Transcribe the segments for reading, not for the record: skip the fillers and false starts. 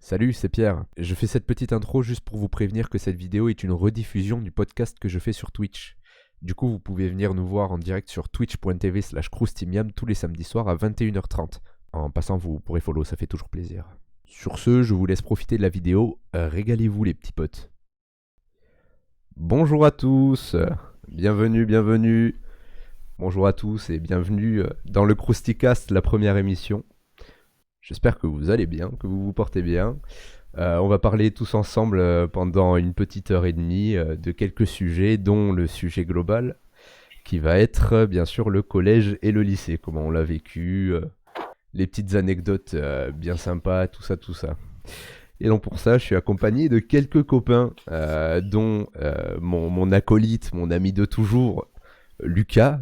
Salut, c'est Pierre. Je fais cette petite intro juste pour vous prévenir que cette vidéo est une rediffusion du podcast que je fais sur Twitch. Du coup, vous pouvez venir nous voir en direct sur twitch.tv/croustimiam tous les samedis soirs à 21h30. En passant, vous pourrez follow, ça fait toujours plaisir. Sur ce, je vous laisse profiter de la vidéo. Régalez-vous les petits potes. Bonjour à tous, bienvenue. Bonjour à tous et bienvenue dans le Crousticast, la première émission. J'espère que vous allez bien, que vous vous portez bien. On va parler tous ensemble pendant une petite heure et demie de quelques sujets, dont le sujet global, qui va être bien sûr le collège et le lycée, comment on l'a vécu, les petites anecdotes bien sympas, tout ça. Et donc pour ça, je suis accompagné de quelques copains, dont mon acolyte, mon ami de toujours, Lucas.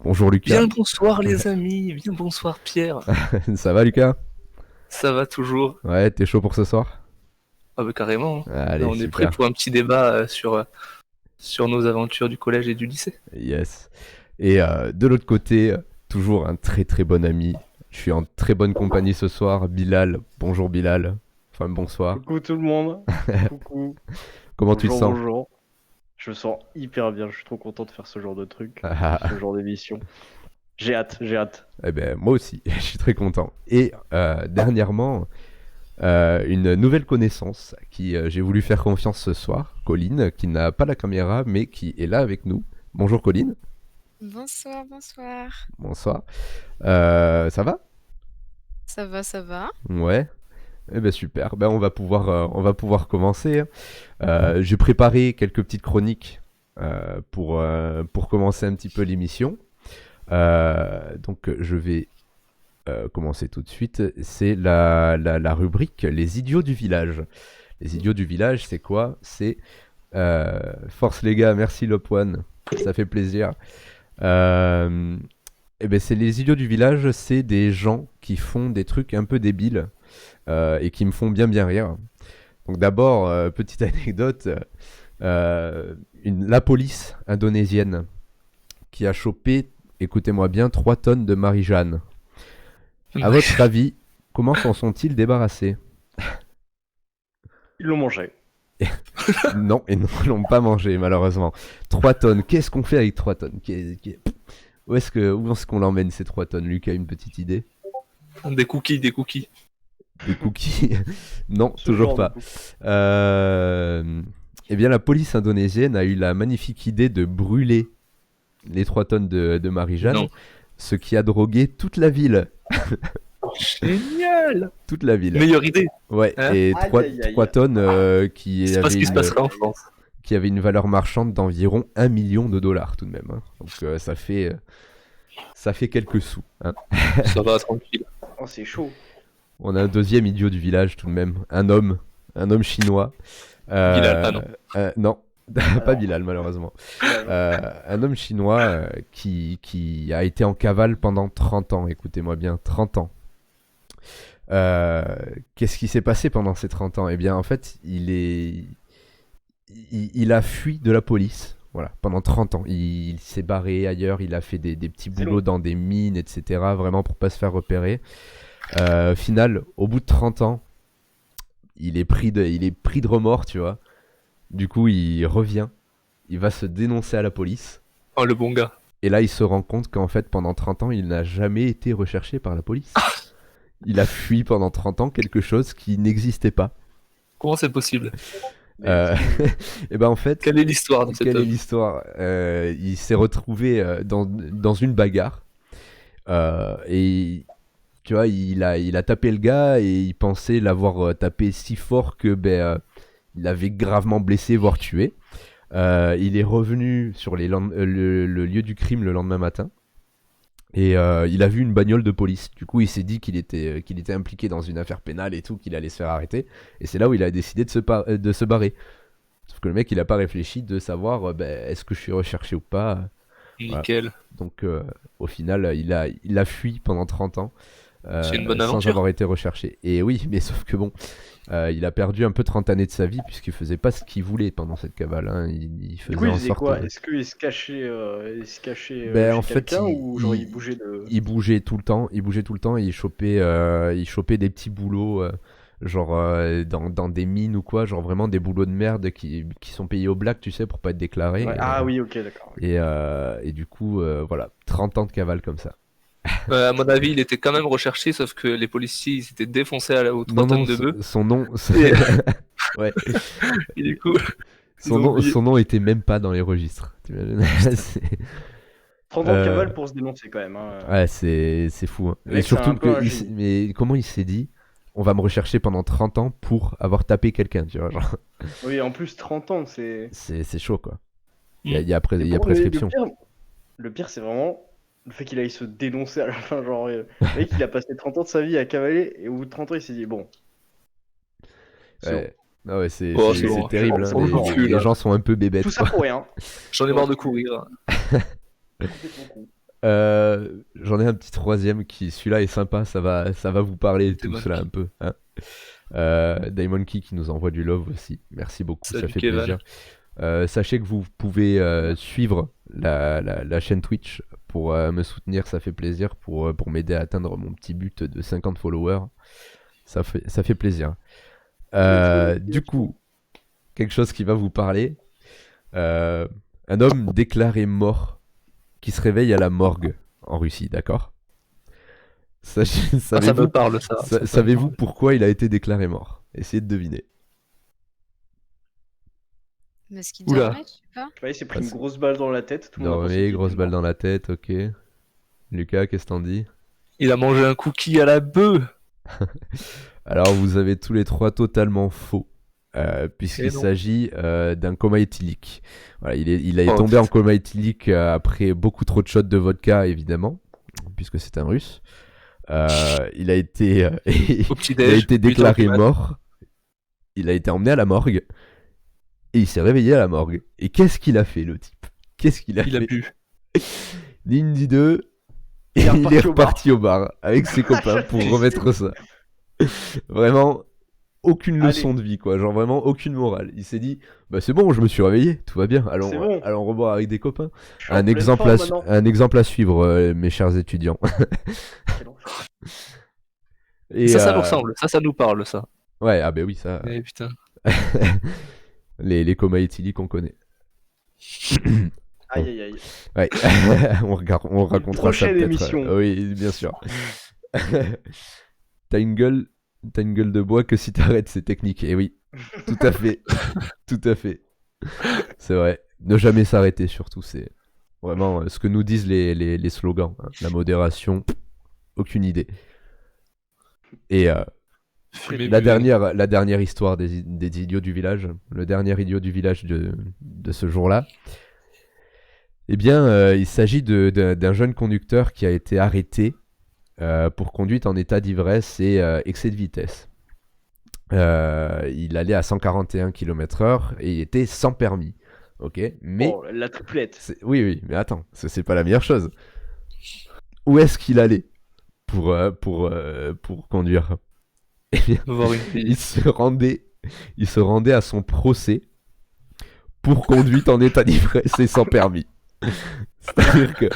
Bonjour Lucas. Bien le bonsoir les amis, bien le bonsoir Pierre. Ça va Lucas? Ça va toujours? Ouais, t'es chaud pour ce soir? Ah bah carrément. Allez, Là, on est super. prêt pour un petit débat sur nos aventures du collège et du lycée. Yes. Et de l'autre côté, toujours un très très bon ami. Je suis en très bonne compagnie ce soir. Bilal. Bonjour Bilal. Enfin, bonsoir. Coucou tout le monde. Coucou. Comment tu te Bonjour, sens? bonjour. Je me sens hyper bien. Je suis trop content de faire ce genre de truc, Ah, ce genre d'émission. J'ai hâte. eh ben, moi aussi, je suis très content. Et dernièrement, une nouvelle connaissance à qui j'ai voulu faire confiance ce soir, Colline, qui n'a pas la caméra, mais qui est là avec nous. Bonjour Colline. Bonsoir. Bonsoir. Ça va? Ça va. Ouais. Eh ben super, ben on va pouvoir commencer. J'ai préparé quelques petites chroniques pour commencer un petit peu l'émission. Donc je vais commencer tout de suite. C'est la rubrique Les idiots du village. Les idiots du village, c'est quoi? C'est force les gars, merci Lop One, ça fait plaisir. Eh ben c'est les idiots du village, c'est des gens qui font des trucs un peu débiles. Et qui me font bien rire. Donc d'abord, petite anecdote, la police indonésienne qui a chopé, écoutez-moi bien, 3 tonnes de Marie-Jeanne. À votre avis, comment s'en sont-ils débarrassés? Ils l'ont mangé. Non, ils ne l'ont pas mangé malheureusement. 3 tonnes, qu'est-ce qu'on fait avec 3 tonnes? Où est-ce qu'on l'emmène ces 3 tonnes? Lucas, une petite idée? Des cookies. Des cookies? Non, Ce toujours genre pas. Eh bien, la police indonésienne a eu la magnifique idée de brûler les 3 tonnes de Marie-Jeanne, Non. ce qui a drogué toute la ville. Génial. Toute la ville. Meilleure idée. Ouais, Hein? et Aïe, 3 aïe, aïe. tonnes qui C'est pas ce avaient qui se passerait en France. qui avait une valeur marchande d'environ 1 million de dollars tout de même. Hein. Donc ça fait quelques sous. Hein. Ça va tranquille. Oh, c'est chaud. On a un deuxième idiot du village tout de même, un homme chinois. Bilal, ah non. Non, pas Alors. Bilal malheureusement. Un homme chinois qui a été en cavale pendant 30 ans, écoutez-moi bien, 30 ans. Qu'est-ce qui s'est passé pendant ces 30 ans? Eh bien en fait, il a fui de la police. Voilà, pendant 30 ans. Il s'est barré ailleurs, il a fait des petits C'est boulots long. dans des mines, etc. Vraiment pour pas se faire repérer. Final, au bout de 30 ans, il est pris de remords, tu vois. Du coup, il revient, il va se dénoncer à la police. Oh le bon gars. Et là, il se rend compte qu'en fait, pendant 30 ans, il n'a jamais été recherché par la police. Il a fui pendant 30 ans quelque chose qui n'existait pas. Comment c'est possible? Et ben en fait, Quelle est l'histoire de cet quelle est homme? l'histoire? Il s'est retrouvé dans une bagarre. Et tu vois, il a tapé le gars et il pensait l'avoir tapé si fort que il l'avait gravement blessé, voire tué. Il est revenu sur le lieu du crime le lendemain matin et il a vu une bagnole de police. Du coup, il s'est dit qu'il était impliqué dans une affaire pénale et tout, qu'il allait se faire arrêter. Et c'est là où il a décidé de se barrer. Sauf que le mec, il a pas réfléchi de savoir est-ce que je suis recherché ou pas. Nickel. Donc au final, il a fui pendant 30 ans. C'est une bonne sans aventure. avoir été recherché. Et oui, mais sauf que bon, il a perdu un peu 30 années de sa vie puisqu'il faisait pas ce qu'il voulait pendant cette cavale. Hein. Il faisait Du coup, il en faisait sorte. quoi? Est-ce qu'il se cachait, En chez fait, quelqu'un ou genre il bougeait de... il bougeait tout le temps. Il bougeait tout le temps et il chopait des petits boulots genre dans des mines ou quoi, genre vraiment des boulots de merde qui sont payés au black, tu sais, pour pas être déclarés. Ouais, ah oui, ok, d'accord. Et du coup, voilà, 30 ans de cavale comme ça. À mon avis, il était quand même recherché, sauf que les policiers ils s'étaient défoncés aux 3 Non, tonnes de bœufs. son nom, Et, ouais, et du coup, ils ont oublié. son nom était même pas dans les registres. T'imagines. 30 ans de Euh, cavale pour se dénoncer quand même. Hein. Ouais, c'est fou. Hein. Le Et mec, c'est surtout un peu un que génie. mais comment il s'est dit, on va me rechercher pendant 30 ans pour avoir tapé quelqu'un, tu vois, genre, Oui, en plus, 30 ans, c'est. c'est chaud quoi. Mm. Il y a Et il y a pour- mais prescription. le pire, c'est vraiment le fait qu'il aille se dénoncer à la fin. Genre, le mec, il a passé 30 ans de sa vie à cavaler et au bout de 30 ans, il s'est dit bon, c'est Ouais. Ah ouais, Oh, c'est c'est bon, terrible. c'est Hein. bon, Les, j'en les- peux plus, les là. gens sont un peu bon. bébêtes. Tout ça Quoi. pour rien. J'en ai marre de courir. Complètement con. J'en ai un petit troisième qui, celui-là est sympa, ça va vous parler C'est tout bon. cela un peu. Hein. Diamond Key qui nous envoie du love aussi. Merci beaucoup, ça Salut, fait Kevin. plaisir. Sachez que vous pouvez suivre la chaîne Twitch pour me soutenir, ça fait plaisir, pour m'aider à atteindre mon petit but de 50 followers. Ça fait plaisir. Du coup, quelque chose qui va vous parler. Un homme déclaré mort qui se réveille à la morgue en Russie, d'accord? Ça Savez-vous me parle, ça. Ça me savez-vous parle. pourquoi il a été déclaré mort? Essayez de deviner. Parce qu'il Oula. dormait, je sais pas. Ouais, il s'est pris Ah, une c'est- grosse balle dans la tête. Tout le monde a pensé Dormez, qu'il grosse était balle mort. dans la tête, ok. Lucas, qu'est-ce que t'en dis? Il a mangé un cookie à la bœuf. Alors vous avez tous les trois totalement faux, Et puisqu'il non. s'agit d'un coma éthylique. Voilà, il est Oh, tombé en putain. coma éthylique après beaucoup trop de shots de vodka, évidemment, puisque c'est un russe. Il a été, Au il a petit-déj. été 8 heures déclaré du mat. mort. Il a été emmené à la morgue et il s'est réveillé à la morgue. Et qu'est-ce qu'il a fait, le type? Qu'est-ce qu'il a Il a fait? bu. Ligne dit 2, Il et est il est reparti au bar. reparti au bar avec ses copains pour J'étais remettre ça. Vraiment, aucune Allez. leçon de vie, quoi. Genre vraiment aucune morale. Il s'est dit, bah c'est bon, je me suis réveillé, tout va bien. C'est bon. Allons reboire avec des copains. Je suis en pleine forme maintenant. Un exemple à suivre, mes chers étudiants. Quel enfer. Et, Ça nous ressemble. Ça nous parle, ça. Ouais, ah bah oui, ça. Eh putain. Les comas éthyliques, on connaît. Aïe aïe aïe. Ouais, on racontera ça prochaine peut-être. émission. Oui, bien sûr. T'as une gueule de bois que si t'arrêtes, c'est technique. Et oui, tout à fait, tout à fait. C'est vrai. Ne jamais s'arrêter, surtout, c'est vraiment ce que nous disent les slogans. Hein. La modération, aucune idée. Et Fumer, la buvez. dernière histoire des idiots du village, le dernier idiot du village de ce jour-là. Eh bien, il s'agit d'un jeune conducteur qui a été arrêté pour conduite en état d'ivresse et excès de vitesse. Il allait à 141 km/h et il était sans permis. Ok, mais Oh, la triplette. oui, mais attends, c'est pas la meilleure chose. Où est-ce qu'il allait pour conduire? Eh bien, Voir une fille. il se rendait à son procès pour conduite en état d'ivresse et sans permis. C'est-à-dire que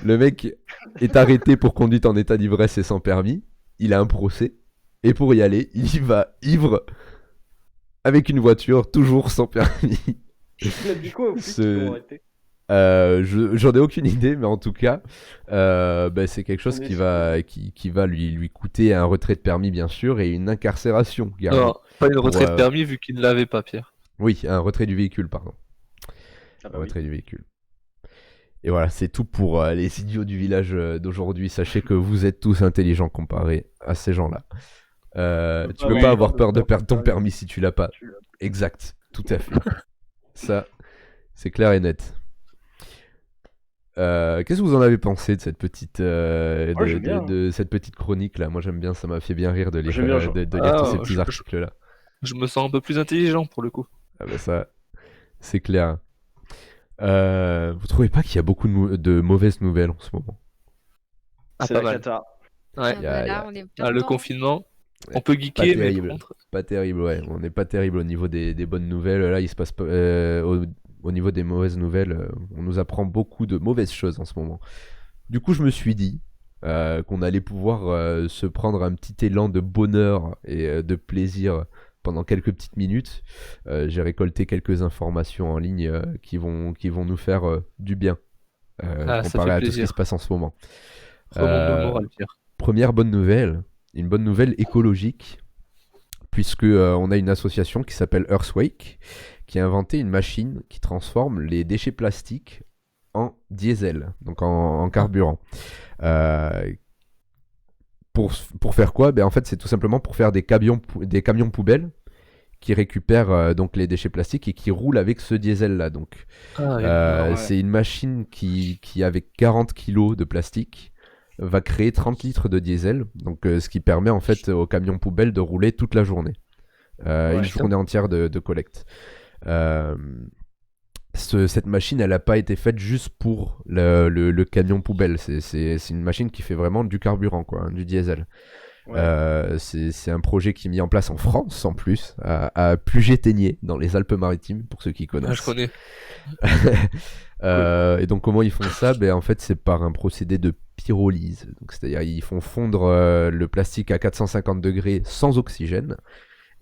le mec est arrêté pour conduite en état d'ivresse et sans permis, il a un procès, et pour y aller, il y va ivre, avec une voiture, toujours sans permis. Il a dit quoi au flic Ce- qui l'ont arrêté? J'en ai aucune idée, mais en tout cas, bah, c'est quelque chose On est qui va lui coûter un retrait de permis, bien sûr, et une incarcération, gardée. Non, pas une retraite Pour, permis vu qu'il ne l'avait pas, Pierre. Oui, un retrait du véhicule, pardon. Ah Un bah oui. retrait du véhicule. Et voilà, c'est tout pour les idiots du village d'aujourd'hui. Sachez que vous êtes tous intelligents comparés à ces gens-là. Tu peux pas avoir peur de perdre ton permis si tu l'as pas. Tu l'as. Exact, tout à fait. Ça, c'est clair et net. Qu'est-ce que vous en avez pensé de cette petite, Moi, j'aime bien, de cette petite chronique là? Moi j'aime bien, ça m'a fait bien rire de lire, J'aime bien, genre. de lire tous ces Ah, petits articles là. Je me sens un peu plus intelligent pour le coup. Ah bah ça, c'est clair. Vous trouvez pas qu'il y a beaucoup de mauvaises nouvelles en ce moment? Ah, C'est pas la mal. cata. Ouais. Ah Y a- bah y là, a- on est plein Ah, le dedans. confinement, Ouais, on peut pas geeker, mais terrible. par contre. Pas terrible, ouais. On n'est pas terrible au niveau des bonnes nouvelles. Là, il se passe pas, au niveau des mauvaises nouvelles, on nous apprend beaucoup de mauvaises choses en ce moment. Du coup, je me suis dit, qu'on allait pouvoir se prendre un petit élan de bonheur et de plaisir pendant quelques petites minutes. J'ai récolté quelques informations en ligne qui vont nous faire du bien Ah, ça comparé fait à tout ce qui plaisir. se passe en ce moment. Remonte-nous le Euh, moral, Pierre. Première bonne nouvelle, une bonne nouvelle écologique, puisque on a une association qui s'appelle Earthwake, qui a inventé une machine qui transforme les déchets plastiques en diesel, donc en carburant. Euh, pour faire quoi? En fait, c'est tout simplement pour faire des camions poubelles qui récupèrent donc les déchets plastiques et qui roulent avec ce diesel-là. Donc, Ah, ouais. c'est une machine qui, avec 40 kilos de plastique, va créer 30 litres de diesel, donc ce qui permet en fait aux camions poubelles de rouler toute la journée. Ouais. Une journée entière de collecte. Euh, cette machine, elle n'a pas été faite juste pour le camion poubelle. C'est une machine qui fait vraiment du carburant, quoi, du diesel. Ouais. C'est un projet qui est mis en place en France, en plus, à Puget-Théniers, dans les Alpes-Maritimes, pour ceux qui ah, je connaissent. connais. Et donc, comment ils font ça? En fait, c'est par un procédé de pyrolyse. Donc, c'est-à-dire, ils font fondre le plastique à 450 degrés sans oxygène.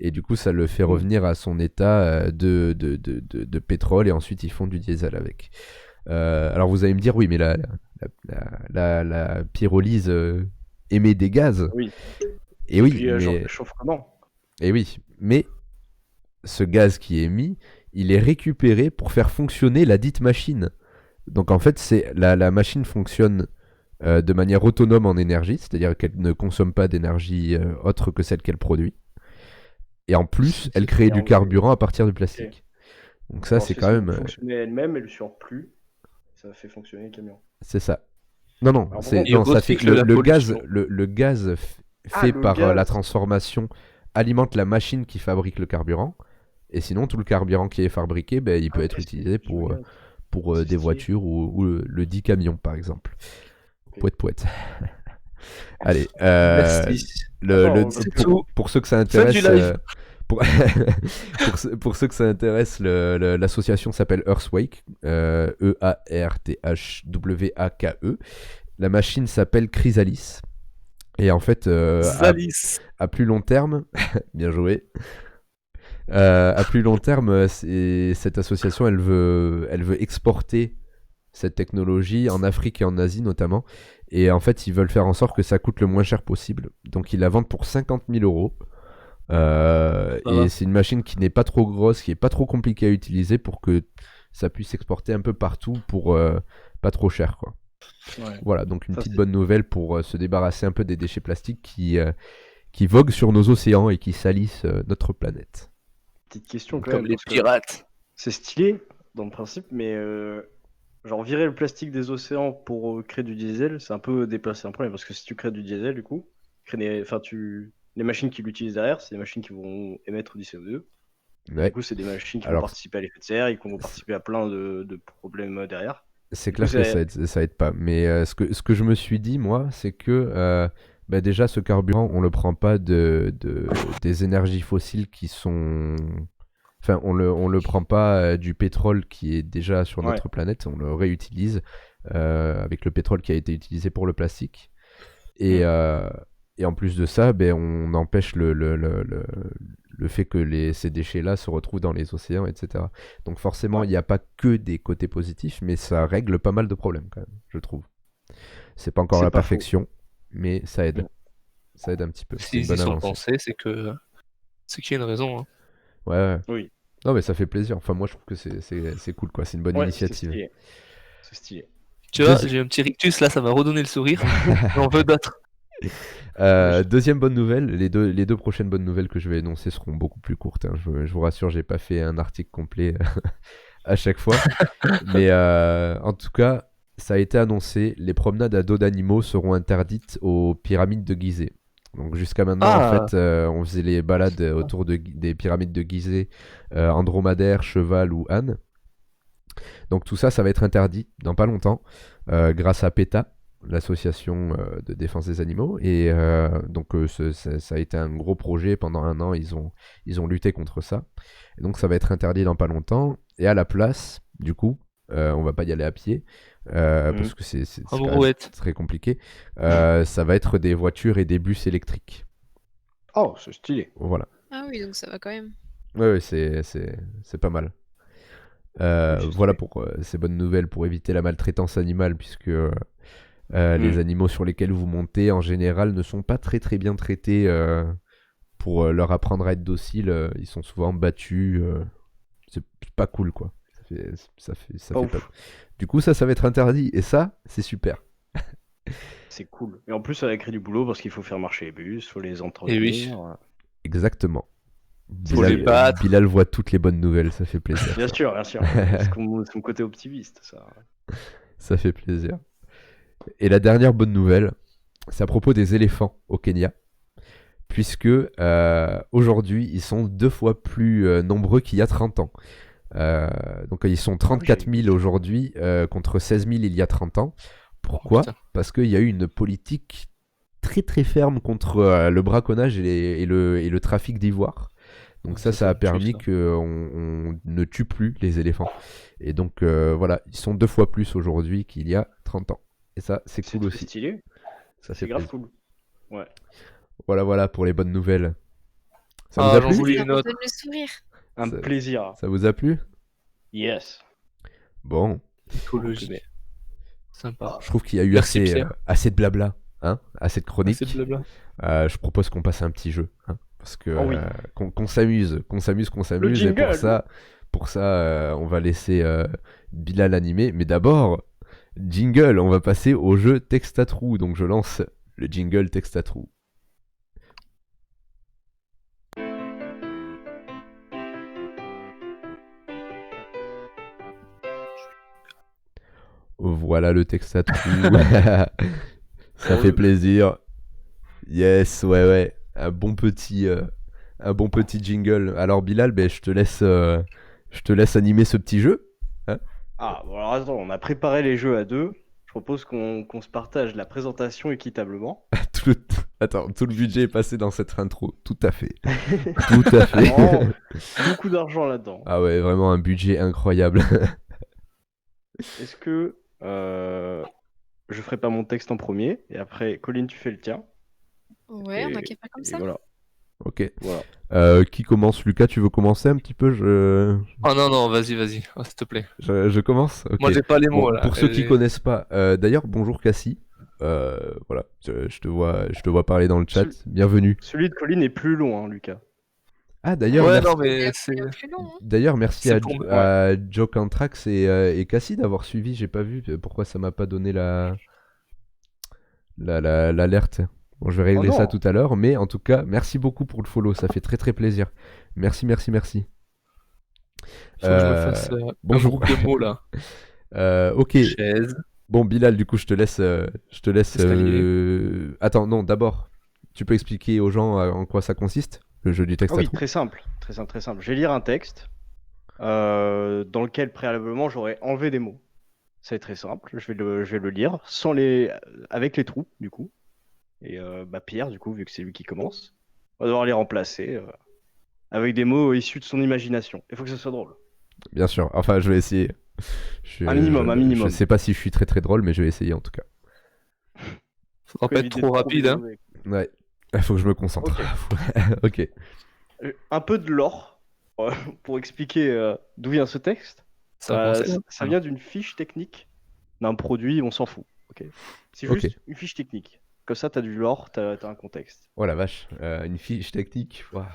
Et du coup, ça le fait revenir à son état de pétrole. Et ensuite, ils font du diesel avec. Alors, vous allez me dire, oui, mais la pyrolyse émet des gaz. Oui. Et oui, Puis genre mais... réchauffe comment? Et oui, mais ce gaz qui est émis, il est récupéré pour faire fonctionner la dite machine. Donc en fait, la machine fonctionne de manière autonome en énergie, c'est-à-dire qu'elle ne consomme pas d'énergie autre que celle qu'elle produit. Et en plus, elle crée Et du en- carburant à partir du plastique. Donc ça, Alors, c'est si quand ça même... fonctionner elle-même, elle sort plus. Ça fait fonctionner le camion. c'est ça. Non, non, Alors, c'est, bon, Il non ça fait recycle la le gaz, pollution. le gaz Ah, fait le par la gaz. transformation alimente la machine qui fabrique le carburant. Et sinon, tout le carburant qui est fabriqué, il peut Ah, être ok, utilisé du pour gaz. des C'est stylé. voitures ou le dit camion, par exemple. Ok. Pouette, pouette. Allez, Merci. Attends, c'est tout. pour ceux que ça Fin intéresse, du live. pour, pour ceux que ça intéresse, l'association s'appelle Earthwake, EARTHWAKE. La machine s'appelle Chrysalis. Et en fait, Zalis. à plus long terme, bien joué. À plus long terme, cette association, elle veut exporter cette technologie en Afrique et en Asie notamment. Et en fait, ils veulent faire en sorte que ça coûte le moins cher possible. Donc, ils la vendent pour 50 000 euros. Ça Et va. c'est une machine qui n'est pas trop grosse, qui n'est pas trop compliquée à utiliser pour que ça puisse s'exporter un peu partout pour pas trop cher, quoi. Ouais. Voilà, donc une Ça, petite c'est- bonne nouvelle pour se débarrasser un peu des déchets plastiques qui voguent sur nos océans et qui salissent notre planète. Petite question quand Comme même, les parce que pirates. c'est stylé dans le principe, mais genre virer le plastique des océans pour créer du diesel, c'est un peu déplacer un problème, parce que si tu crées du diesel, du coup, les machines qui l'utilisent derrière, c'est des machines qui vont émettre du CO2. Ouais. Du coup, c'est des machines qui vont Alors, participer à l'effet de serre et qui vont participer à plein de problèmes derrière. c'est Du coup, clair que ça aide pas. Mais ce que je me suis dit, moi, c'est que déjà, ce carburant, on le prend pas des énergies fossiles qui sont... Enfin, on le prend pas du pétrole qui est déjà sur Ouais. notre planète, on le réutilise avec le pétrole qui a été utilisé pour le plastique. Et, et en plus de ça, on empêche le fait que ces déchets-là se retrouvent dans les océans, etc. Donc forcément, Ouais. il n'y a pas que des côtés positifs, mais ça règle pas mal de problèmes quand même, je trouve. C'est pas encore C'est la pas faux. perfection, mais ça aide. Non. Ça aide un petit peu. C'est une S'ils y bonne sont avancée. pensés, c'est qu'il y a une raison. Hein. Ouais, ouais. Oui. Non, mais ça fait plaisir. Enfin, moi, je trouve que c'est cool, quoi. C'est une bonne Ouais, c'est initiative. stylé. C'est stylé. Tu vois, Deuxi- j'ai un petit rictus là, ça m'a redonné le sourire. J'en veux d'autres. Deuxième bonne nouvelle, les deux prochaines bonnes nouvelles que je vais énoncer seront beaucoup plus courtes, hein. Je vous rassure, j'ai pas fait un article complet à chaque fois. Mais en tout cas, ça a été annoncé, les promenades à dos d'animaux seront interdites aux pyramides de Gizeh. Donc jusqu'à maintenant, en Ah. fait, on faisait les balades autour des pyramides de Gizeh en dromadaire, cheval ou âne. Donc tout ça, ça va être interdit dans pas longtemps grâce à PETA, l'association de défense des animaux. Et donc ça a été un gros projet pendant 1 an. Ils ont lutté contre ça. Et donc ça va être interdit dans pas longtemps. Et à la place, du coup, On va pas y aller à pied parce que c'est En quand même brouette. très compliqué. Ça va être des voitures et des bus électriques. Oh, c'est stylé. Voilà. Ah oui, donc ça va quand même. Ouais, c'est pas mal. Oui, c'est Voilà stylé. pour ces bonnes nouvelles pour éviter la maltraitance animale, puisque les animaux sur lesquels vous montez en général ne sont pas très très bien traités pour leur apprendre à être dociles. Ils sont souvent battus. C'est pas cool quoi. Ça Pas fait pas. ouf. Du coup, ça va être interdit et ça, c'est super. C'est cool. Et en plus, ça va créer du boulot parce qu'il faut faire marcher les bus, faut les Et oui. entretenir. Exactement. Faut les battre. Bilal voit toutes les bonnes nouvelles, ça fait plaisir. Bien ça. sûr, bien sûr. C'est mon côté optimiste, ça. Ça fait plaisir. Et la dernière bonne nouvelle, c'est à propos des éléphants au Kenya. Puisque aujourd'hui, ils sont 2 fois plus nombreux qu'il y a 30 ans. Donc ils sont 34 000 aujourd'hui contre 16 000 il y a 30 ans. Pourquoi? Putain. Parce qu'il y a eu une politique très très ferme contre le braconnage et le trafic d'ivoire. Donc Ça ça a tue, permis ça. qu'on ne tue plus les éléphants. Et donc voilà, ils sont 2 fois plus aujourd'hui qu'il y a 30 ans. Et ça, c'est C'est cool très aussi. stylé. Ça C'est fait grave plaisir. cool. Ouais. Voilà pour les bonnes nouvelles. Ça vous Ah, a j'en plu? voulais Ça une me autre. donne le sourire. Un Ça- plaisir. Ça vous a plu? Yes. Bon, Écologique. Mais- Sympa. je trouve qu'il y a eu Merci, assez, Pierre. assez de blabla, hein, assez de chroniques. C'est blabla. Je propose qu'on passe à un petit jeu, hein, parce que Oh oui. qu'on s'amuse. Et jingle. pour ça, on va laisser Bilal animer. Mais d'abord, jingle. On va passer au jeu texte à trous. Donc je lance le jingle texte à trous. Voilà le texte à trous. Ça fait plaisir. Yes, ouais. Un bon petit jingle. Alors Bilal, ben, je te laisse animer ce petit jeu. Hein. Ah, bon, alors attends, on a préparé les jeux à deux. Je propose qu'on se partage la présentation équitablement. Tout le... Attends, tout le budget est passé dans cette intro. Tout à fait. Tout à fait. Vraiment, beaucoup d'argent là-dedans. Ah ouais, vraiment un budget incroyable. Est-ce que je ferai pas mon texte en premier et après, Colline, tu fais le tien. Ouais, on Et- a qu'à faire comme et ça. voilà. Ok. Voilà. Qui commence? Lucas, tu veux commencer un petit peu? Oh non, vas-y, oh, s'il te plaît. Je commence? Ok. Moi, j'ai pas les Bon, mots là. pour ceux qui connaissent pas, d'ailleurs, bonjour Cassie. Voilà, je te vois parler dans le chat. Bienvenue. Celui de Colline est plus long, hein, Lucas. Ah, d'ailleurs, Ouais, merci, non, mais C'est c'est. plus long. Hein. d'ailleurs, merci C'est à, pour- à Joe Cantrax et Cassie d'avoir suivi. J'ai pas vu pourquoi ça m'a pas donné l'alerte. Bon, je vais régler Oh ça non. tout à l'heure, mais en tout cas, merci beaucoup pour le follow. Ça fait très très plaisir. Merci. Faut que je me fasse un bonjour. groupe de mots là. Ok. Chaise. Bon, Bilal, du coup, je te laisse. Escalier. Attends, non, d'abord, tu peux expliquer aux gens en quoi ça consiste, le jeu du texte Ah à oui, trous. très simple. Je vais lire un texte dans lequel préalablement j'aurais enlevé des mots. C'est très simple. Je vais le lire avec les trous, du coup. Et Pierre, du coup, vu que c'est lui qui commence, va devoir les remplacer avec des mots issus de son imagination. Il faut que ce soit drôle. Bien sûr. Enfin, je vais essayer. Un minimum. Je sais pas si je suis très très drôle, mais je vais essayer en tout cas. Faudra pas être Éviter trop de rapide, hein. dénouer. Ouais. Il faut que je me concentre. Ok. Un peu de lore pour expliquer d'où vient ce texte. Ça va commencer, là. Ça vient d'une fiche technique d'un produit, on s'en fout. Ok. C'est Ok. juste une fiche technique. Comme ça, t'as du lore, t'as un contexte. Oh la vache. Une fiche technique. Ouah.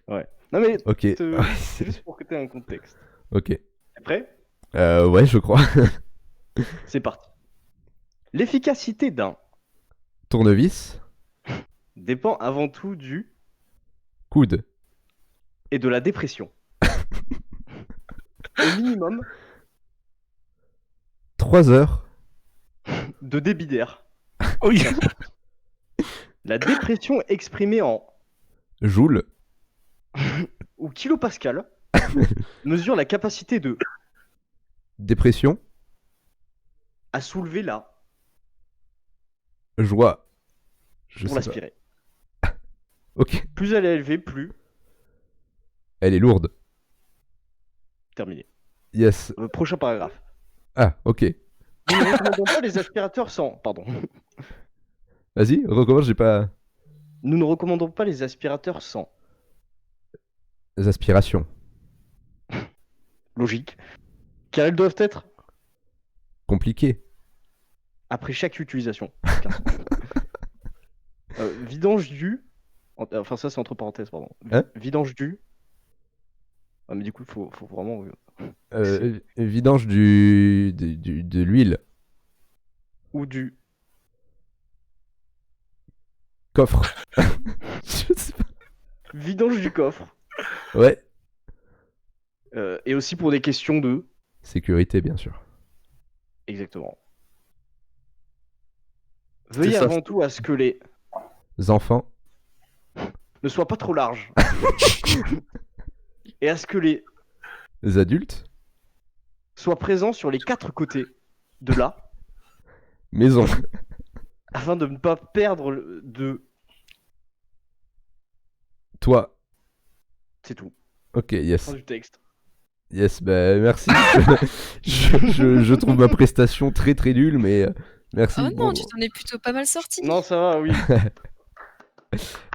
Non mais Ok. c'est juste pour que t'aies un contexte. Ok. T'es prêt? Ouais, je crois. C'est parti. L'efficacité d'un Tournevis. dépend avant tout du Coude. et de la dépression. Au minimum 3 heures. de débit d'air. Oui. La dépression exprimée en Joule. ou kilopascal mesure la capacité de Dépression. à soulever la Joie. Je pour sais pas. l'aspirer. Ok. Plus elle est élevée, plus Elle est lourde. terminé. Yes. Prochain paragraphe. Ah, ok. Nous ne recommandons pas les aspirateurs sans. Pardon. Vas-y, recommence, j'ai pas... Nous ne recommandons pas les aspirateurs sans. Les aspirations. Logique. Car elles doivent être Compliqué. après chaque utilisation. Aucun sens. Vidange du. Enfin, ça, c'est entre parenthèses, pardon. Hein Vidange du. Ah, mais du coup, faut vraiment. Vidange de l'huile. Ou du. Coffre. Je sais pas. Vidange du coffre. Ouais. Et aussi pour des questions de. Sécurité, bien sûr. Exactement. Veuillez ça, avant tout à ce que les Enfants. ne soient pas trop larges. Et à ce que les Les adultes. soient présents sur les 4 côtés de là, Maison. afin de ne pas perdre de. Toi. C'est tout. Ok, yes. Fin du texte. Yes, bah merci. Je trouve ma prestation très très nulle, mais merci. Oh non, Bon, tu t'en es plutôt pas mal sorti. Non, ça va, oui.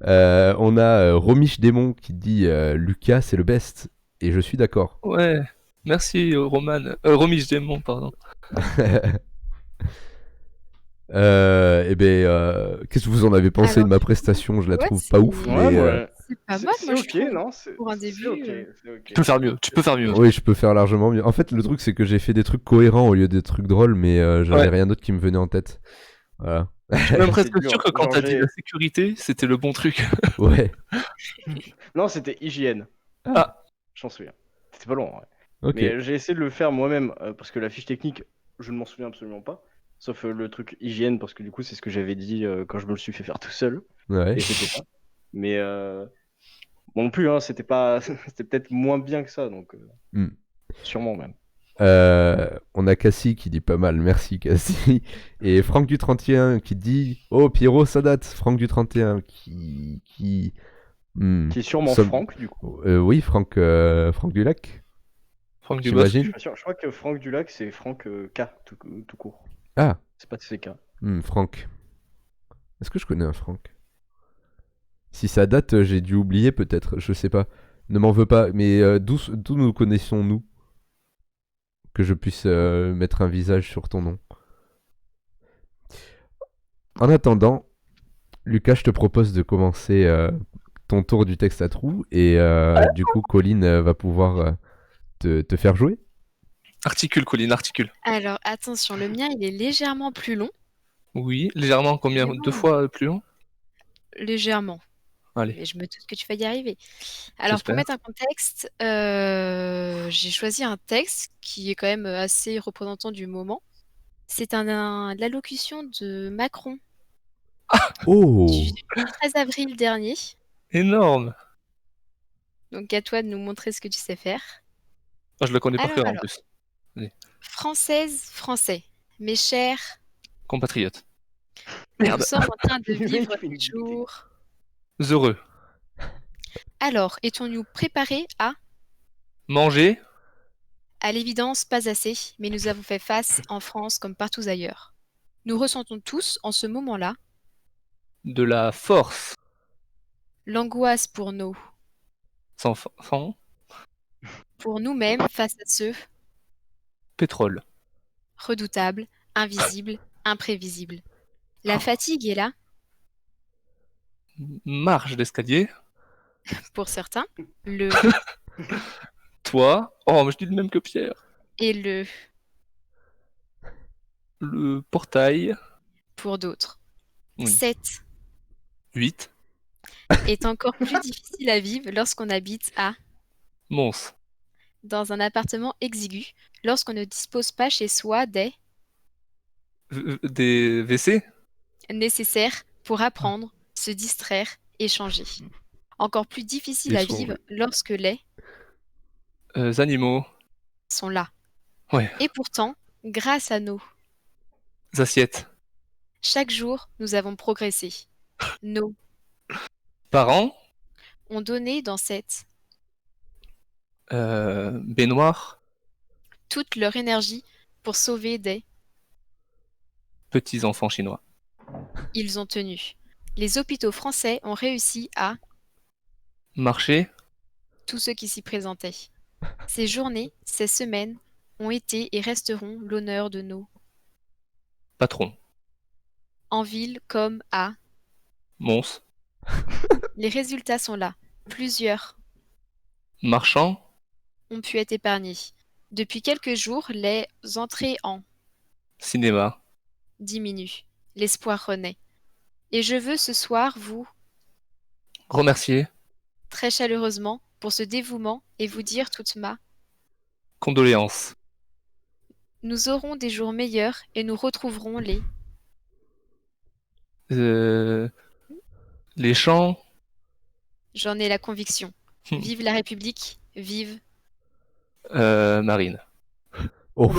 on a Romiche Démon qui dit Lucas c'est le best, et je suis d'accord. Ouais. Merci, Roman. Romy Démon, pardon. Eh ben, qu'est-ce que vous en avez pensé Alors, de ma prestation? Je la ouais, trouve c'est- pas ouf, Ouais, mais ouais. C'est pas C'est mal, c'est moi, je ok, trouve. non Pour un c'est début, ok, c'est ok. Tu peux faire mieux. Tu peux faire mieux. oui, je peux faire largement mieux. En fait, le truc c'est que j'ai fait des trucs cohérents au lieu des trucs drôles, mais j'avais Ouais. rien d'autre qui me venait en tête. Voilà. Je suis même presque C'est dur. sûr que quand Genre, t'as dit j'ai- la sécurité, c'était le bon truc. Ouais. Non, c'était hygiène. Ah. Je m'en souviens. C'était pas long, ouais. Ok. Mais j'ai essayé de le faire moi-même parce que la fiche technique, je ne m'en souviens absolument pas. Sauf le truc hygiène, parce que du coup, c'est ce que j'avais dit quand je me le suis fait faire tout seul. Ouais. Et c'était ça. Mais bon, non plus, hein, c'était pas. C'était peut-être moins bien que ça, donc Hmm. sûrement même. On a Cassie qui dit pas mal, merci Cassie. Et Franck du 31 qui dit Oh Pierrot, ça date. Franck du 31 qui... Qui est sûrement Somme- Franck, du coup. Oui, Franck Dulac, Franck Dubos. Je suis j'imagine. pas sûr. Je crois que Franck Dulac, c'est Franck K, tout court. Ah, C'est pas CK. Franck. Est-ce que je connais un Franck? Si ça date, j'ai dû oublier peut-être, je sais pas. Ne m'en veux pas, mais d'où nous connaissons-nous? Que je puisse mettre un visage sur ton nom. En attendant, Lucas, je te propose de commencer ton tour du texte à trous, et du coup, Colline va pouvoir te faire jouer. Articule, Colline, articule. Alors, attention, le mien, il est légèrement plus long. Oui, légèrement, combien? Mais non. 2 fois plus long? Légèrement. Allez. Mais je me doute que tu vas y arriver. Alors, pour J'espère. mettre un contexte, j'ai choisi un texte qui est quand même assez représentant du moment. C'est l'allocution de Macron Oh du 13 avril dernier. Énorme. Donc, à toi de nous montrer ce que tu sais faire. Moi, je le connais par cœur en Alors. plus. Françaises, Français, mes chers, Compatriote. nous Merde. sommes en train de Le mec, vivre il fait une des jours. Heureux. Alors, étions-nous préparés à Manger. À l'évidence, pas assez, mais nous avons fait face en France comme partout ailleurs. Nous ressentons tous, en ce moment-là, De la force. l'angoisse pour Sans pour nous-mêmes face à ceux pétrole. redoutables, invisibles, imprévisibles. La fatigue est là, Marche d'escalier. pour certains, le Toi. Oh, mais je dis le même que Pierre. et le Le portail. pour d'autres. Oui. 7 8. est encore plus difficile à vivre lorsqu'on habite Mons. dans un appartement exigu, lorsqu'on ne dispose pas chez soi des Des WC. nécessaires pour apprendre, se distraire, échanger. Encore plus difficile à Échanger. vivre lorsque les Animaux. sont là. Ouais. Et pourtant, grâce à nos, Assiettes. chaque jour, nous avons progressé. Nos Parents. ont donné dans cette Baignoire. toute leur énergie pour sauver des... Petits enfants chinois. Ils ont tenu. Les hôpitaux français ont réussi à... Marché, tous ceux qui s'y présentaient. Ces journées, ces semaines ont été et resteront l'honneur de nos... patron. En ville comme à... Mons, Les résultats sont là. Plusieurs marchand, ont pu être épargnés. Depuis quelques jours, les entrées en cinéma, diminuent. L'espoir renaît. Et je veux ce soir vous, remercier, très chaleureusement, pour ce dévouement et vous dire toute ma... condoléances. Nous aurons des jours meilleurs et nous retrouverons les... Euh, les champs, J'en ai la conviction. Vive la République, vive... marine. Oh,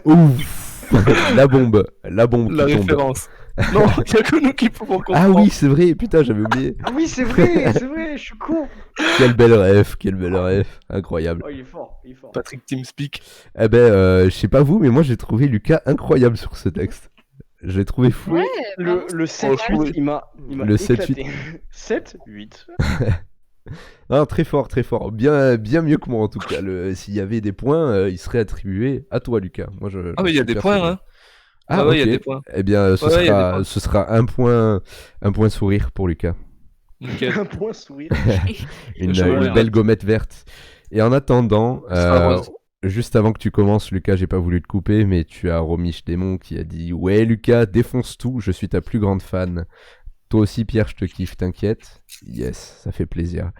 ouf, la bombe La qui tombe. référence. Non, il n'y a que nous qui pouvons comprendre. Ah oui, c'est vrai, putain, j'avais oublié. Ah oui, c'est vrai, je suis con. Quelle belle ref, incroyable. Oh, il est fort, il est fort. Patrick TeamSpeak. Eh ben, je sais pas vous, mais moi j'ai trouvé Lucas incroyable sur ce texte. Je l'ai trouvé fou. Ouais, Le, bravo, le c'est pas mal. 7-8, il m'a Le 7-8. éclaté. 7-8. Ah, très fort, très fort. Bien, bien mieux que moi en tout cas. S'il y avait des points, ils seraient attribués à toi, Lucas. Moi, Ah mais il y a des points, hein. Ah, ouais, ok. il y a des points. Eh bien, Ouais, il y a des points. ce sera un point sourire pour Lucas. Nickel. Un point sourire. Une, Je vois une bien. belle gommette verte. Et en attendant, Sera rose. juste avant que tu commences, Lucas, j'ai pas voulu te couper, mais tu as Romiche Démon qui a dit: Ouais, Lucas, défonce tout, je suis ta plus grande fan. Toi aussi, Pierre, je te kiffe, t'inquiète. Yes, ça fait plaisir.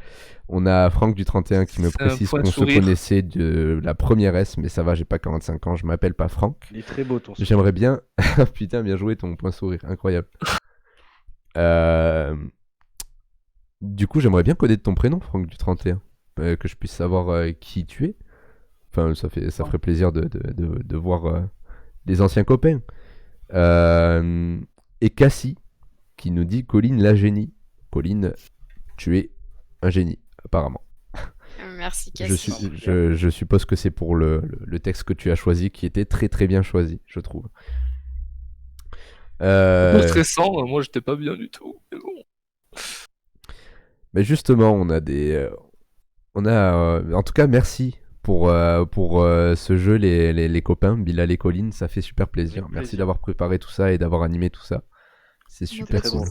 On a Franck du 31 qui me C'est un précise point de qu'on se sourire. connaissait de la première S, mais ça va, j'ai pas 45 ans, je m'appelle pas Franck. Il est très beau ton sourire. J'aimerais bien. Putain, bien joué ton point sourire, incroyable. Du coup, j'aimerais bien connaître ton prénom, Franck du 31, que je puisse savoir qui tu es. Enfin, ça ferait plaisir de voir des anciens copains. Et Cassie qui nous dit: Colline la génie. Colline, tu es un génie, apparemment. Merci, Je, Cassie. je suppose que c'est pour le texte que tu as choisi, qui était très très bien choisi, je trouve. Trop stressant, moi j'étais pas bien du tout. Mais bon. Mais justement, on a en tout cas, merci pour ce jeu, les copains, Bilal et Colline, ça fait super plaisir. Avec Merci plaisir. d'avoir préparé tout ça et d'avoir animé tout ça. C'est super très cool. bon.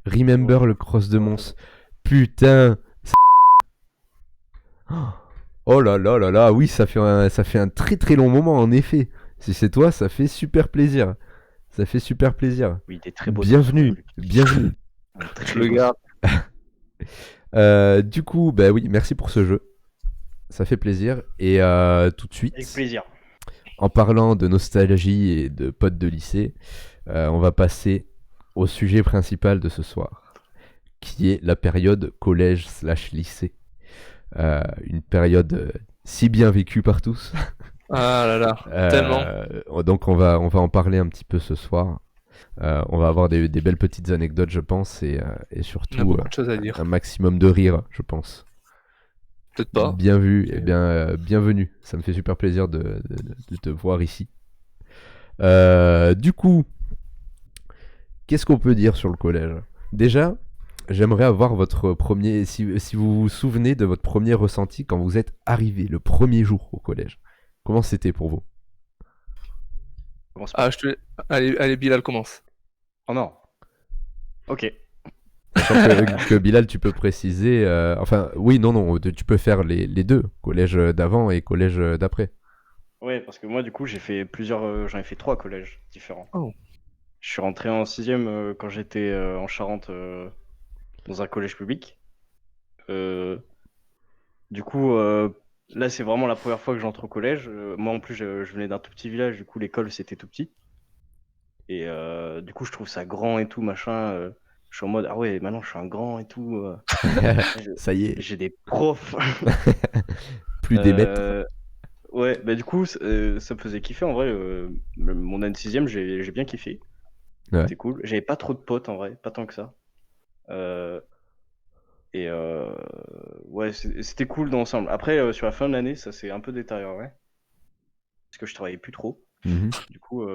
Remember Ouais. le cross de Mons. Putain. Oh là là là là, oui, ça fait un très très long moment en effet. Si c'est toi, ça fait super plaisir. Ça fait super plaisir. Oui, il est très beau. ton Bienvenue, sourire. bienvenue. Très Je le beau. garde. Du coup, bah oui, merci pour ce jeu. Ça fait plaisir. Et tout de suite, Avec plaisir. en parlant de nostalgie et de potes de lycée, on va passer au sujet principal de ce soir, qui est la période collège/lycée. Une période si bien vécue par tous. Ah là là, tellement. Donc on va en parler un petit peu ce soir. On va avoir des belles petites anecdotes, je pense, et On a surtout beaucoup de choses à dire. un maximum de rire, je pense. Peut-être pas. Bien vu et bienvenue. Ça me fait super plaisir de te voir ici. Du coup, qu'est-ce qu'on peut dire sur le collège? Déjà, j'aimerais avoir votre premier... Si vous vous souvenez de votre premier ressenti quand vous êtes arrivé, le premier jour au collège. Comment c'était pour vous? Commence pas. Ah, allez, Bilal commence. Oh non. Ok. Sachant que Bilal, tu peux préciser... Enfin, oui, non, tu peux faire les deux. Collège d'avant et collège d'après. Ouais, parce que moi, du coup, j'ai fait j'en ai fait 3 collèges différents. Oh. Je suis rentré en 6ème quand j'étais en Charente dans un collège public. Du coup, là, c'est vraiment la première fois que j'entre au collège. Moi, en plus, je venais d'un tout petit village, du coup, l'école, c'était tout petit. Et du coup, je trouve ça grand et tout, machin. Je suis en mode, ah ouais, maintenant, je suis un grand et tout. Ça y est, J'ai des profs. plus des maîtres. Ouais, bah du coup, ça me faisait kiffer en vrai. Mon année de 6ème, j'ai bien kiffé. Ouais. C'était cool. J'avais pas trop de potes en vrai, pas tant que ça. Et ouais, c'était cool dans l'ensemble. Après, sur la fin de l'année, ça s'est un peu détérioré. parce que je travaillais plus trop. Mhm. Du coup,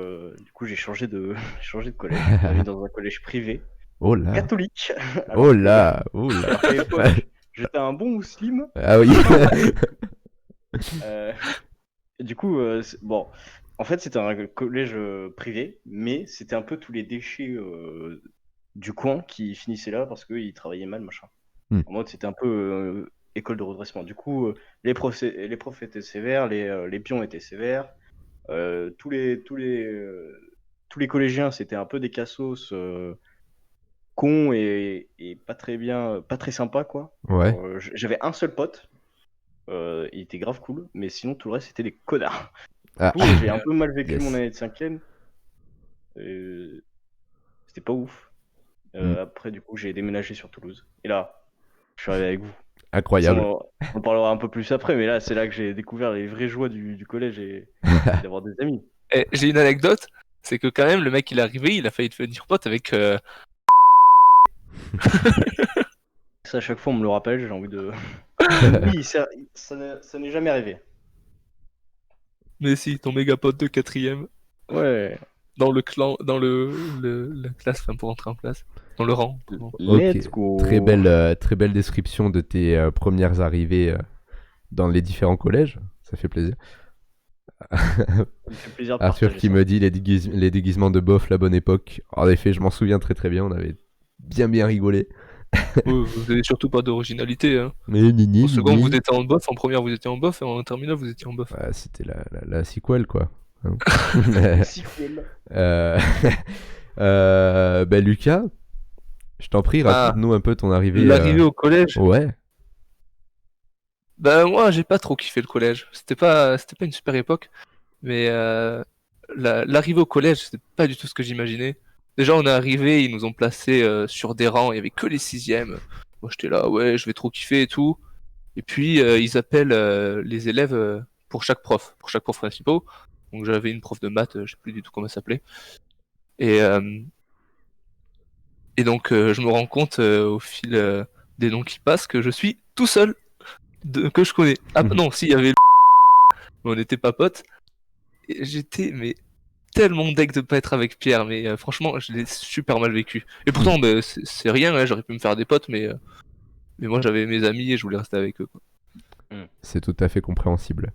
j'ai changé de, changé de collège. Je suis mis dans un collège privé, Oh là, catholique. oh là, oh là. Alors qu'à l'époque, j'étais un bon musulman. Ah oui. Euh, et du coup, bon, en fait, c'était un collège privé, mais c'était un peu tous les déchets du coin qui finissaient là parce qu'ils travaillaient mal, machin. En mode, c'était un peu école de redressement. Du coup, les profs étaient sévères, les pions étaient sévères. Tous les collégiens, c'était un peu des cassos cons et pas très bien, pas très sympa, quoi. Ouais. Genre, j'avais un seul pote, il était grave cool, mais sinon tout le reste c'était des connards. Ah. Du coup, j'ai un peu mal vécu Yes. mon année de cinquième. C'était pas ouf. Après, du coup, j'ai déménagé sur Toulouse. Et là, je suis arrivé avec vous. Incroyable. On en parlera un peu plus après, mais là, c'est là que j'ai découvert les vraies joies du collège et d'avoir des amis. Et j'ai une anecdote, c'est que quand même le mec il est arrivé, il a failli devenir pote avec Ça, à chaque fois, on me le rappelle, j'ai envie de. Oui, ça n'est jamais arrivé. mais si, ton méga pote de quatrième, Ouais. dans le clan, dans la classe, enfin pour entrer en classe, dans le rang. pardon. Let's Ok. go. Très belle description de tes premières arrivées dans les différents collèges. Ça fait plaisir. Ça me fait plaisir de Arthur partager qui ça. me dit les déguisements de bof, la bonne époque. En effet, je m'en souviens très très bien. On avait bien rigolé. Vous avez surtout pas d'originalité. Hein. Mais nini, Au second, nini. vous étiez en bof, en première, vous étiez en bof, et en terminale, vous étiez en bof. Ouais, c'était la sequel quoi. Hein. Sequel. Ben Lucas, je t'en prie, raconte-nous un peu ton arrivée. L'arrivée au collège, Ouais. bah moi j'ai pas trop kiffé le collège. C'était pas une super époque, mais l'arrivée au collège, c'était pas du tout ce que j'imaginais. Déjà, on est arrivé, ils nous ont placés sur des rangs, il y avait que les sixièmes. Moi j'étais là, ouais, je vais trop kiffer et tout. Et puis ils appellent les élèves pour chaque prof principal. Donc j'avais une prof de maths, je sais plus du tout comment elle s'appelait. Et, euh, et donc je me rends compte au fil des noms qui passent que je suis tout seul que je connais. Ah non, si, il y avait mais on n'était pas potes. Et j'étais mais tellement deg de pas être avec Pierre, mais franchement, je l'ai super mal vécu. Et pourtant, bah, c'est rien, hein, j'aurais pu me faire des potes, mais moi j'avais mes amis et je voulais rester avec eux. Quoi. C'est tout à fait compréhensible.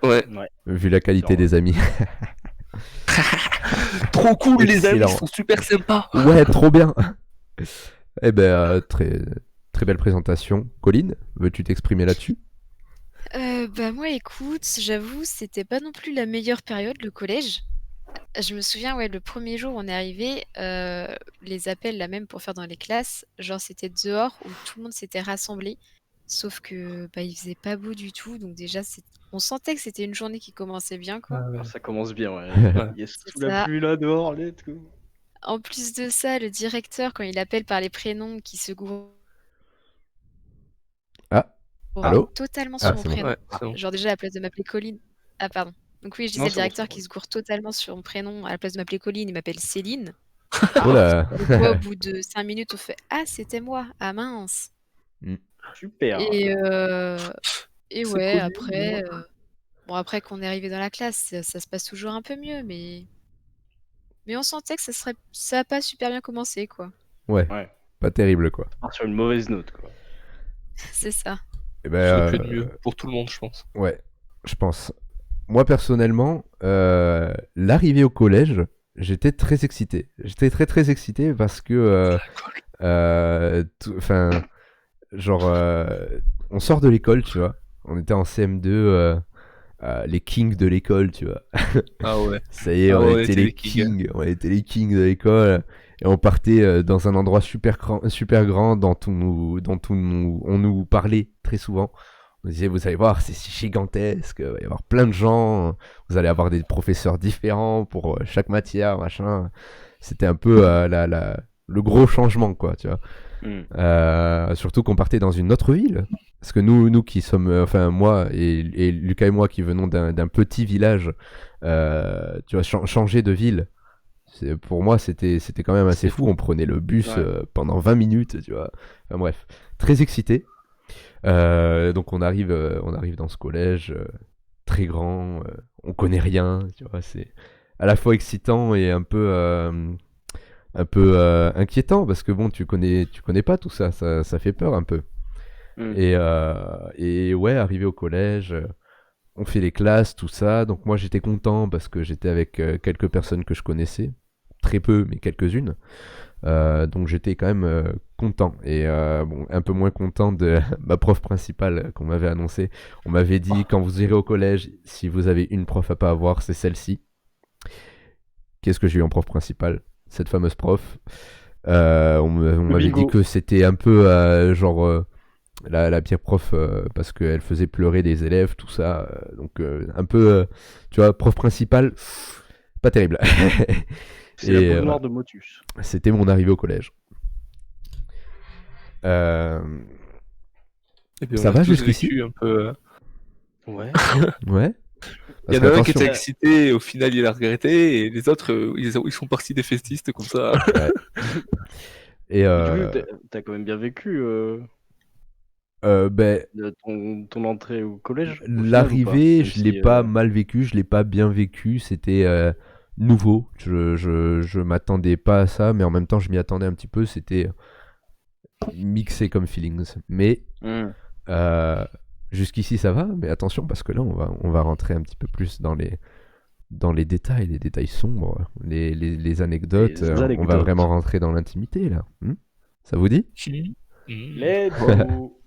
Ouais. Ouais. Vu la qualité des amis. Trop cool, les amis, Excellent. ils sont super sympas. Ouais, trop bien. Eh ben, très belle présentation. Colline, veux-tu t'exprimer là-dessus? Bah moi écoute, j'avoue, c'était pas non plus la meilleure période, le collège. Je me souviens, ouais, le premier jour où on est arrivé, les appels là même pour faire dans les classes, genre c'était dehors où tout le monde s'était rassemblé. Sauf que bah il faisait pas beau du tout, donc déjà on sentait que c'était une journée qui commençait bien quoi. Alors, ça commence bien, ouais. Yes, C'est sous la ça. pluie là dehors, let's go. En plus de ça, le directeur, quand il appelle par les prénoms, qui se gourre Ah, allô? totalement Ah, sur mon c'est bon. prénom. Ouais, c'est bon. Genre déjà à la place de m'appeler Colline. Ah pardon. Donc oui, je disais Non, le c'est bon, directeur c'est bon. qui se gourre totalement sur mon prénom. À la place de m'appeler Colline, il m'appelle Céline. Oh là. Donc moi, au bout de 5 minutes, on fait « Ah, c'était moi. Ah mince. Super. » Et C'est ouais, Colline, après... moi. Bon, après qu'on est arrivé dans la classe, ça se passe toujours un peu mieux, mais on sentait que ça a pas super bien commencé, quoi. Ouais, Ouais. pas terrible quoi. On part sur une mauvaise note, quoi. C'est ça. Eh Ça ben, aurait pu être mieux pour tout le monde, je pense. ouais, je pense. Moi personnellement, l'arrivée au collège, j'étais très excité. J'étais très excité parce que, enfin, genre, on sort de l'école, tu vois. On était en CM2, les kings de l'école, tu vois. Ah ouais. Ça y est, Ah on ouais, était t'es les les kings. kings, on était les kings de l'école. Et on partait dans un endroit super grand dont on nous parlait très souvent. On disait, vous allez voir, c'est gigantesque, il va y avoir plein de gens, vous allez avoir des professeurs différents pour chaque matière, machin. C'était un peu le gros changement, quoi, tu vois. Surtout qu'on partait dans une autre ville. Parce que nous qui sommes, enfin moi et Lucas et moi qui venons d'un petit village, tu vois, changer de ville, pour moi c'était quand même assez fou. On prenait le bus pendant 20 minutes, tu vois. Enfin bref, très excité. Donc on arrive dans ce collège, très grand, on connaît rien, tu vois, c'est à la fois excitant et un peu inquiétant parce que bon, tu connais pas tout ça, ça fait peur un peu. Mm. Et ouais, arrivé au collège, on fait les classes, tout ça. Donc moi j'étais content parce que j'étais avec quelques personnes que je connaissais, très peu, mais quelques-unes. Donc j'étais quand même content. Et bon, un peu moins content de ma prof principale qu'on m'avait annoncé. On m'avait dit quand vous irez au collège, si vous avez une prof à pas avoir, c'est celle-ci. Qu'est-ce que j'ai eu en prof principale? Cette fameuse prof. On m'avait dit Bingo. que c'était un peu genre la pire prof parce qu'elle faisait pleurer des élèves, tout ça. Donc un peu, tu vois, prof principale, pas terrible. C'est la Et boule noire de Motus. c'était mon arrivée au collège. Et puis, on Ça a va tous jusqu'ici? vécu un peu. Ouais. Ouais. Il y Parce en a un qui qu'attention, était excité, et au final il a regretté, et les autres ils sont partis des festistes comme ça. ouais. Et Du coup, t'as quand même bien vécu ben, ton entrée au collège, au final, ou pas? l'arrivée, Même je l'ai si, pas mal vécu, je l'ai pas bien vécu. C'était nouveau. Je m'attendais pas à ça, mais en même temps, je m'y attendais un petit peu. C'était mixé comme feelings. Mais euh, jusqu'ici, ça va. Mais attention, parce que là, on va rentrer un petit peu plus dans les détails sombres, les anecdotes. Les On va anecdotes. vraiment rentrer dans l'intimité, là. Ça vous dit? Let's go.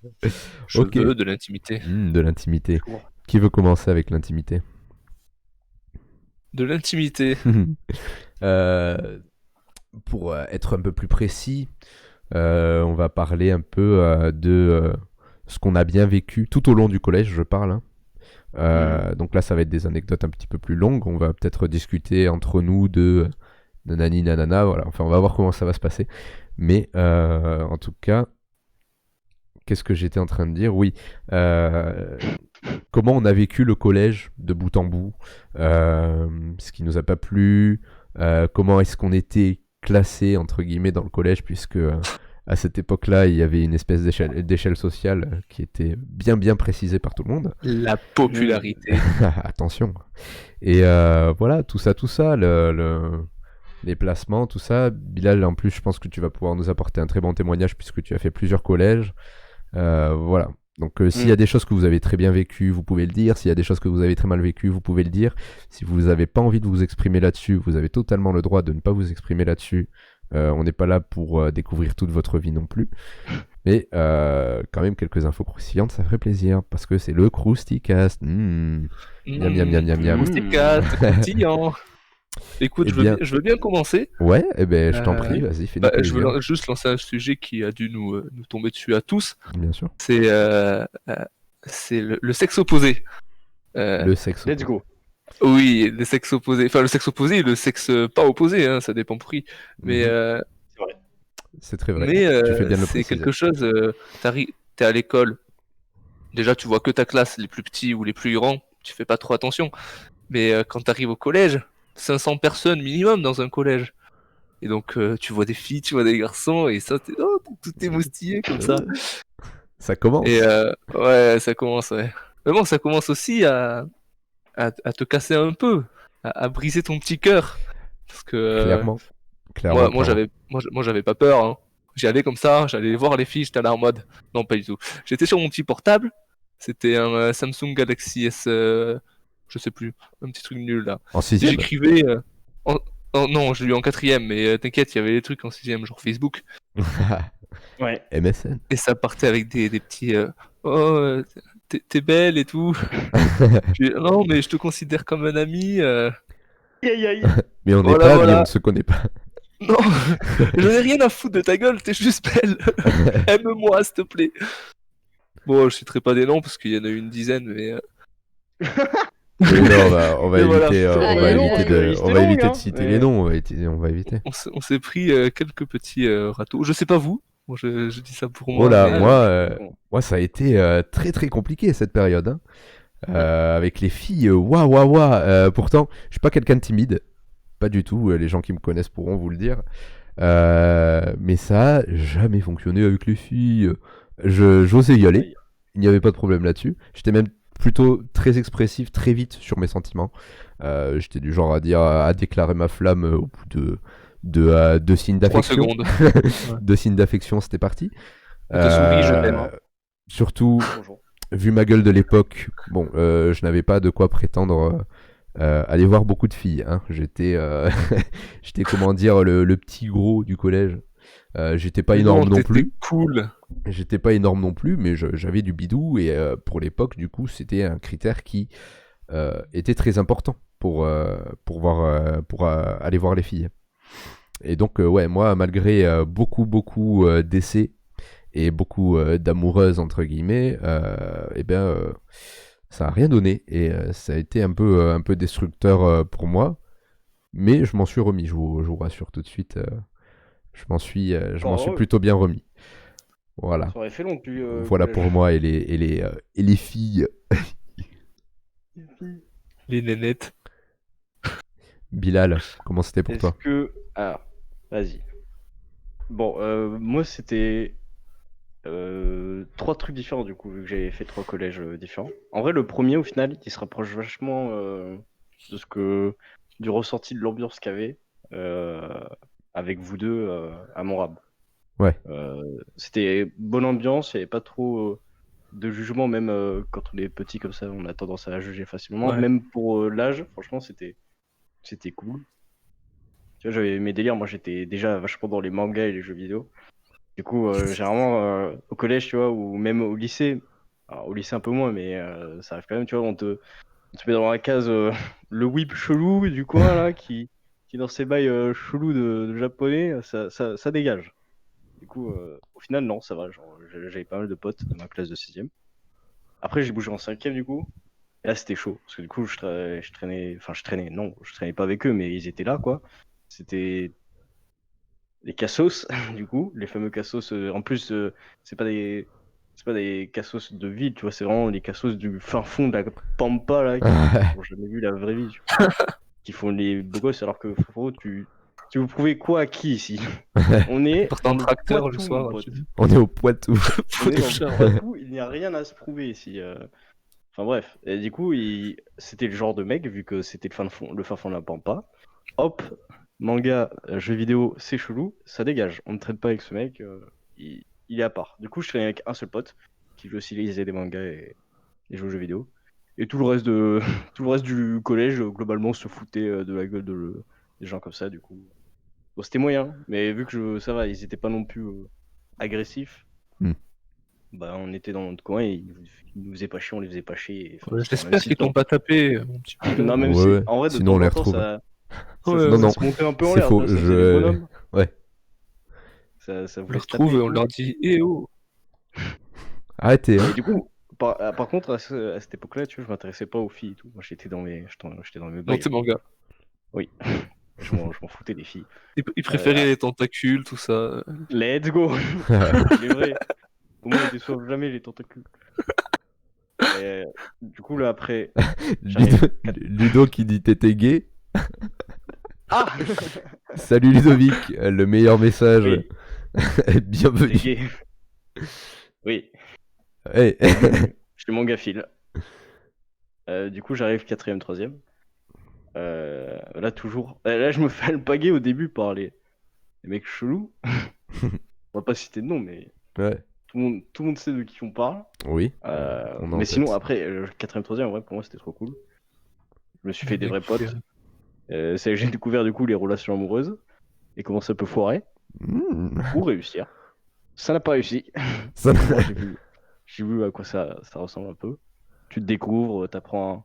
Je Ok. veux de l'intimité. De l'intimité. Toujours. Qui veut commencer avec l'intimité? De l'intimité. Pour être un peu plus précis, on va parler un peu de ce qu'on a bien vécu tout au long du collège, je parle. Hein. Donc là, ça va être des anecdotes un petit peu plus longues. On va peut-être discuter entre nous de nanani nanana. Voilà. Enfin, on va voir comment ça va se passer. Mais en tout cas, qu'est-ce que j'étais en train de dire? Oui. Comment on a vécu le collège de bout en bout, ce qui nous a pas plu, comment est-ce qu'on était classé entre guillemets dans le collège, puisque à cette époque-là il y avait une espèce d'échelle sociale qui était bien précisée par tout le monde. La popularité. Attention. Et voilà, tout ça, les placements, tout ça. Bilal, en plus, je pense que tu vas pouvoir nous apporter un très bon témoignage puisque tu as fait plusieurs collèges. Voilà. Donc s'il y a des choses que vous avez très bien vécues, vous pouvez le dire. S'il y a des choses que vous avez très mal vécues, vous pouvez le dire. Si vous n'avez pas envie de vous exprimer là-dessus, vous avez totalement le droit de ne pas vous exprimer là-dessus. On n'est pas là pour découvrir toute votre vie non plus. Mais quand même quelques infos croustillantes, ça ferait plaisir. Parce que c'est le Crousticast. Miam, miam, miam, miam, miam. Crousticast, croustillant. Écoute, Eh bien- je veux bien commencer. Ouais, eh ben, je t'en prie, vas-y, fais-nous Je plaisir. veux juste lancer un sujet qui a dû nous tomber dessus à tous. Bien sûr. C'est le sexe opposé. Le sexe. Let's go. Oui, le sexe opposé. Enfin, le sexe opposé et le sexe pas opposé, hein, ça dépend pour qui. Mais, Mhm. C'est très vrai. mais Tu fais bien de le c'est préciser. quelque chose. T'es à l'école. Déjà, tu vois que ta classe, les plus petits ou les plus grands, tu fais pas trop attention. Mais quand t'arrives au collège, 500 personnes minimum dans un collège. Et donc, tu vois des filles, tu vois des garçons, et ça, tout est moustillé comme ça. Ça commence. Et ouais, ça commence, ouais. Mais bon, ça commence aussi à te casser un peu, à briser ton petit cœur. Parce que Clairement. moi, j'avais pas peur. Hein. J'y allais comme ça, j'allais voir les filles, j'étais là en mode. Non, pas du tout. J'étais sur mon petit portable, c'était un Samsung Galaxy S. Je sais plus, un petit truc nul là. En Et sixième. j'écrivais. Non, je l'ai eu en 4ème, mais t'inquiète, il y avait des trucs en 6ème, genre Facebook. Ouais. MSN. Et ça partait avec des petits. Oh, t'es belle et tout. Non, mais je te considère comme un ami. Aïe, aïe. Mais on n'est Voilà, pas amis, voilà. on ne se connaît pas. Non, j'en ai rien à foutre de ta gueule, t'es juste belle. Aime-moi, s'il te plaît. Bon, je citerai pas des noms parce qu'il y en a eu une dizaine, mais. Oui, non, on va Mais voilà. éviter, Ah, on il y va a éviter des de, listes on va longues, éviter hein. de citer Mais- les noms. On va éviter. On s'est pris quelques petits râteaux. Je sais pas vous. Moi, je dis ça pour moi. Oh là, mais, moi, ça a été très très compliqué cette période. Hein. Avec les filles, waouh. Pourtant, je suis pas quelqu'un de timide. Pas du tout. Les gens qui me connaissent pourront vous le dire. Mais ça a jamais fonctionné avec les filles. J'osais y aller. Aïe. Il n'y avait pas de problème là-dessus. J'étais même plutôt très expressif très vite sur mes sentiments. J'étais du genre à déclarer ma flamme au bout de deux signes 3 d'affection. secondes. Deux signes d'affection, c'était parti. On te sourit, je t'aime. hein. Surtout, Bonjour. vu ma gueule de l'époque, bon, je n'avais pas de quoi prétendre aller voir beaucoup de filles. Hein. J'étais, j'étais, comment dire, le petit gros du collège. J'étais pas énorme non t'étais plus. cool. J'étais pas énorme non plus, mais j'avais du bidou et pour l'époque, du coup, c'était un critère qui était très important pour aller voir les filles. Et donc, ouais, moi, malgré beaucoup d'essais et beaucoup d'amoureuses entre guillemets, ça a rien donné et ça a été un peu destructeur pour moi. Mais je m'en suis remis, je vous rassure tout de suite. Je m'en suis Encore heureux. plutôt bien remis. Voilà. Ça aurait fait long depuis Voilà collège. pour moi et les filles. Les nénettes. Bilal, comment c'était pour Est-ce toi? que... Ah, vas-y. Bon, moi c'était 3 trucs différents du coup, vu que j'avais fait 3 collèges différents. En vrai, le premier, au final, il se rapproche vachement de ce que... du ressenti de l'ambiance qu'il y avait avec vous deux à Montrab. Ouais. C'était bonne ambiance, il n'y avait pas trop de jugement, même quand on est petit comme ça, on a tendance à juger facilement. Ouais. Même pour l'âge, franchement, c'était cool. Tu vois, j'avais mes délires, moi j'étais déjà vachement dans les mangas et les jeux vidéo. Du coup, généralement, au collège, tu vois, ou même au lycée, alors, au lycée un peu moins, mais ça arrive quand même, tu vois, on te met dans la case le whip chelou du coin, là, qui est dans ses bails chelous de japonais, ça dégage. Du coup, au final, non, ça va, genre, j'avais pas mal de potes dans ma classe de 6ème. Après, j'ai bougé en 5ème, du coup, et là, c'était chaud, parce que du coup, je traînais, non, je traînais pas avec eux, mais ils étaient là, quoi. C'était les cassos, du coup, les fameux cassos. En plus, c'est pas des cassos de ville, tu vois, c'est vraiment les cassos du fin fond de la pampa là, qui n'ont jamais vu la vraie vie, tu vois, qui font les beaux gosses, alors que frérot, tu veux prouver quoi à qui ici? On est Porte dans un le tracteur le Poitou, soir. mon pote. On est au Poitou. On est dans Cher. le Poitou, il n'y a rien à se prouver ici. Enfin bref, et du coup, c'était le genre de mec, vu que c'était le fin fond de la pampa. Hop, manga, jeux vidéo, c'est chelou, ça dégage. On ne traite pas avec ce mec, il est à part. Du coup, je traînais avec un seul pote qui lui aussi lisait des mangas et jouait aux jeux vidéo. Et tout le reste tout le reste du collège, globalement, se foutait de la gueule des gens comme ça, du coup. Bon, c'était moyen, mais vu que ça va, ils étaient pas non plus agressifs. Hmm. Bah, on était dans notre coin et ils nous faisaient pas chier, on les faisait pas chier. Enfin, même J'espère si qu'ils t'ont pas tapé, mon petit Bilal. non, même Ouais, si, ouais. en vrai, de Sinon, on temps les en temps, retrouve. Ouais, Non, ça non, se montait un peu en c'est l'air, faux. tu vois, ça faisait les bonhommes. Ouais. Ça On les voulait se retrouve taper et et on tout. leur dit Eh oh. Arrêtez, hein. Et du coup, par contre, à cette époque-là, tu vois, je m'intéressais pas aux filles et tout. Moi, j'étais dans mes Dans bails. tes mangas. Oui, je m'en foutais des filles. Ils préféraient les tentacules, tout ça. Let's go. Il est vrai. Au moins, ils déçoivent jamais les tentacules. Et, du coup, là, après, j'arrive. Ludo qui dit t'étais gay. Ah Salut Ludovic, le meilleur message. Oui, Bienvenue. t'es gay. Oui, Hey. je suis mon gaffile. Du coup, j'arrive 4ème, 3ème. Là, toujours. Là, je me fais alpaguer au début par les mecs chelous. On va pas citer de nom, mais Ouais. tout le monde sait de qui on parle. Oui. On a en Mais sinon, tête. après, 4ème, 3ème, en vrai, pour moi, c'était trop cool. Je me suis fait des vrais potes. C'est là que j'ai découvert, du coup, les relations amoureuses et comment ça peut foirer ou réussir. Ça n'a pas réussi. Ça- Moi, j'ai vu à quoi ça ressemble un peu. Tu te découvres, t'apprends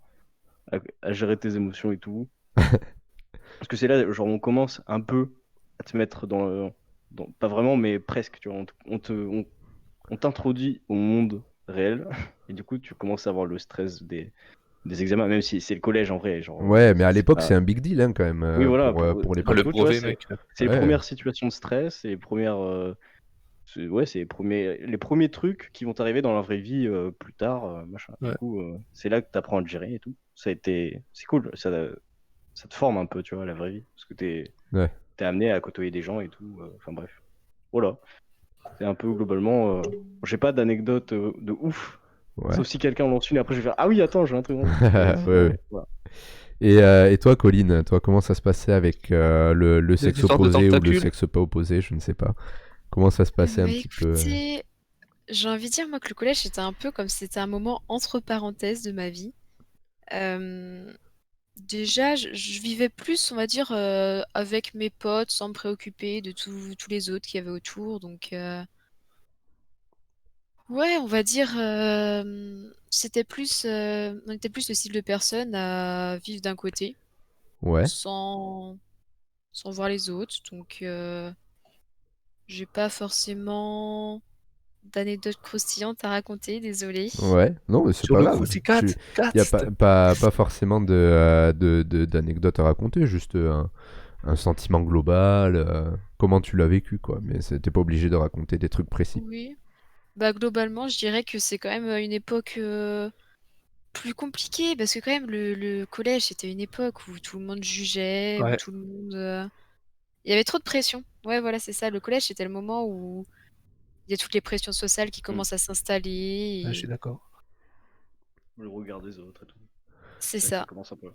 à gérer tes émotions et tout. Parce que c'est là, genre, on commence un peu à te mettre pas vraiment, mais presque, tu vois. On t'introduit au monde réel. Et du coup, tu commences à avoir le stress des examens, même si c'est le collège en vrai. Genre, Ouais, mais à l'époque, pas- c'est un big deal hein, quand même Oui, voilà. pour Ah, le l'époque. tu vois, brevet, mec. c'est les Ouais. premières situations de stress, c'est les premières. C'est les premiers trucs qui vont t'arriver dans la vraie vie plus tard, machin. Ouais. Du coup, c'est là que tu apprends à te gérer et tout. C'est cool. Ça te forme un peu, tu vois, la vraie vie. Parce que Ouais. t'es amené à côtoyer des gens et tout. Enfin bref. Voilà. C'est un peu globalement. J'ai pas d'anecdote de ouf. Ouais. Sauf si quelqu'un lance une et après je vais faire ah oui, attends, j'ai un truc. Ouais. Voilà. Et toi, Colline, toi, comment ça se passait avec le Des sexe histoires de opposé ou le tentacules. sexe pas opposé, je ne sais pas. Comment ça se passait un Bah petit peu écoutez, j'ai envie de dire moi que le collège c'était un peu comme si c'était un moment entre parenthèses de ma vie. Euh, Déjà, je vivais plus, on va dire, avec mes potes sans me préoccuper de tous les autres qu'il y avait autour. Donc, ouais, on va dire, c'était plus, on était plus le style de personne à vivre d'un côté Ouais, sans, sans voir les autres. Donc, j'ai pas forcément d'anecdotes croustillantes à raconter, désolée. ouais. Non, mais c'est Sur pas le grave. Crousticat, Il n'y a Cast. pas forcément d'anecdotes à raconter, juste un sentiment global, comment tu l'as vécu, quoi. Mais t'es pas obligé de raconter des trucs précis. Oui. Bah, globalement, je dirais que c'est quand même une époque plus compliquée parce que quand même le collège c'était une époque où tout le monde jugeait, où Ouais, tout le monde... Il y avait trop de pression. Ouais, voilà, c'est ça. Le collège c'était le moment où il y a toutes les pressions sociales qui Mm. commencent à s'installer ouais, je suis et d'accord. Le regard des autres et tout. c'est Ouais, ça ça. commence un peu.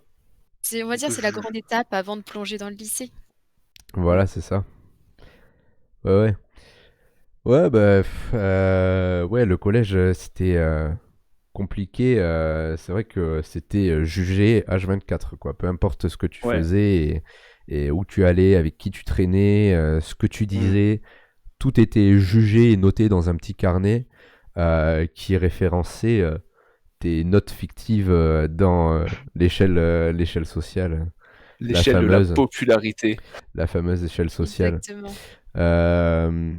On va On dire te c'est la juge. grande étape avant de plonger dans le lycée. Voilà, c'est ça. Ouais, ouais. Ouais, bah, ouais, le collège, c'était compliqué. C'est vrai que c'était jugé H24, quoi. Peu importe ce que tu Ouais. faisais et où tu allais, avec qui tu traînais, ce que tu Mm. disais, tout était jugé et noté dans un petit carnet qui référençait tes notes fictives dans l'échelle sociale, la L'échelle de la fameuse, popularité. la fameuse échelle sociale. Exactement. Euh,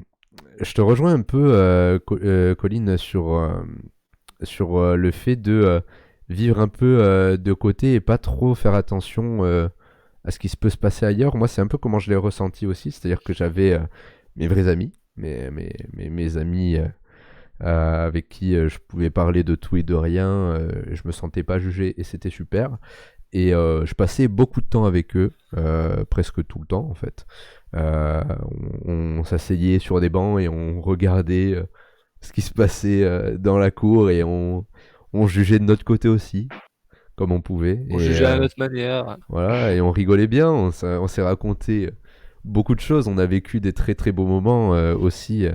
je te rejoins un peu, Colline, sur le fait de vivre un peu de côté et pas trop faire attention à ce qui se peut se passer ailleurs. Moi, c'est un peu comment je l'ai ressenti aussi, c'est-à-dire que j'avais mes vrais amis, mes amis avec qui je pouvais parler de tout et de rien, je me sentais pas jugé et c'était super. Et je passais beaucoup de temps avec eux, presque tout le temps en fait. Euh, on s'asseyait sur des bancs et on regardait ce qui se passait dans la cour et on jugeait de notre côté aussi, comme on pouvait. On Et jugeait à notre manière. voilà, et on rigolait bien, on s'est raconté beaucoup de choses, on a vécu des très très beaux moments aussi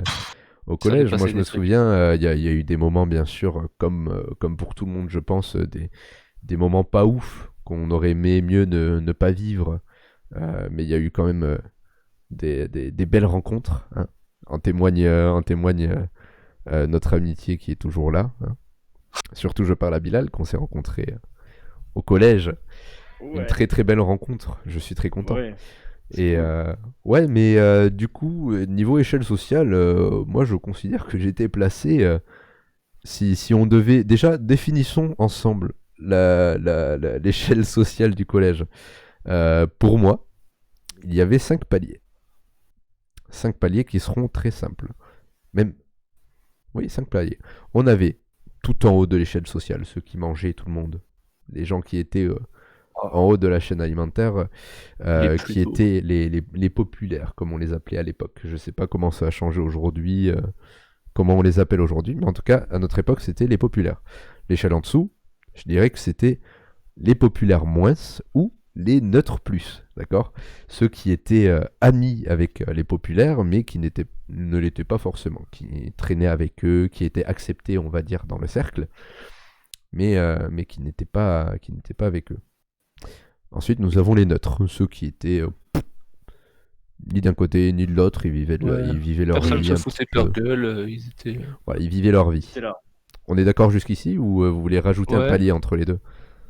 au Ça s'est collège. Moi passé je me des trucs. souviens, il y a eu des moments bien sûr, comme pour tout le monde je pense, des moments pas ouf qu'on aurait aimé mieux ne pas vivre. Mais il y a eu quand même des belles rencontres, hein. En témoigne notre amitié qui est toujours là, hein. Surtout je parle à Bilal qu'on s'est rencontré au collège. Une Ouais. très très belle rencontre, je suis très content. Ouais. C'est Et cool. ouais, mais du coup, niveau échelle sociale, moi je considère que j'étais placé, si on devait... Déjà, définissons ensemble l'échelle sociale du collège. Pour moi, il y avait 5 paliers. 5 paliers qui seront très simples. Même, oui, 5 paliers. On avait tout en haut de l'échelle sociale, ceux qui mangeaient tout le monde. Les gens qui étaient en Oh, haut de la chaîne alimentaire, les plus qui pauvres. étaient les populaires, comme on les appelait à l'époque. Je ne sais pas comment ça a changé aujourd'hui, comment on les appelle aujourd'hui, mais en tout cas, à notre époque, c'était les populaires. L'échelle en dessous, je dirais que c'était les populaires moins ou les neutres plus, d'accord? Ceux qui étaient amis avec les populaires, mais qui ne l'étaient pas forcément, qui traînaient avec eux, qui étaient acceptés, on va dire, dans le cercle, mais qui n'étaient pas avec eux. Ensuite, nous avons les neutres, ceux qui étaient ni d'un côté ni de l'autre, Ouais. ils vivaient leur Personne vie se un petit foutait de leur peu. gueule. Ils étaient. Voilà, ils vivaient leur vie. C'est là. On est d'accord jusqu'ici ou vous voulez rajouter un Ouais. palier entre les deux?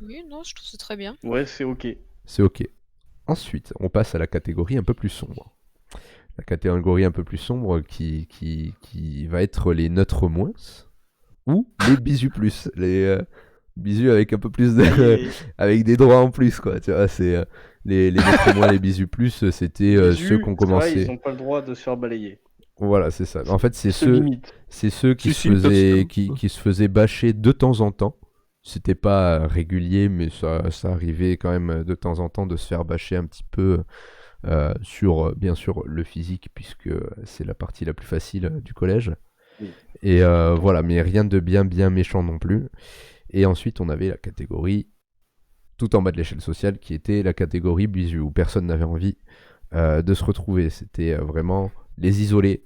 Oui, non, je trouve ça très bien. Ouais, c'est ok. C'est ok. Ensuite, on passe à la catégorie un peu plus sombre. La catégorie un peu plus sombre qui va être les neutres moins ou les bisus plus. Les bisus avec un peu plus de... Aïe, aïe, aïe. avec des droits en plus, quoi. Tu vois, c'est les neutres moins, les bisus plus, c'était Les ceux bisus, qu'on ça va, ils commençait. ont pas le droit de se faire balayer. Voilà, c'est ça. En fait, Ils se limitent. c'est ceux qui Si, se si, ils peuvent faisaient, se- qui se faisaient bâcher de temps en temps. C'était pas régulier, mais ça arrivait quand même de temps en temps de se faire bâcher un petit peu sur, bien sûr, le physique, puisque c'est la partie la plus facile du collège. Oui. Et voilà, mais rien de bien méchant non plus. Et ensuite, on avait la catégorie tout en bas de l'échelle sociale qui était la catégorie bisu, où personne n'avait envie de se retrouver. C'était vraiment les isolés,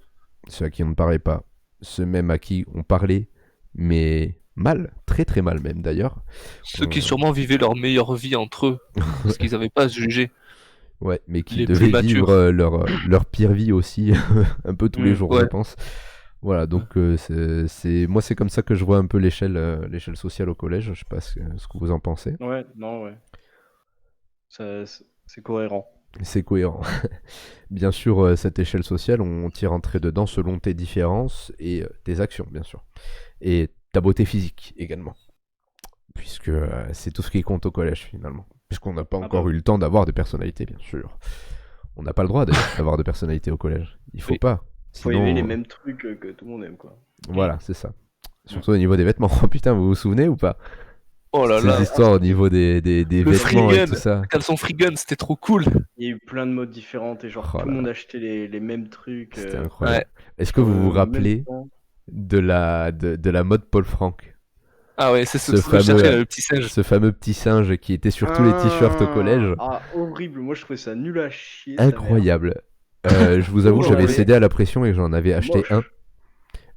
ceux à qui on ne parlait pas, ceux même à qui on parlait, mais mal, très très mal même d'ailleurs. Ceux qui sûrement vivaient leur meilleure vie entre eux, parce qu'ils n'avaient pas à se juger. Ouais, mais qui Les plus devaient matures. vivre leur pire vie aussi, un peu tous les jours, ouais. je pense. Voilà, donc moi c'est comme ça que je vois un peu l'échelle sociale au collège. Je sais pas ce que vous en pensez. Ouais, non, ouais. C'est cohérent. C'est cohérent. Bien sûr, cette échelle sociale, on t'y rentrait dedans selon tes différences et tes actions, bien sûr. Et ta beauté physique également. Puisque c'est tout ce qui compte au collège finalement. Puisqu'on n'a pas Ah encore bah. eu le temps d'avoir de personnalité, bien sûr. On n'a pas le droit d'ailleurs d'avoir de personnalité au collège. Il faut Oui. pas. Faut Sinon, aimer les mêmes trucs que tout le monde aime, quoi. voilà, c'est ça. Surtout au niveau des vêtements. Oh, putain, vous vous souvenez ou pas? Oh là Ces là. histoires au niveau des Le vêtements et Freegun, tout ça. le caleçon Freegun, c'était trop cool. Il y a eu plein de modes différentes et genre Oh tout là le monde là, achetait les mêmes trucs. c'était incroyable. Ouais. Est-ce que vous vous en même rappelez temps. de la mode Paul Frank? Ah ouais, c'est Ce ce que je cherchais, fameux, le petit singe. ce fameux petit singe qui était sur tous les t-shirts au collège. Horrible. Moi, je trouvais ça nul à chier, sa mère. Incroyable. Je vous avoue, Oh, j'avais ouais. cédé à la pression et j'en avais acheté Moche. un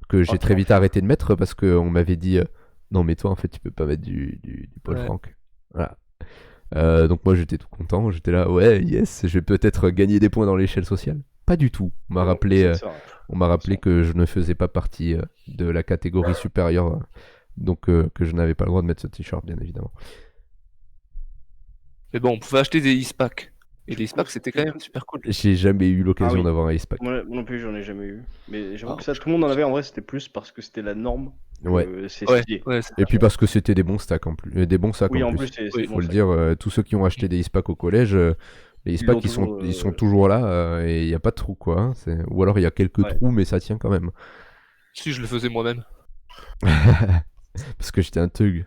que j'ai Oh, très quel vite arrêté de mettre parce qu'on m'avait dit non mais toi en fait tu peux pas mettre du Paul Ouais. Frank. Voilà. Donc moi j'étais tout content, j'étais là ouais yes, je vais peut-être gagner des points dans l'échelle sociale. Pas du tout. On m'a Non, rappelé, c'est ça. on m'a rappelé ça. que je ne faisais pas partie de la catégorie supérieure, donc que je n'avais pas le droit de mettre ce t-shirt bien évidemment. Mais bon, on pouvait acheter des Eastpak. Et Du les Eastpak, coup, c'était quand même super cool. J'ai jamais eu l'occasion Ah oui. d'avoir un ice pack. Moi non plus, j'en ai jamais eu. Mais j'avoue Ah, que ça, tout le monde en avait. En vrai, c'était plus parce que c'était la norme. Ouais. C'est Ouais, stylé. ouais, Et puis parce que c'était des bons stacks en plus, des bons sacs Oui, en en plus. plus, c'est Oui, bon, Faut le ça. dire, tous ceux qui ont acheté des ice-packs au collège, les Ils l'ont ice-packs ils sont toujours, toujours là et il n'y a pas de trou quoi. Hein. Ou alors il y a quelques Ouais. trous mais ça tient quand même. Si je le faisais moi-même. Parce que j'étais un thug.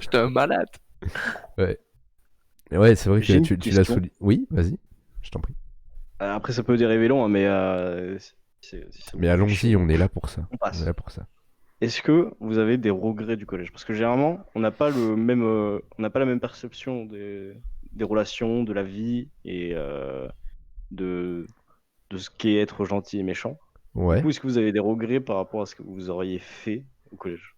J'étais un malade. Ouais. Et ouais, c'est vrai que J'ai une tu l'as question. souligné. Oui, vas-y, je t'en prie. Après, ça peut dériver long, hein, mais si ça vous Mais fait allons-y, chier, on est là pour ça. on On passe. est là pour ça. Est-ce que vous avez des regrets du collège? Parce que généralement, on n'a pas on n'a pas la même perception des relations, de la vie et de, de ce qu'est être gentil et méchant. Du Ouais. coup, est-ce que vous avez des regrets par rapport à ce que vous auriez fait au collège?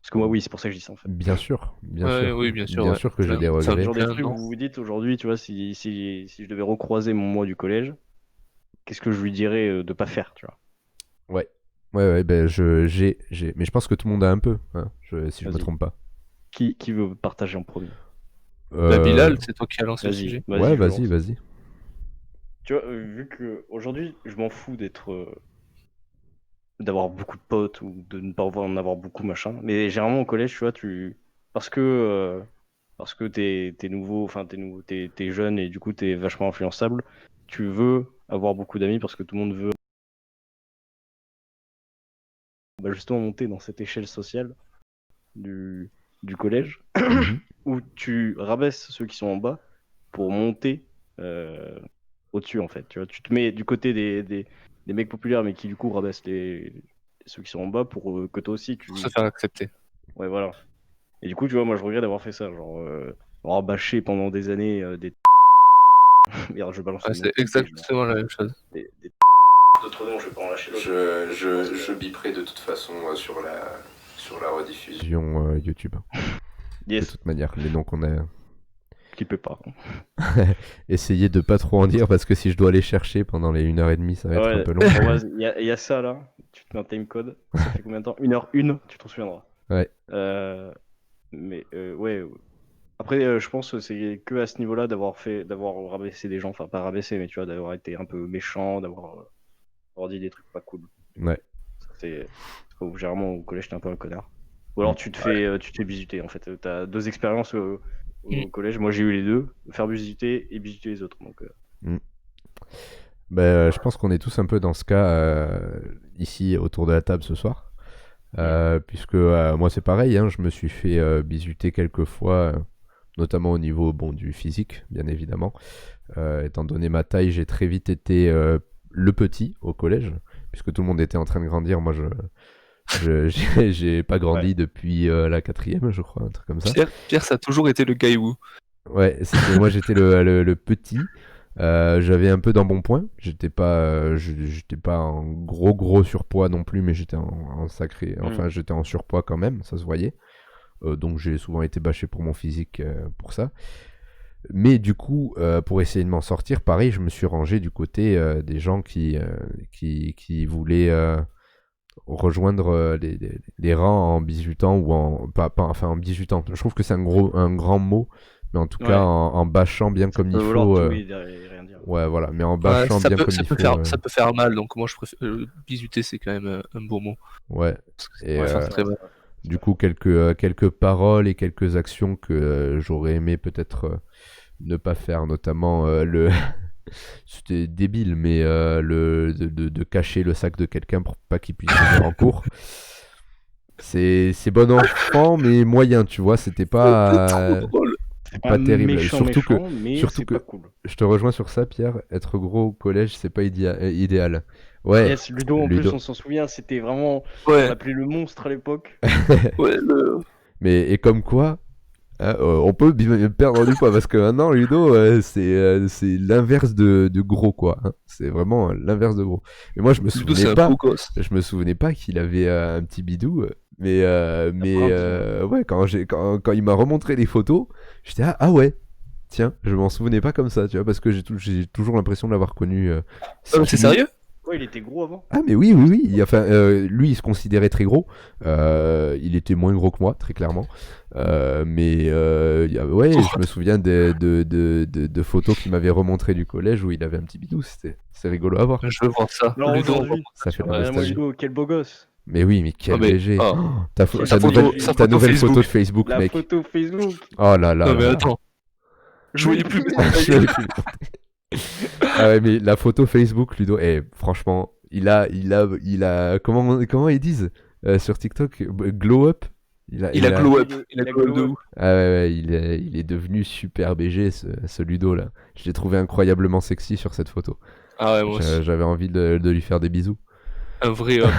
Parce que moi, oui, c'est pour ça que je dis ça en fait. Bien sûr, bien Ouais, sûr. oui, bien sûr, Bien ouais. sûr que j'ai Ça- des ça- regrets. Genre des Bien, trucs non. où vous vous dites aujourd'hui, tu vois, si je devais recroiser mon moi du collège, qu'est-ce que je lui dirais de pas faire, tu vois? Ouais. Ouais, ben mais je pense que tout le monde a un peu, hein, si je me Vas-y. trompe pas. Qui veut partager en premier? Bah, Bilal, c'est toi qui as lancé le Vas-y, sujet. Ouais, je vas-y, lance. vas-y. Tu vois, vu que aujourd'hui, je m'en fous d'avoir beaucoup de potes ou de ne pas en avoir beaucoup, machin. Mais généralement au collège, tu vois, parce que t'es nouveau, enfin t'es jeune et du coup t'es vachement influençable, tu veux avoir beaucoup d'amis parce que tout le monde veut justement monter dans cette échelle sociale du collège Mhm. où tu rabaisses ceux qui sont en bas pour monter au-dessus en fait. Tu vois, tu te mets du côté des mecs populaires mais qui du coup rabaissent ceux qui sont en bas pour que toi aussi Pour se faire accepter. Ouais, voilà. Et du coup, tu vois, moi je regrette d'avoir fait ça, genre avoir bâché pendant des années des merde, je balance Ouais, le nom c'est de trucs, mais exactement la même chose. des d'autres noms, je vais pas en lâcher d'autres. Je biperai de toute façon sur la rediffusion YouTube. De Yes, toute manière, les noms qu'on a. clippez pas. Essayez de pas trop en dire parce que si je dois aller chercher pendant les 1h30, ça va être un peu long. Pour moi, il y a ça là, tu te mets un timecode, ça fait combien de temps? 1h01, tu t'en souviendras. Ouais. Mais ouais. Après, je pense que c'est que à ce niveau-là d'avoir rabaissé des gens, enfin pas rabaissé, mais tu vois, d'avoir été un peu méchant, d'avoir dit des trucs pas cool. Ouais. C'est généralement au collège t'es un peu un connard. Ou alors tu te fais bisuter en fait. T'as deux expériences au collège. Moi j'ai eu les deux, me faire bisuter et bisuter les autres. Donc Je pense qu'on est tous un peu dans ce cas ici autour de la table ce soir. Puisque moi c'est pareil, hein, je me suis fait bisuter quelques fois, notamment au niveau du physique, bien évidemment. Étant donné ma taille, j'ai très vite été le petit au collège, puisque tout le monde était en train de grandir. Moi, j'ai pas grandi depuis la 4e, je crois, un truc comme ça. Pierre, ça a toujours été le gaïwou. Ouais, moi j'étais le petit. J'avais un peu d'embonpoint. J'étais pas en gros surpoids non plus, mais j'étais en sacré. Enfin, j'étais en surpoids quand même, ça se voyait. Donc j'ai souvent été bâché pour mon physique pour ça. Mais du coup, pour essayer de m'en sortir, pareil, je me suis rangé du côté des gens qui voulaient rejoindre les rangs en bizutant ou enfin en bizutant. Je trouve que c'est un grand mot, mais en tout cas en bâchant bien comme il faut. Rien dire. Ouais, voilà, mais en bâchant bien comme il faut. Ça peut faire mal, donc moi je préfère. Bisuter, c'est quand même un beau mot. Ouais. Et très mal. du coup, quelques paroles et quelques actions que j'aurais aimé peut-être ne pas faire, notamment c'était débile, mais de cacher le sac de quelqu'un pour pas qu'il puisse venir en cours. C'est bon enfant, mais moyen, tu vois, c'était pas terrible. Surtout que pas cool. je te rejoins sur ça, Pierre. Être gros au collège, c'est pas idéal. Ouais. Yes, Ludo, en plus, on s'en souvient, c'était vraiment. Ouais. On l'appelait le monstre à l'époque. Ouais, Mais et comme quoi, on peut perdre du poids parce que maintenant Ludo c'est l'inverse de gros quoi. Hein. C'est vraiment l'inverse de gros. Mais moi je me souvenais pas qu'il avait un petit bidou. Mais ouais quand il m'a remontré les photos, j'étais ah ouais. Tiens, je m'en souvenais pas comme ça, tu vois, parce que j'ai toujours l'impression de l'avoir connu. C'est sérieux? Ouais, il était gros avant. Ah mais oui. Enfin, lui, il se considérait très gros. Il était moins gros que moi, très clairement. Mais ouais, je me souviens de photos qu'il m'avait remontrées du collège où il avait un petit bidou. C'est rigolo à voir. Je veux voir ça. Alors, Ludo, ça fait de la moi, nostalgie. Ludo, quel beau gosse. Mais oui, mais quel léger. Ta photo nouvelle Facebook. photo de Facebook, La mec. photo Facebook. Oh là là. Non mais attends. Je voyais plus. Ah ouais, mais la photo Facebook, Ludo, franchement, il a comment ils disent sur TikTok, glow up. Il a glow up. Il a glow up de ouf. Ah ouais, il est devenu super BG ce Ludo là. Je l'ai trouvé incroyablement sexy sur cette photo. Ah ouais, moi aussi. J'avais envie de lui faire des bisous. Un vrai homme.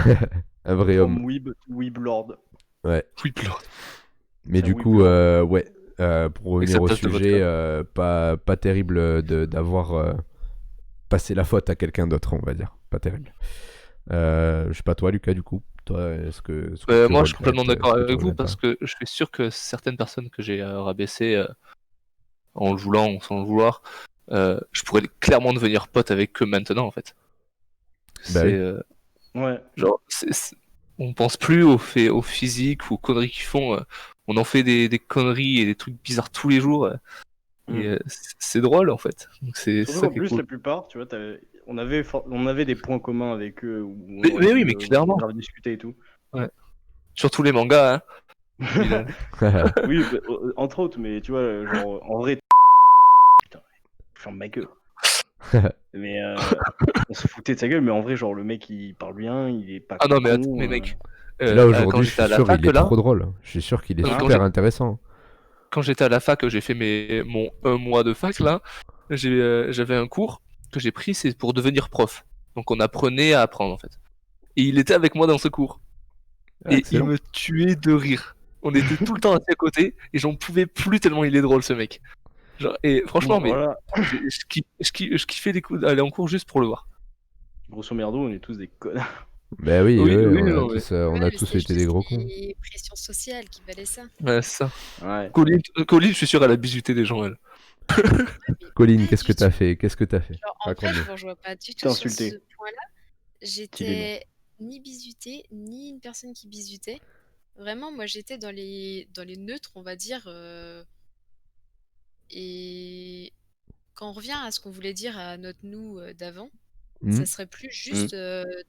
Un vrai homme. Weeb Lord. Ouais. Weeb Lord. Mais du coup, ouais. Pour revenir au sujet, pas terrible d'avoir passé la faute à quelqu'un d'autre, on va dire. Pas terrible. Je sais pas toi, Lucas, du coup. Toi, est-ce que moi, je suis complètement d'accord avec vous parce que je suis sûr que certaines personnes que j'ai rabaissées en le voulant ou sans le vouloir, je pourrais clairement devenir pote avec eux maintenant, en fait. Bah ouais. Genre, on pense plus au physique ou aux conneries qu'ils font. On en fait des conneries et des trucs bizarres tous les jours. Et c'est drôle en fait. Donc c'est ça en qui est plus, cool. la plupart, tu vois, on avait des points communs avec eux. Mais oui, mais clairement. On discuté et tout. Ouais. Surtout les mangas. Hein. Oui, entre autres, mais tu vois, genre en vrai. Putain, ferme ma gueule. Mais on se foutait de sa gueule, mais en vrai, genre le mec il parle bien, il est pas. Ah non, mais attends, mais mec. Là aujourd'hui, je suis sûr qu'il est trop drôle. Je suis sûr qu'il est super intéressant. Quand j'étais à la fac, j'ai fait mon 1 mois de fac là. J'avais un cours que j'ai pris, c'est pour devenir prof. Donc on apprenait à apprendre en fait. Et il était avec moi dans ce cours. Et il me tuait de rire. On était tout le temps assis à côté et j'en pouvais plus tellement il est drôle ce mec. Genre, et franchement, mais voilà. je kiffais aller en cours juste pour le voir. Grosso merdo, on est tous des connards. Bah oui, on a tous été des gros cons. C'est les pressions sociales qui valaient ça. Ouais, c'est ça. Ouais. Colline, je suis sûr, elle a bisuté des gens, elle. Colline, qu'est-ce que t'as fait? Genre, en fait, je ne rejoins pas du tout sur ce point-là. J'étais ni bisutée, ni une personne qui bisutait. Vraiment, moi, j'étais dans les neutres, on va dire. Et quand on revient à ce qu'on voulait dire à notre nous d'avant, ça serait plus juste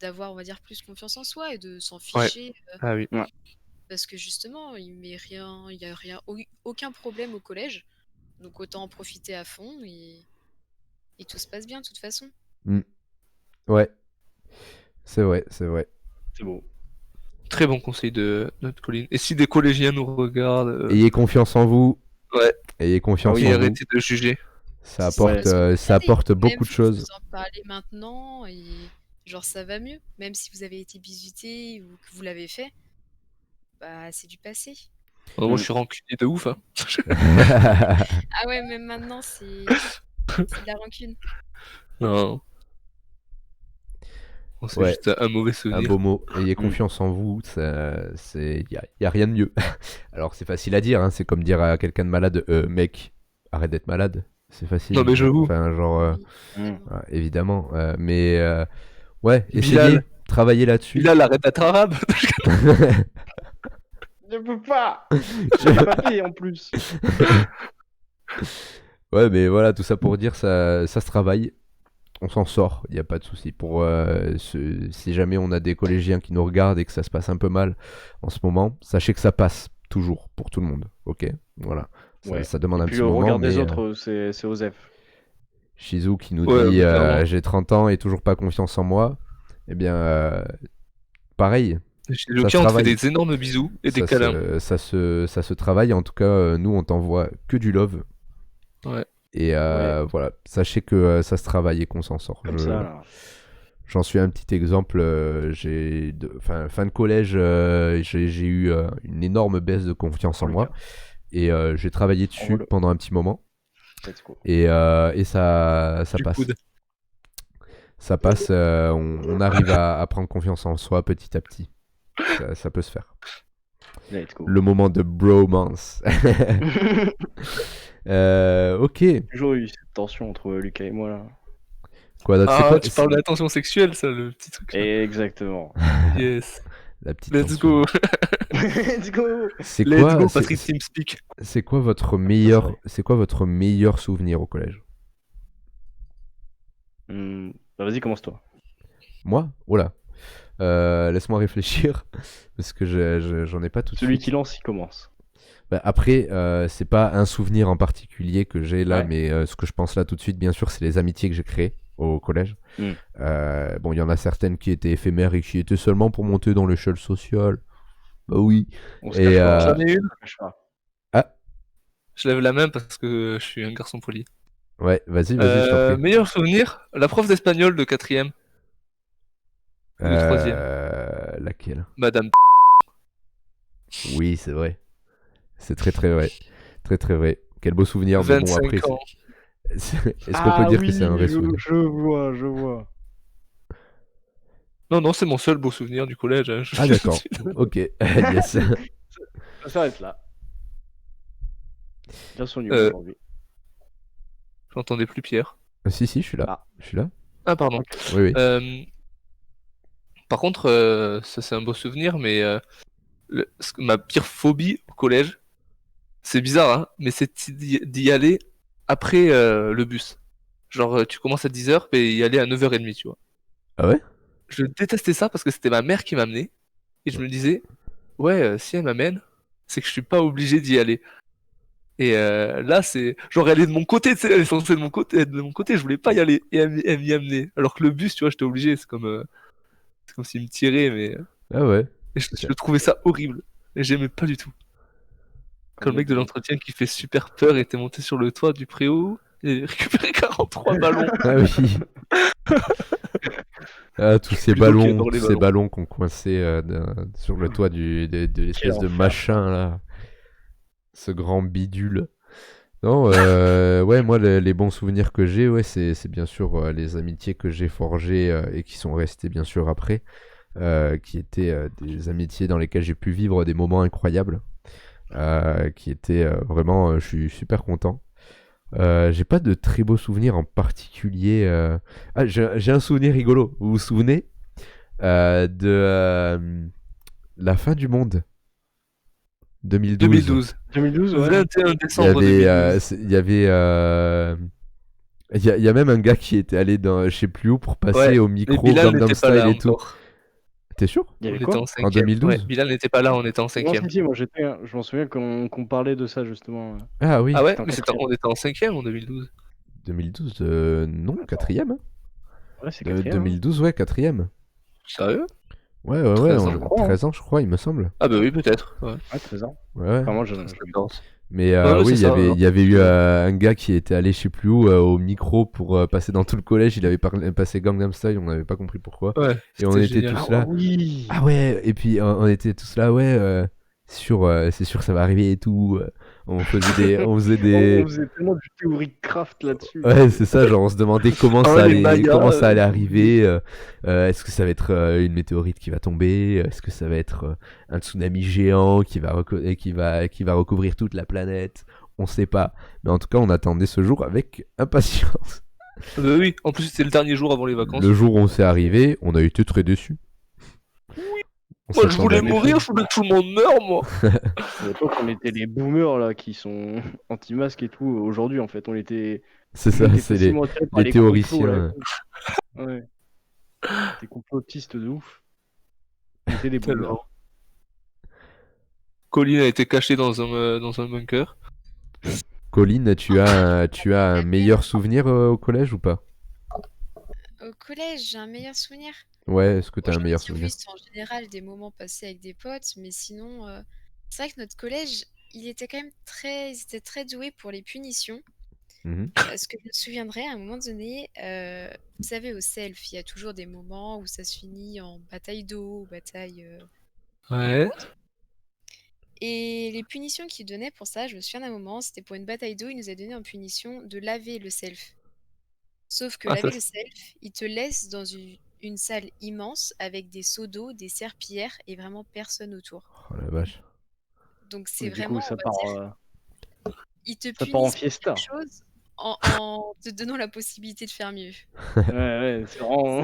d'avoir, on va dire, plus confiance en soi et de s'en ficher. Ah oui. Parce que justement, il n'y a aucun problème au collège. Donc autant en profiter à fond et tout se passe bien de toute façon. Ouais. C'est vrai. C'est beau. Très bon conseil de notre Colline. Et si des collégiens nous regardent... Ayez confiance en vous. Ouais. Ayez confiance en vous. Et arrêtez de juger. Ça apporte beaucoup de choses. Vous en parlez maintenant et genre ça va mieux. Même si vous avez été bisuté ou que vous l'avez fait, bah c'est du passé. Moi, je suis rancunier de ouf. Hein. Ah ouais, même maintenant, c'est de la rancune. Non. Bon, c'est Ouais. juste un mauvais Un souvenir. beau mot. Ayez confiance en vous. Il y a rien de mieux. Alors c'est facile à dire. Hein, c'est comme dire à quelqu'un de malade, mec, arrête d'être malade. C'est facile. Non, mais j'avoue. Enfin, genre, Oui, Mm. évidemment. évidemment. Mais ouais, Bilal. essayez, travaillez là-dessus. Il a l'arrêt d'être arabe. Je peux pas. J'ai pas fait en plus. Ouais, mais voilà, tout ça pour dire, ça se travaille. On s'en sort, il n'y a pas de souci. Si jamais on a des collégiens qui nous regardent et que ça se passe un peu mal en ce moment, sachez que ça passe toujours pour tout le monde. Ok, voilà. Ouais. Ça demande Et un puis petit le moment, regard des mais autres, c'est Osef. Shizu qui nous Ouais, dit mais clairement. j'ai 30 ans et toujours pas confiance en moi, eh bien, pareil. Chez Loki, on te fait travaille. des énormes bisous et des Ça câlins. ça se travaille. En tout cas, nous, on t'envoie que du love. Ouais. Et Ouais. voilà, sachez que ça se travaille et qu'on s'en sort. Comme ça, là. J'en suis un petit exemple. Fin de collège, j'ai eu une énorme baisse de confiance en le moi. gars. Et j'ai travaillé dessus Envoie-le. pendant un petit moment. Let's go. Et ça Du passe. coude. Ça passe. On arrive à prendre confiance en soi petit à petit. Ça peut se faire. Let's go. Le moment de bromance. Ok. Toujours eu cette tension entre Lucas et moi là. Quoi d'autre? C'est Ah, quoi tu parles de la tension sexuelle, ça, le petit truc. là. Exactement. Yes. la petite Let's tension. go. Let's go. C'est Let's quoi, go, c'est- Patrick TeamSpeak. c'est quoi votre vrai. meilleur, c'est quoi votre meilleur souvenir au collège? Bah, vas-y, commence-toi. Moi? Oh là. Laisse-moi réfléchir parce que j'en ai pas tout de Celui suite. qui lance, il commence. Bah, après, c'est pas un souvenir en particulier que j'ai là, Ouais. mais ce que je pense là tout de suite, bien sûr, c'est les amitiés que j'ai créées au collège. Mm. Bon, il y en a certaines qui étaient éphémères et qui étaient seulement pour monter dans l'échelle sociale. Bah oui. On se Et, cache pas. euh, J'en ai une. On se cache pas. Ah, Je lève la main parce que je suis un garçon poli. ouais, vas-y, je t'en prie. Meilleur souvenir, la prof d'espagnol de 4ème. Ou de 3ème. Laquelle? Madame. Oui, c'est vrai. C'est très très vrai. Très très vrai. Quel beau souvenir, mais bon, 25 après, ans. est-ce qu'on peut dire que c'est un vrai souvenir? Je vois, je vois. Non, non, c'est mon seul beau souvenir du collège. Hein. Ah d'accord, ok, yes. Ça s'arrête là. Bien son niveau Euh, aujourd'hui. J'entendais plus Pierre. Si, je suis là. Ah. Je suis là. Ah, pardon. Oui, oui. Par contre, ça c'est un beau souvenir, mais ma pire phobie au collège, c'est bizarre, hein, mais c'est d'y aller après le bus. Genre, tu commences à 10h, et y aller à 9h30, tu vois. Ah ouais? Je détestais ça parce que c'était ma mère qui m'amenait, et je me disais, ouais, si elle m'amène, c'est que je suis pas obligé d'y aller. Et là, c'est genre elle est de mon côté, tu sais, elle est censée être de mon côté, je voulais pas y aller, et elle m'y amenait. Alors que le bus, tu vois, j'étais obligé, c'est comme s'il me tirait, mais Ah ouais. et je trouvais ça horrible. Et j'aimais pas du tout. Quand le mec de l'entretien qui fait super peur était monté sur le toit du préau et récupéré 43 ballons. Ah oui. Ah, tous ces Plutôt qu'il ballons, adore les ces ballons. ballons qu'on coinçait sur le toit de l'espèce de enfer. machin là. Ce grand bidule. Non, ouais, moi les bons souvenirs que j'ai, ouais, c'est bien sûr les amitiés que j'ai forgées et qui sont restées bien sûr après, qui étaient des amitiés dans lesquelles j'ai pu vivre des moments incroyables, qui étaient vraiment, je suis super content. J'ai pas de très beaux souvenirs en particulier. Ah, j'ai un souvenir rigolo. Vous vous souvenez de la fin du monde 2012. 2012. 2012, Le ouais. 21 Il y décembre avait, 2012. il y a même un gars qui était allé dans je sais plus où pour passer Ouais, au mais micro Bilal Gangnam n'était pas là Style et tout. encore. T'es sûr? Il y On avait était quoi en en 5ème. 2012? Ouais, Bilal n'était pas là, on était en 5ème. si, moi je m'en souviens qu'on parlait de ça justement. Ah oui. Ah ouais, C'était en mais 4ème. on était en 5ème en 2012. 2012, non, Attends. quatrième. Hein. Ouais, c'est 4ème. 2012, ouais, quatrième. Sérieux? Ouais, ouais, 13 ans, ouais, je crois, hein. 13 ans, je crois, il me semble. Ah bah oui, peut-être. Ouais. Ouais, 13 ans. Ouais, ouais. Enfin, moi je. 14. Mais Ouais, oui, c'est ça, il y avait eu un gars qui était allé je sais plus où au micro pour passer dans tout le collège. Il avait passé Gangnam Style, on n'avait pas compris pourquoi. Ouais, Et on c'était était génial. tous Ah là. oui. Ah ouais, et puis on était tous là, ouais, c'est sûr, ça va arriver et tout. On faisait On des. faisait tellement du théorie craft là-dessus. Ouais, c'est ça, genre on se demandait Ah ouais, les Mayas, comment ça allait oui. arriver. Est-ce que ça va être une météorite qui va tomber? Est-ce que ça va être un tsunami géant qui va recouvrir toute la planète? On sait pas. Mais en tout cas, on attendait ce jour avec impatience. Bah oui, en plus c'était le dernier jour avant les vacances. Le jour où on s'est arrivé, on a été très déçus. On Moi je s'attendait voulais à- mourir, je voulais que tout le monde meure, moi. À l'époque, on était les boomers là qui sont anti-masques et tout. Aujourd'hui, en fait, on était, C'est on ça, était c'est facilement attirés par les complots, théoriciens. là. Ouais. Des complotistes de ouf. On était des boomers. Tellement. Colin a été caché dans un bunker. Colline, tu as un meilleur souvenir au collège ou pas? Au collège, j'ai un meilleur souvenir. Ouais, est-ce que tu Moi, as un je me meilleur dis souvenir? oui, c'est en général des moments passés avec des potes, mais sinon, c'est vrai que notre collège, il était quand même ils étaient très doués pour les punitions. Mhm. Parce que je me souviendrai, à un moment donné, vous savez, au self, il y a toujours des moments où ça se finit en bataille d'eau, bataille Ouais. autre. Et les punitions qu'ils donnaient pour ça, je me souviens d'un moment, c'était pour une bataille d'eau, ils nous a donné en punition de laver le self. Sauf que Ah, ça, laver le self, ils te laissent dans une salle immense avec des seaux d'eau, des serpillères et vraiment personne autour. Oh la vache. Donc c'est Mais du vraiment, coup, on va dire, ils te ça part en punissent pour fiesta. quelque chose en te donnant la possibilité de faire mieux. Ouais, c'est vraiment.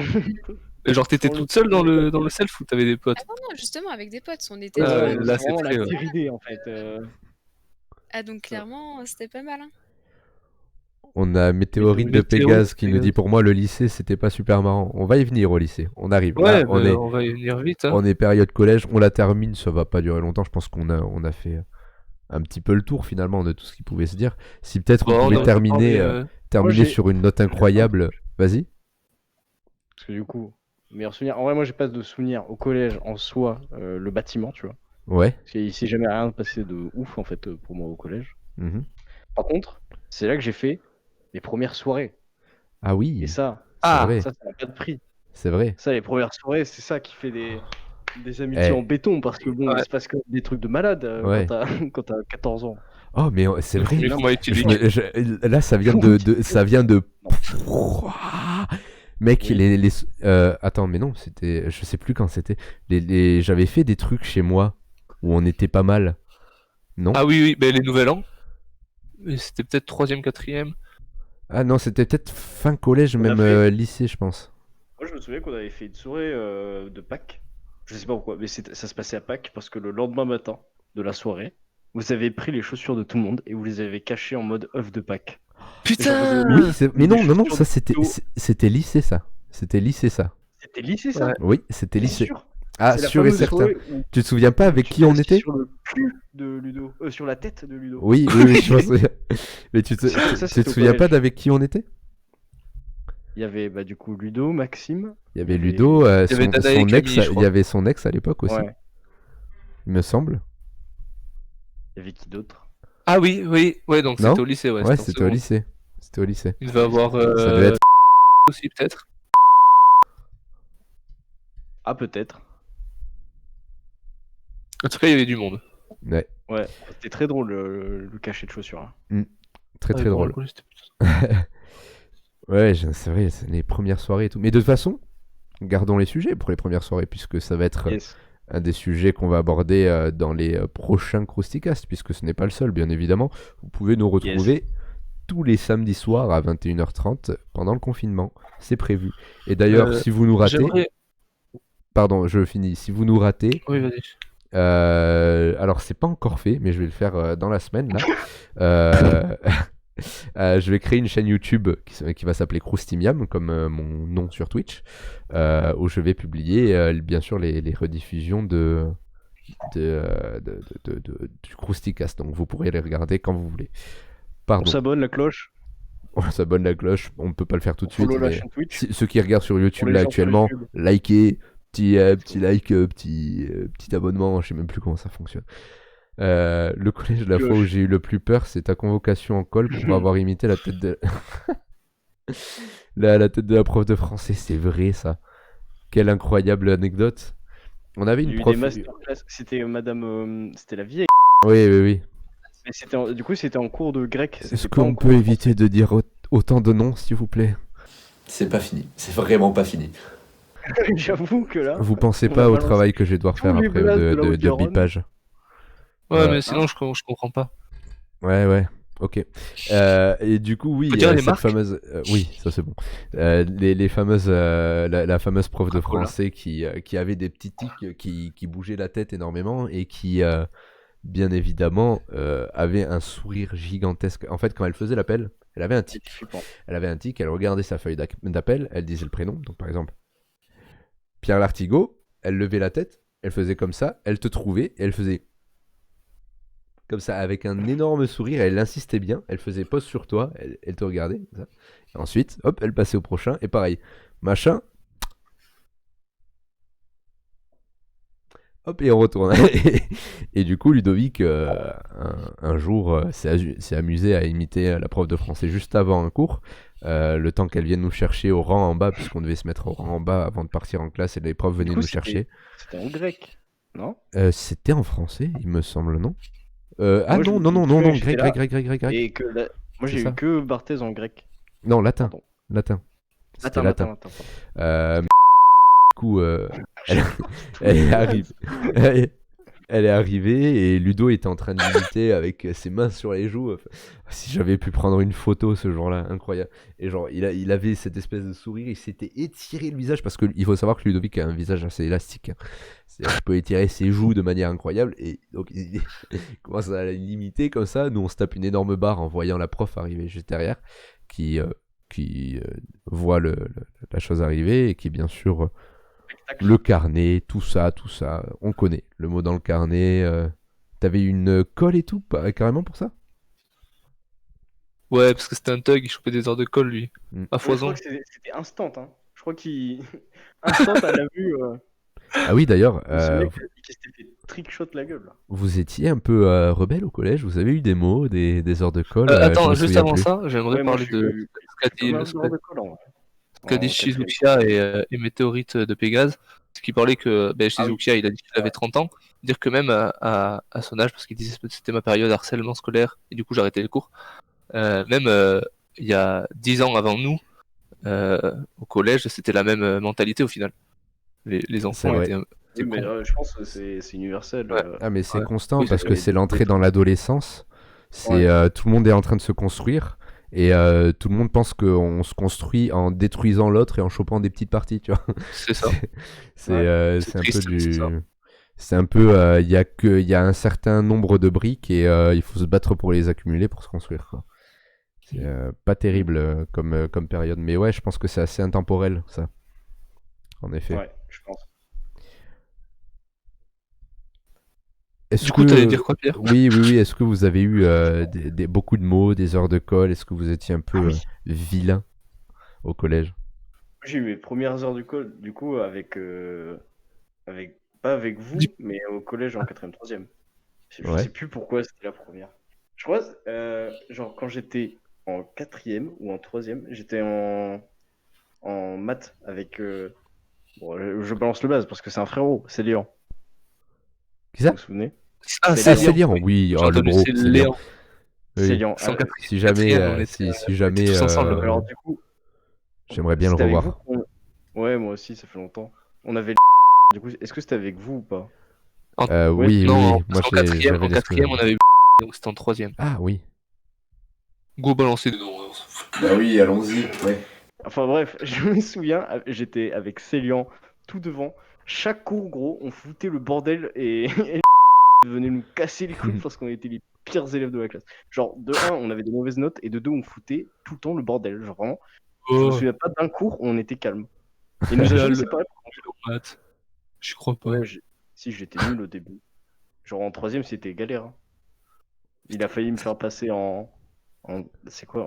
Et genre t'étais Pour le toute seule coup, dans le self ou t'avais des potes? Ah non, justement, avec des potes, on était Ouais, Ah trois. ouais, ouais, là c'est c'est vraiment la très. pire idée en fait. Ah donc clairement, c'était pas mal, hein. On a Météorite de Météorite de Pégase qui nous Pégase. dit pour moi le lycée c'était pas super marrant. On va y venir au lycée, on arrive. Ouais, Là, mais on va y venir vite. Hein. on est période collège, on la termine, ça va pas durer longtemps. Je pense on a fait un petit peu le tour finalement de tout ce qui pouvait se dire. Si peut-être on Bon, on pouvait aurait pu parler, terminer j'ai- sur une note incroyable. Vas-y. Parce que du coup, meilleur souvenir. En vrai, moi, j'ai pas de souvenir au collège en soi, le bâtiment, tu vois. Ouais. Parce qu'il s'est jamais rien passé de ouf en fait pour moi au collège. Mhm. Par contre, c'est là que j'ai fait les premières soirées. Ah oui, Et ça, c'est vrai, ça n'a pas de prix. c'est vrai. Ça, les premières soirées, c'est ça qui fait des amitiés Eh. en béton. Parce que bon, Ouais. il se passe des trucs de malade Ouais. quand t'as 14 ans. Oh mais c'est vrai. Mais comment est-il Là ça vient ça vient de. Mec, Oui. attends, mais non, c'était. Je sais plus quand c'était. J'avais fait des trucs chez moi où on était pas mal. Non? Ah oui, ben les Nouvel An. Et c'était peut-être 3ème, 4ème. Ah non, c'était peut-être fin collège, On a même fait- lycée, je pense. Moi, je me souviens qu'on avait fait une soirée de Pâques. Je sais pas pourquoi, mais ça se passait à Pâques parce que le lendemain matin de la soirée, vous avez pris les chaussures de tout le monde et vous les avez cachées en mode œuf de Pâques. Putain Oui, Mais des non, non, chaussures ça de c'était plutôt- c'était lycée ça. C'était lycée ça. C'était lycée ça? Ouais. Oui, c'était T'es lycée. sûr? Ah, C'est la sûr et fameuse certain. soirée où Tu te souviens pas avec tu qui on t'es assis était? sur le cul de Ludo, sur la tête de Ludo. Oui, oui, je m'en souviens. Mais tu te c'était au souviens pas collège. d'avec qui on était? Il y avait du coup Ludo, Maxime. Il y avait Ludo, y avait Dada et son ex, Camille, je il y crois. avait son ex à l'époque aussi, Ouais. il me semble. Il y avait qui d'autre? Ah oui, oui, ouais, donc Non c'était au lycée, ouais. Ouais, en c'était au seconde. lycée. C'était au lycée. Il devait avoir Ça devait être. aussi, peut-être. Ah, peut-être. En tout cas, il y avait du monde. Ouais, Ouais, c'était très drôle le cachet de chaussures. Hein. très Ouais, très bon, drôle. le collège, c'était plutôt- Ouais, c'est vrai, c'est les premières soirées et tout. Mais de toute façon, gardons les sujets pour les premières soirées, puisque ça va être Yes. un des sujets qu'on va aborder dans les prochains Crousticasts, puisque ce n'est pas le seul, bien évidemment. Vous pouvez nous retrouver tous les samedis soirs à 21h30 pendant le confinement. C'est prévu. Et d'ailleurs, si vous nous ratez... J'aimerais. Pardon, je finis. Si vous nous ratez... Oui, vas-y. alors c'est pas encore fait, mais je vais le faire dans la semaine là. Je vais créer une chaîne YouTube qui va s'appeler Croustimiam, comme mon nom sur Twitch, où je vais publier bien sûr les rediffusions du Crousticast. Donc vous pourrez les regarder quand vous voulez. On Pardon, s'abonne, la cloche. on s'abonne la cloche. On ne peut pas le faire tout de suite, Follow la mais chaîne Twitch. ceux qui regardent sur YouTube les là gens sur actuellement, YouTube. likez, petit like, petit abonnement, je sais même plus comment ça fonctionne. Le collège, la fois où Cloche. j'ai eu le plus peur, c'est ta convocation en col pour avoir imité la tête de la tête de la prof de français. C'est vrai ça. Quelle incroyable anecdote. On avait Il y une a eu prof. des masterclass. C'était madame. C'était la vieille. Oui, oui, oui. Mais du coup, c'était en cours de grec. Est-ce C'était pas en qu'on cours peut de éviter de dire autant de noms, s'il vous plaît? C'est pas fini. C'est vraiment pas fini. français. J'avoue que là. Vous pensez on pas a au balancé travail que je vais devoir tous faire les après blagues de la de Haute-Garonne. bipage? Ouais, mais sinon, je comprends pas. Ouais, ouais, ok. Et du coup, oui, Faut dire les cette marques fameuse. Oui, ça c'est bon. Les fameuses, la fameuse prof de Coca-Cola. français qui avait des petits tics, qui bougeait la tête énormément et qui, bien évidemment, avait un sourire gigantesque. En fait, quand elle faisait l'appel, elle avait un tic. C'était flippant. Elle avait un tic, elle regardait sa feuille d'appel, elle disait le prénom. Donc, par exemple, Pierre Lartigot, elle levait la tête, elle faisait comme ça, elle te trouvait et elle faisait. Comme ça, avec un énorme sourire, elle insistait bien, elle faisait pause sur toi, elle te regardait, comme ça. Et ensuite, hop, elle passait au prochain, et pareil, machin, hop, et on retourne. Et du coup, Ludovic, un jour, s'est amusé à imiter la prof de français juste avant un cours, le temps qu'elle vienne nous chercher au rang en bas, puisqu'on devait se mettre au rang en bas avant de partir en classe, et les profs Du venaient coup, nous chercher. C'était en grec. Non? C'était en français, il me semble, non? Ah Moi, je non, me non, non, non, souviens, non, j'étais grec, là, grec. Et que moi, C'est j'ai ça. eu que Barthez en grec. Non, latin. Pardon. Latin. C'était Latin. latin. Pardon. Mais du coup, elle, elle est arrivée. Elle est arrivée et Ludo était en train de l'imiter avec ses mains sur les joues. Enfin, si j'avais pu prendre une photo ce jour-là, incroyable. Et genre, il avait cette espèce de sourire, il s'était étiré le visage parce qu'il faut savoir que Ludovic a un visage assez élastique, hein. Il peut étirer ses joues de manière incroyable et donc il commence à l'imiter comme ça. Nous, on se tape une énorme barre en voyant la prof arriver juste derrière qui voit la chose arriver et qui, bien sûr, le carnet, tout ça, on connaît. Le mot dans le carnet. T'avais une colle et tout, carrément pour ça? Ouais, parce que c'était un thug, il chopait des heures de colle, lui. Mm. À Ouais, je crois foison. que c'était instant. Hein. Je crois qu'il. Instant, à la vue. Ah oui, d'ailleurs, Ce mec qui s'était fait trickshot la gueule. Là. vous étiez un peu rebelle au collège, vous avez eu des mots, des heures de colle, je Attends, me juste souviens avant plus. ça, j'aimerais Ouais, moi, parler je de suis ce qu'a dit, comme un ce joueur de colle, en vrai. qu'a dit En Shizukia et Météorite de Pégase. Ce qui parlait que Shizukia, il a dit qu'il avait 30 ans. Dire que même à son âge, parce qu'il disait que c'était ma période harcèlement scolaire, et du coup j'ai arrêté les cours. Même il y a 10 ans avant nous, au collège, c'était la même mentalité au final. Les enfants vrai. étaient Oui, mais cons. je pense que c'est universel. Ouais. Ah mais c'est Ouais. constant Oui, parce c'est que les- c'est l'entrée les dans trucs. l'adolescence. C'est tout le monde est en train de se construire et tout le monde pense qu'on se construit en détruisant l'autre et en chopant des petites parties, tu vois. C'est ça. C'est Ouais. c'est un triste, peu mais c'est ça. c'est un peu il y a un certain nombre de briques et il faut se battre pour les accumuler pour se construire, quoi. C'est pas terrible comme période, mais ouais, je pense que c'est assez intemporel ça. En effet. Ouais, je pense. Est-ce Du coup, que... t'allais dire quoi, Pierre? Oui. Est-ce que vous avez eu beaucoup de mots, des heures de colle? Est-ce que vous étiez un peu vilain au collège? J'ai eu mes premières heures de colle, du coup, pas avec vous, mais au collège en 4ème, 3ème. Je Ouais. sais plus pourquoi c'était la première. Je crois, genre, quand j'étais en 4ème ou en 3ème, j'étais en maths avec. Bon, je balance le base parce que c'est un frérot, c'est Léon. Qui ça? Vous vous souvenez? Ah, Ah, c'est c'est Léon. Léon, oui. J'ai Oh, le entendu, bro, c'est c'est Léon. Léon. C'est Oui. Léon. C'est en Si jamais, quatrième, on était, si jamais, tous ensemble. Alors, du coup, j'aimerais bien le c'était avec revoir. vous Ouais, moi aussi, ça fait longtemps. On avait. Du coup, est-ce que c'était avec vous ou pas? Oui, Non, oui. Moi, en quatrième, j'avais en l'espèce quatrième, de- on avait donc c'était en troisième. Ah oui. Go balancer dedans. On s'en fout. Bah oui, allons-y. Ouais. Enfin bref, je me souviens, j'étais avec Célian tout devant. Chaque cours, gros, on foutait le bordel et venait nous casser les couilles parce qu'on était les pires élèves de la classe. Genre, de 1, on avait des mauvaises notes et de 2, on foutait tout le temps le bordel. Genre vraiment, je me Oh, souviens pas d'un cours où on était calme. Il nous a jamais séparés. maths. Je crois pas. Ouais, si j'étais nul au début. Genre en 3ème, c'était galère. Hein. Il a failli me faire passer c'est quoi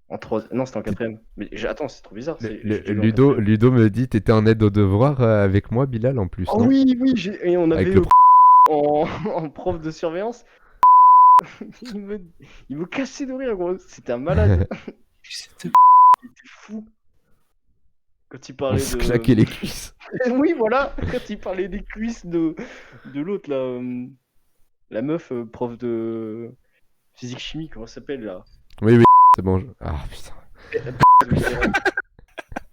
en 3... Non, c'était en 4ème. Mais attends, c'est trop bizarre. j'ai dû le en 4ème. Ludo me dit, t'étais en aide aux devoirs avec moi, Bilal, en plus, Oh non? oui, et on avait Avec le en prof de surveillance. il, me... il me cassait de rire, gros. C'était un malade. C'était Il était fou. Quand il On parlait se de. claquait les cuisses. Oui, voilà. Quand il parlait des cuisses de l'autre, là. La meuf, prof de physique-chimie, comment ça s'appelle, là? Oui, c'est bon. Ah putain.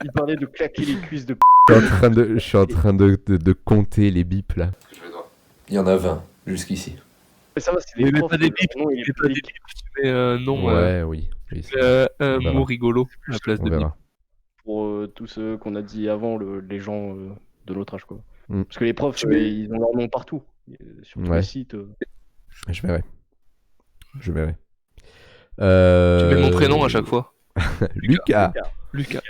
Il parlait de claquer les cuisses de. Je suis en train de compter les bips là. Il y en a 20 jusqu'ici. Mais ça va, c'est Mais des mets profs. pas des bips, non, il est mais pas pas des des- bips, tu mets un nom, Ouais, oui. Oui, c'est- un on verra. mot rigolo à la place on de bip. verra. Pour tous ceux qu'on a dit avant, les gens de notre âge, quoi. Mm. Parce que les profs, Tu mets- ils ont leur nom partout. Sur tous Ouais. les sites. Je verrai. Je verrai. Tu mets mon prénom à chaque fois. Lucas. Lucas.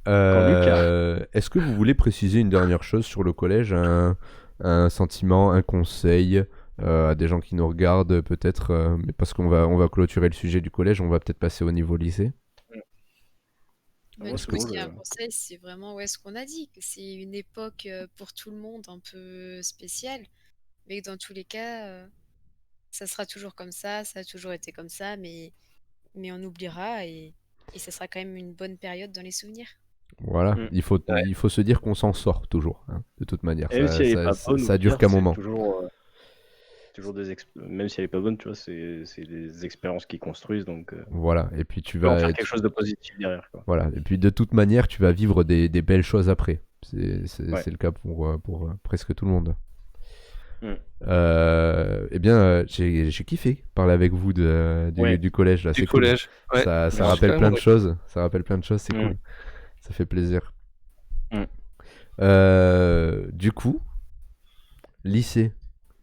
Est-ce que vous voulez préciser une dernière chose sur le collège, un sentiment, un conseil à des gens qui nous regardent peut-être, mais parce on va clôturer le sujet du collège, on va peut-être passer au niveau lycée. Mais Ouais, du c'est coup, drôle, ce qui est un conseil, c'est vraiment ce qu'on a dit, que c'est une époque pour tout le monde un peu spéciale, mais que dans tous les cas, ça sera toujours comme ça a toujours été comme ça, mais on oubliera et ça sera quand même une bonne période dans les souvenirs. Voilà, Mm. il faut se dire qu'on s'en sort toujours, hein, de toute manière. Et même si elle est pas bonne, Ça ou dure pire, qu'un c'est moment. toujours même si elle est pas bonne, tu vois, c'est des expériences qui construisent, donc Voilà, et puis tu tu peux en vas faire quelque chose de positif derrière, quoi. voilà, et puis de toute manière, tu vas vivre des belles choses après. Ouais. C'est le cas pour presque tout le monde. Mm. Eh bien, j'ai kiffé parler avec vous Ouais. du collège là, Du c'est cool. collège. Ouais. Ça Je suis rappelle carrément plein de choses. Ça rappelle plein de choses, c'est Mm. cool. Ça fait plaisir. Mm. Du coup, lycée.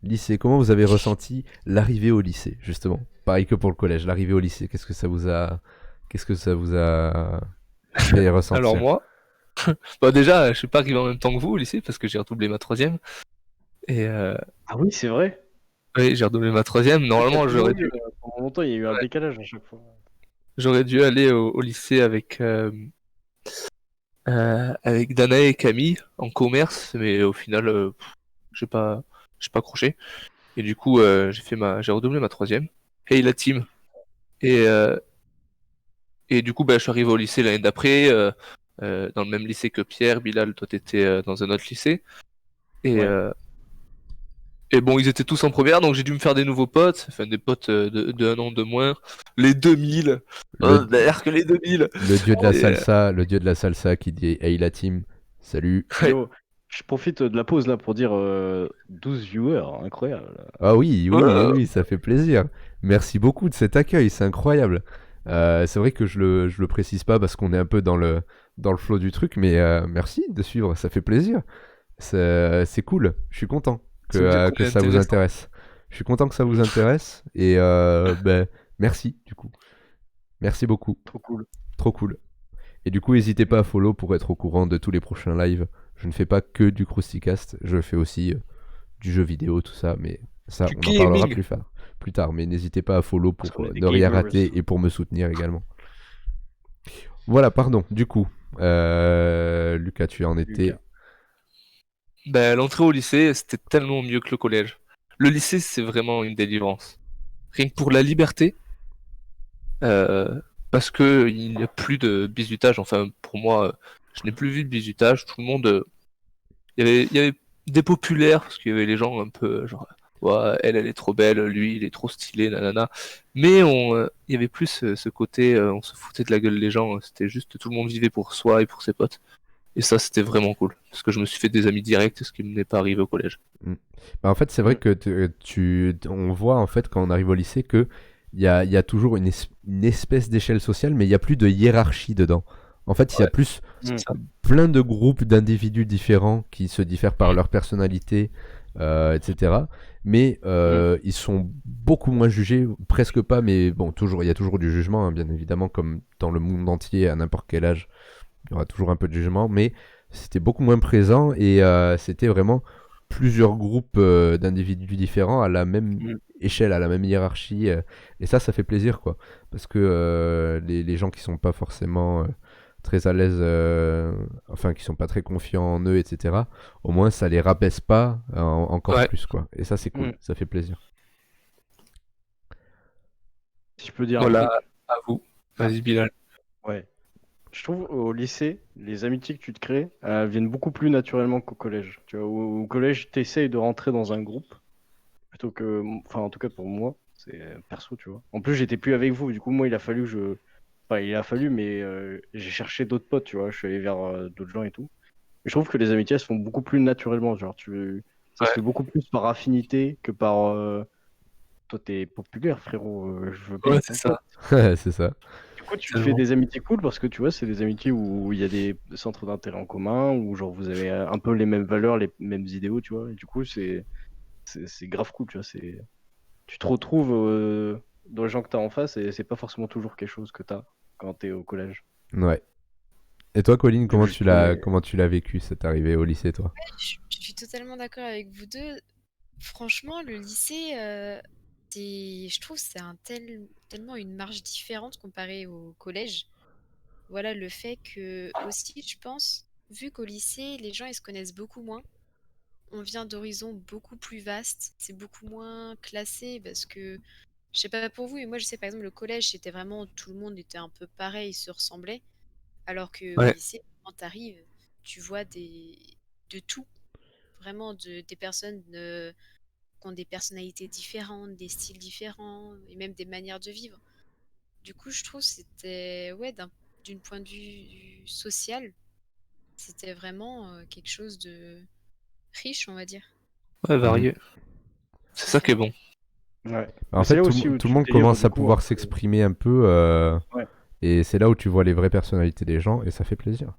Lycée, comment vous avez ressenti l'arrivée au lycée, justement? Pareil que pour le collège, l'arrivée au lycée, qu'est-ce que ça vous a fait ressentir? Alors moi, bah déjà, je suis pas arrivé en même temps que vous au lycée parce que j'ai redoublé ma troisième. Et Ah oui, c'est vrai. oui, j'ai redoublé ma troisième. Normalement, Il y a toujours eu, pendant longtemps, il y a eu un décalage à chaque fois. j'aurais dû aller au lycée avec Danae et Camille en commerce, mais au final, j'ai pas accroché. Et du coup, j'ai redoublé ma troisième. Hey la team. Et du coup, bah, je suis arrivé au lycée l'année d'après, dans le même lycée que Pierre. Bilal, toi, t'étais dans un autre lycée. Et, Ouais. et bon, ils étaient tous en première, donc j'ai dû me faire des nouveaux potes, enfin des potes de un an de moins. Les 2000. D'ailleurs que les 2000. Le dieu de la Et, salsa, le dieu de la salsa qui dit Hey la team, salut. Ouais. Yo, je profite de la pause là pour dire 12 viewers, incroyable. Ah oui, oui, Ouais. oui, ça fait plaisir. Merci beaucoup de cet accueil, c'est incroyable. C'est vrai que je le précise pas parce qu'on est un peu dans le flow du truc, mais merci de suivre, ça fait plaisir. C'est cool, je suis content Ça veut dire qu'on que est ça vous intéressant. intéresse. Je suis content que ça vous intéresse et ben, merci du coup. Merci beaucoup, Trop cool. trop cool. Et du coup, n'hésitez pas à follow pour être au courant de tous les prochains lives. Je ne fais pas que du Krustikast, je fais aussi du jeu vidéo, tout ça, mais ça, Du on en parlera gaming. plus tard. Mais n'hésitez pas à follow Parce pour qu'on est des ne rien gamers. rater et pour me soutenir également. Voilà, pardon, du coup, Lucas, tu en étais. Lucas. Ben, l'entrée au lycée, c'était tellement mieux que le collège. Le lycée, c'est vraiment une délivrance. Rien que pour la liberté, parce que il n'y a plus de bizutage. Enfin, pour moi, je n'ai plus vu de bizutage. Tout le monde, il y avait des populaires parce qu'il y avait les gens un peu genre, ouais, elle est trop belle, lui, il est trop stylé, nanana. Mais il y avait plus ce côté, on se foutait de la gueule des gens. C'était juste tout le monde vivait pour soi et pour ses potes. Et ça, c'était vraiment cool. Parce que je me suis fait des amis directs, ce qui ne m'est pas arrivé au collège. Bah, en fait, c'est vrai que on voit en fait quand on arrive au lycée que il y a toujours une espèce d'échelle sociale, mais il n'y a plus de hiérarchie dedans. En fait, il y a Ouais. plus Mm. Ça. plein de groupes d'individus différents qui se diffèrent par leur personnalité, etc. Mais ils sont beaucoup moins jugés, presque pas, mais bon, toujours, il y a toujours du jugement, hein, bien évidemment, comme dans le monde entier, à n'importe quel âge, il y aura toujours un peu de jugement, mais c'était beaucoup moins présent et c'était vraiment plusieurs groupes d'individus différents à la même Mm. échelle, à la même hiérarchie, et ça fait plaisir, quoi, parce que les gens qui sont pas forcément très à l'aise, enfin qui sont pas très confiants en eux, etc. Au moins ça les rabaisse pas encore Ouais. plus quoi. Et ça c'est cool, Mm. ça fait plaisir. Si je peux dire un Voilà, truc. à vous. Vas-y, Bilal. Ouais. Je trouve au lycée, les amitiés que tu te crées viennent beaucoup plus naturellement qu'au collège. Tu vois, au collège, tu essayes de rentrer dans un groupe plutôt que. Enfin, en tout cas pour moi, c'est perso, tu vois. En plus, j'étais plus avec vous, du coup, moi, il a fallu que je. Enfin, il a fallu, mais j'ai cherché d'autres potes, tu vois. Je suis allé vers d'autres gens et tout. Et je trouve que les amitiés, elles se font beaucoup plus naturellement. Genre, ça se Ouais. fait beaucoup plus par affinité que par. Toi, t'es populaire, frérot. Je veux bien Ouais, être c'est ton ça. pote. C'est ça. Du coup, tu te fais Tellement. des amitiés cool parce que tu vois, c'est des amitiés où il y a des centres d'intérêt en commun, où genre vous avez un peu les mêmes valeurs, les mêmes idéaux, tu vois. Et du coup, c'est grave cool, tu vois. Tu te retrouves dans les gens que tu as en face et c'est pas forcément toujours quelque chose que tu as quand tu es au collège. Ouais. Et toi, Colline, Du coup, justement, comment tu l'as vécu cette arrivée au lycée, toi? Je suis totalement d'accord avec vous deux. Franchement, le lycée, je trouve, c'est tellement une marge différente comparée au collège. Voilà, le fait que aussi, je pense, vu qu'au lycée, les gens, ils se connaissent beaucoup moins. On vient d'horizons beaucoup plus vastes. C'est beaucoup moins classé parce que, je sais pas pour vous, mais moi, je sais par exemple, le collège, c'était vraiment tout le monde était un peu pareil, se ressemblait. Alors qu'au Ouais. lycée, quand t'arrives, tu vois de tout. Vraiment des personnes qui ont des personnalités différentes, des styles différents et même des manières de vivre. Du coup, je trouve que c'était, ouais, d'une point de vue social, c'était vraiment quelque chose de riche, on va dire. Ouais, Mhm. varié. C'est ça qui est bon. ouais. En Mais c'est fait, là aussi où tout le tu monde te livres commence du à coup pouvoir entre. s'exprimer un peu, Ouais. et c'est là où tu vois les vraies personnalités des gens, et ça fait plaisir.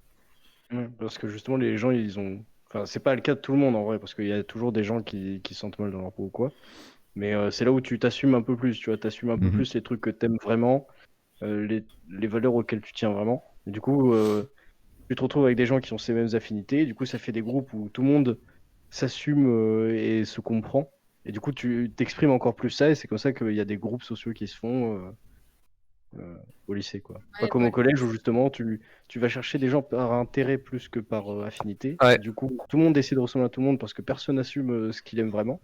Parce que justement, les gens, ils ont. Enfin, c'est pas le cas de tout le monde en vrai, parce qu'il y a toujours des gens qui se sentent mal dans leur peau ou quoi. Mais c'est là où tu t'assumes un peu plus, tu vois, t'assumes un peu Mhm. plus les trucs que t'aimes vraiment, les valeurs auxquelles tu tiens vraiment. Et du coup, tu te retrouves avec des gens qui ont ces mêmes affinités. Du coup, ça fait des groupes où tout le monde s'assume et se comprend. Et du coup, tu t'exprimes encore plus ça, et c'est comme ça qu'il y a des groupes sociaux qui se font au lycée, quoi. Pas Ouais, comme au voilà. collège où justement tu vas chercher des gens par intérêt plus que par affinité. Ouais. Et du coup, tout le monde essaie de ressembler à tout le monde parce que personne n'assume ce qu'il aime vraiment.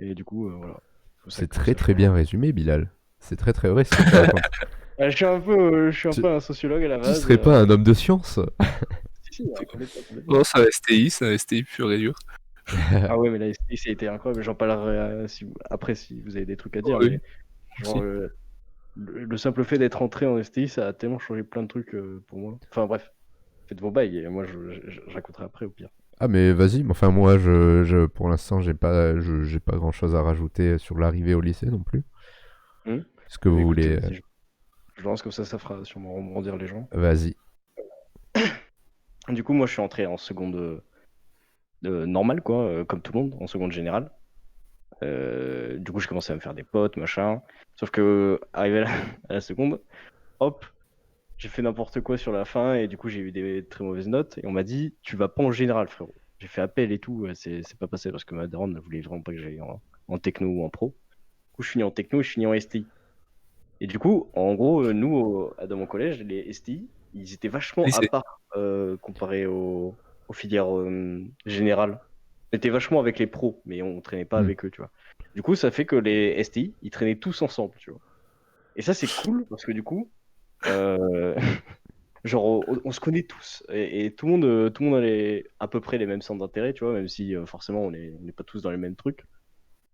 Et du coup, voilà. C'est pour ça C'est que très ça très change. bien résumé, Bilal. C'est très très vrai ce que tu racontes. Je suis un Tu, peu un sociologue à la tu base. serais pas un homme de science? Si, si, complètement, complètement. Bon, c'est un STI pur et dur. Ah ouais, mais la STI, ça a été incroyable. J'en parlerai après si vous avez des trucs à dire. Oui, Mais genre, aussi. le simple fait d'être entré en STI, ça a tellement changé plein de trucs pour moi. Enfin bref, faites vos bails et moi je raconterai après au pire. Ah mais vas-y, mais enfin moi pour l'instant j'ai pas grand chose à rajouter sur l'arrivée au lycée non plus. Hum. Est-ce que vous Écoutez, voulez vas-y, je lance comme ça fera sûrement rebondir les gens. vas-y. Du coup, moi je suis entré en seconde normale, quoi, comme tout le monde, en seconde générale. Du coup, j'ai commencé à me faire des potes, machin. Sauf que, arrivé à à la seconde, hop, j'ai fait n'importe quoi sur la fin et du coup, j'ai eu des très mauvaises notes. Et on m'a dit, tu vas pas en général, frérot. J'ai fait appel et tout, c'est pas passé parce que ma daronne ne voulait vraiment pas que j'aille en techno ou en pro. Du coup, je finis en techno et je finis en STI. Et du coup, en gros, nous, dans mon collège, les STI, ils étaient vachement à Lycée. part comparé aux filières générales. On était vachement avec les pros, mais on traînait pas Hmm. avec eux, tu vois. Du coup, ça fait que les STI, ils traînaient tous ensemble, tu vois. Et ça, c'est cool parce que du coup, euh, genre, on se connaît tous et tout le monde a à peu près les mêmes centres d'intérêt, tu vois, même si forcément, on n'est pas tous dans les mêmes trucs.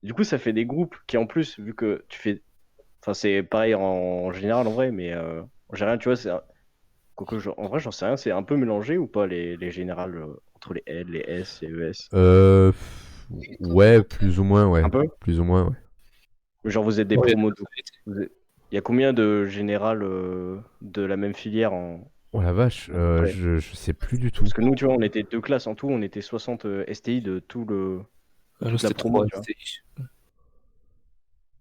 Du coup, ça fait des groupes qui, en plus, vu que tu fais. Enfin, c'est pareil en général, en vrai, mais en général, tu vois, en vrai, j'en sais rien, c'est un peu mélangé ou pas les générales entre les L, les S, les ES? Euh, ouais, Comment plus ou moins, ouais. Un peu? Plus ou moins, ouais. Genre, vous êtes des Ouais, promos. Il y a combien de générales de la même filière Oh la vache, à peu près? je sais plus du tout. Parce que nous, tu vois, on était deux classes en tout, on était 60 STI de nous, toute la c'était promo, 3 tu vois. STI.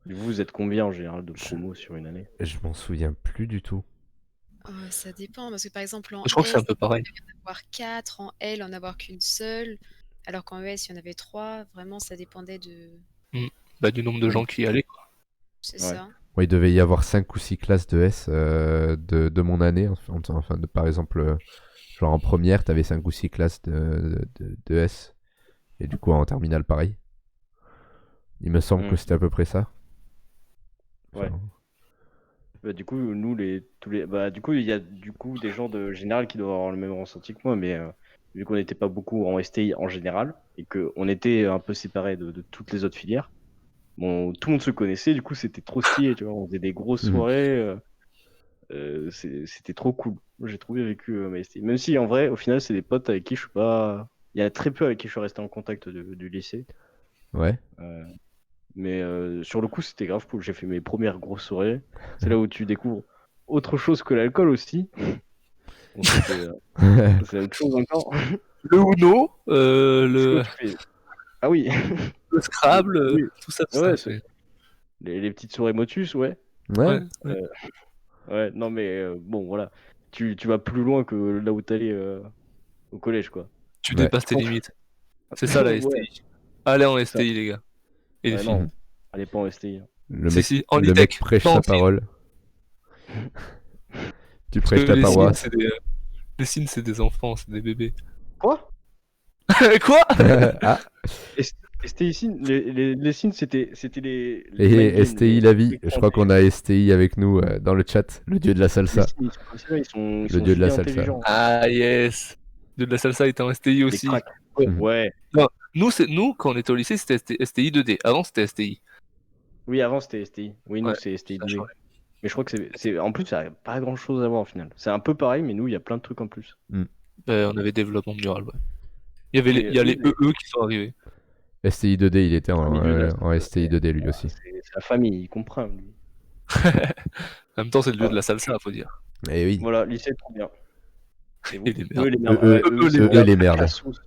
Vous êtes combien en général de Je, promos sur une année? je m'en souviens plus du tout. Ça dépend, parce que par exemple en Je crois que c'est un S, peu pareil. il y en avoir 4, en L, en avoir qu'une seule, alors qu'en ES, il y en avait 3. Vraiment, ça dépendait de. Mm. Bah, du nombre de gens qui y allaient, quoi. C'est Ouais. ça. Moi, il devait y avoir 5 ou 6 classes de S de mon année. Par exemple, genre en première, t'avais 5 ou 6 classes de S. Et du coup, en terminale, pareil. Il me semble que c'était à peu près ça. Ouais. Bah, du coup, nous, du coup, il y a des gens de général qui doivent avoir le même ressenti que moi, mais vu qu'on n'était pas beaucoup en STI en général et qu'on était un peu séparés de toutes les autres filières, bon, tout le monde se connaissait, du coup, c'était trop stylé, tu vois. On faisait des grosses Mhm. soirées, c'était trop cool. Moi, j'ai trop bien vécu ma STI. Même si, en vrai, au final, c'est des potes avec qui je suis pas. Il y a très peu avec qui je suis resté en contact du lycée. Ouais. Mais sur le coup, c'était grave cool. J'ai fait mes premières grosses soirées. C'est là où tu découvres autre chose que l'alcool aussi. Bon, ça, c'est autre chose encore. Le Uno, Sinon, tu fais... Ah oui, le Scrabble, oui. tout ça. Ouais, c'est- les petites soirées Motus, ouais. Ouais. ouais. Ouais, non, mais bon, voilà. Tu vas plus loin que là où t'allais au collège, quoi. Tu Ouais. dépasses tes limites. C'est ça la Ouais. STI. Allez en Ça. STI, les gars. Et les Ouais, filles. non, allez pas en STI. Le Si, mec, si, en le e-tech, mec prêche pas sa en cine. parole. Tu Parce prêches que ta les signes, paroisse. c'est des... les signes, c'est des enfants, c'est des bébés. Quoi? Quoi? Ah, STI, les signes, c'était les et mind games, STI la vie. Je crois qu'on a STI avec nous dans le chat. Le dieu de la Les salsa. signes, ils sont Le dieu de la giga salsa. intelligents. Ah yes. De la salsa était en STI Les aussi. cracks. Mhm. Ouais. Nous, quand on était au lycée, c'était STI 2D. Avant, c'était STI. Oui, avant c'était STI. Oui, nous Ouais, c'est STI ça a 2D. changé. Mais je crois que en plus, ça n'a pas grand chose à voir au final. C'est un peu pareil, mais nous, il y a plein de trucs en plus. On avait développement mural, ouais. Il y a les les- EE qui sont arrivés. STI 2D, il était un milieu de en STI 2D lui aussi. C'est la famille, il comprend. Lui. En même temps, c'est le dieu de Ah. la salsa, faut dire. Et oui. Voilà, lycée, trop bien. Et vous Et les merdes. Eux, les merdes. Eux, Ouais, eux, c'est les vraiment les la merdes. cassos.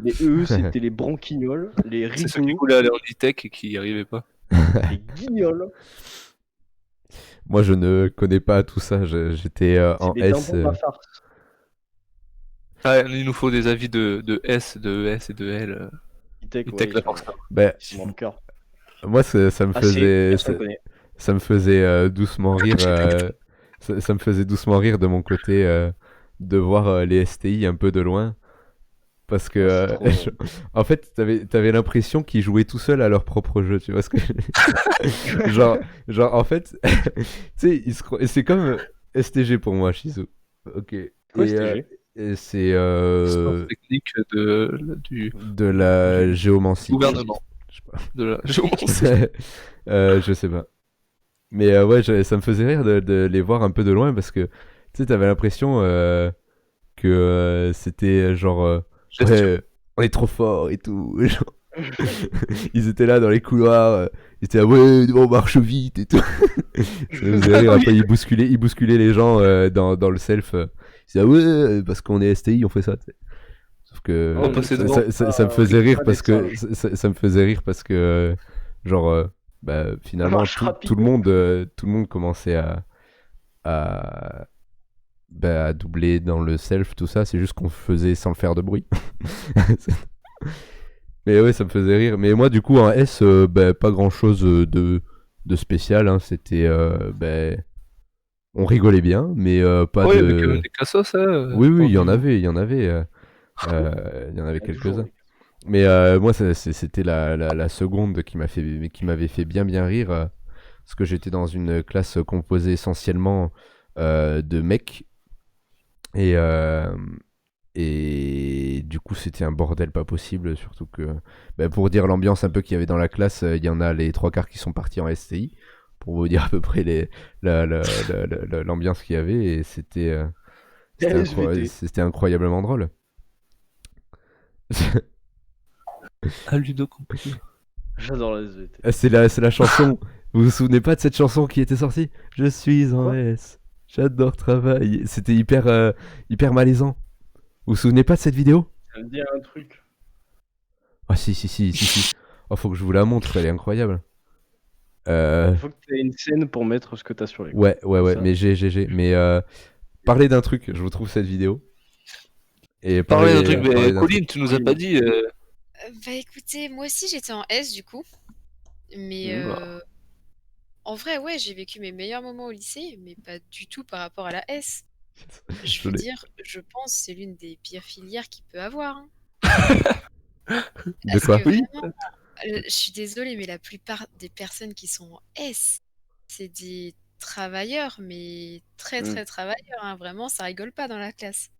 Les c'était les branquignoles, les C'est ceux qui rigolos, voulaient aller en e-tech et qui n'y arrivaient pas. les guignols. Moi, je ne connais pas tout ça. J'étais C'est en des S. dindons de la farce. Ah, il nous faut des avis de S, de ES et de L. E-tech, E-tech, ouais, la ils force. sont dans le cœur. moi, ça me Ah, faisait, personne ne connaît. ça me faisait doucement rire. Ça me faisait doucement rire de mon côté de voir les STI un peu de loin. Parce que, Ah, c'est trop drôle. en fait, t'avais l'impression qu'ils jouaient tout seuls à leur propre jeu, tu vois ce que genre, en fait, tu sais, c'est comme STG pour moi, Shizu. Ok. Quoi, Et, STG? et c'est Sciences techniques du de la géomancie. gouvernement. Je sais pas. De la géomancie. Je sais pas. Mais ouais, ça me faisait rire de les voir un peu de loin parce que, tu sais, t'avais l'impression que c'était genre... Gestion. ouais, on est trop fort et tout. Genre, ils étaient là dans les couloirs, ils étaient là, ouais, on marche vite et tout. Ça me faisait rire. Après, ils bousculaient les gens dans le self. Ils disaient, ouais, parce qu'on est STI, on fait ça. Tu sais. Sauf que On passait devant. ça me faisait rire pas parce des que ça me faisait rire parce que genre bah, finalement marche rapide. tout le monde commençait à à doubler dans le self, tout ça. C'est juste qu'on faisait sans le faire de bruit. Mais ouais, ça me faisait rire. Mais moi, du coup, en S, bah, pas grand chose de spécial. Hein. C'était. On rigolait bien, mais pas Ouais, de. avec des cassos, hein. Oui, il y en Pas de- avait. Il y en avait quelques-uns. Mais moi, c'était la seconde qui m'avait fait bien rire. Parce que j'étais dans une classe composée essentiellement de mecs. Et du coup, c'était un bordel pas possible. Surtout que, bah, pour dire l'ambiance un peu qu'il y avait dans la classe, il y en a les 3 quarts qui sont partis en STI. Pour vous dire à peu près l'ambiance qu'il y avait. Et c'était SVT. c'était incroyablement drôle. Ah, Ludo compris. J'adore la SVT. Ah, c'est la chanson. Vous vous souvenez pas de cette chanson qui était sortie? Je suis en Quoi S. J'adore travailler. C'était hyper malaisant. Vous vous souvenez pas de cette vidéo? Ça me dit un truc. Ah si. Oh, faut que je vous la montre, elle est incroyable. Il faut que tu aies une scène pour mettre ce que t'as sur les. Ouais, Ça. mais j'ai. Mais parlez d'un truc, je vous trouve cette vidéo. Et Parler d'un truc, mais parlez d'un Colline, tu nous as pas dit. Bah écoutez, moi aussi j'étais en S du coup. Mais Oula. en vrai, ouais, j'ai vécu mes meilleurs moments au lycée, mais pas du tout par rapport à la S. Je Je veux l'ai. dire, je pense que c'est l'une des pires filières qu'il peut avoir, hein. De Parce quoi? que vraiment, je suis désolée, mais la plupart des personnes qui sont en S, c'est des travailleurs, mais très Hmm. très travailleurs, hein. Vraiment, ça rigole pas dans la classe.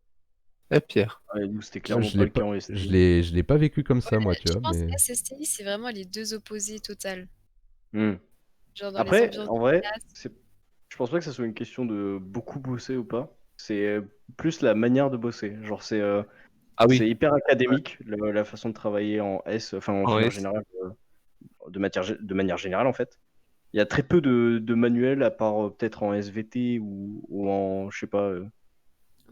Eh, Pierre. Ouais, nous, c'était Ah, clairement je pas l'ai le cas pas, en STI. je l'ai pas vécu comme ça, moi, tu Je vois, pense mais... SSTI, c'est vraiment les deux opposés total. Hmm. Genre dans les Après, ambiances en de vrai, classe. je pense pas que ça soit une question de beaucoup bosser ou pas. C'est plus la manière de bosser. Genre, Ah c'est oui, hyper académique, la façon de travailler en S, enfin en en filière S. générale, de manière générale en fait. Il y a très peu de manuels, à part peut-être en SVT ou en, je sais pas,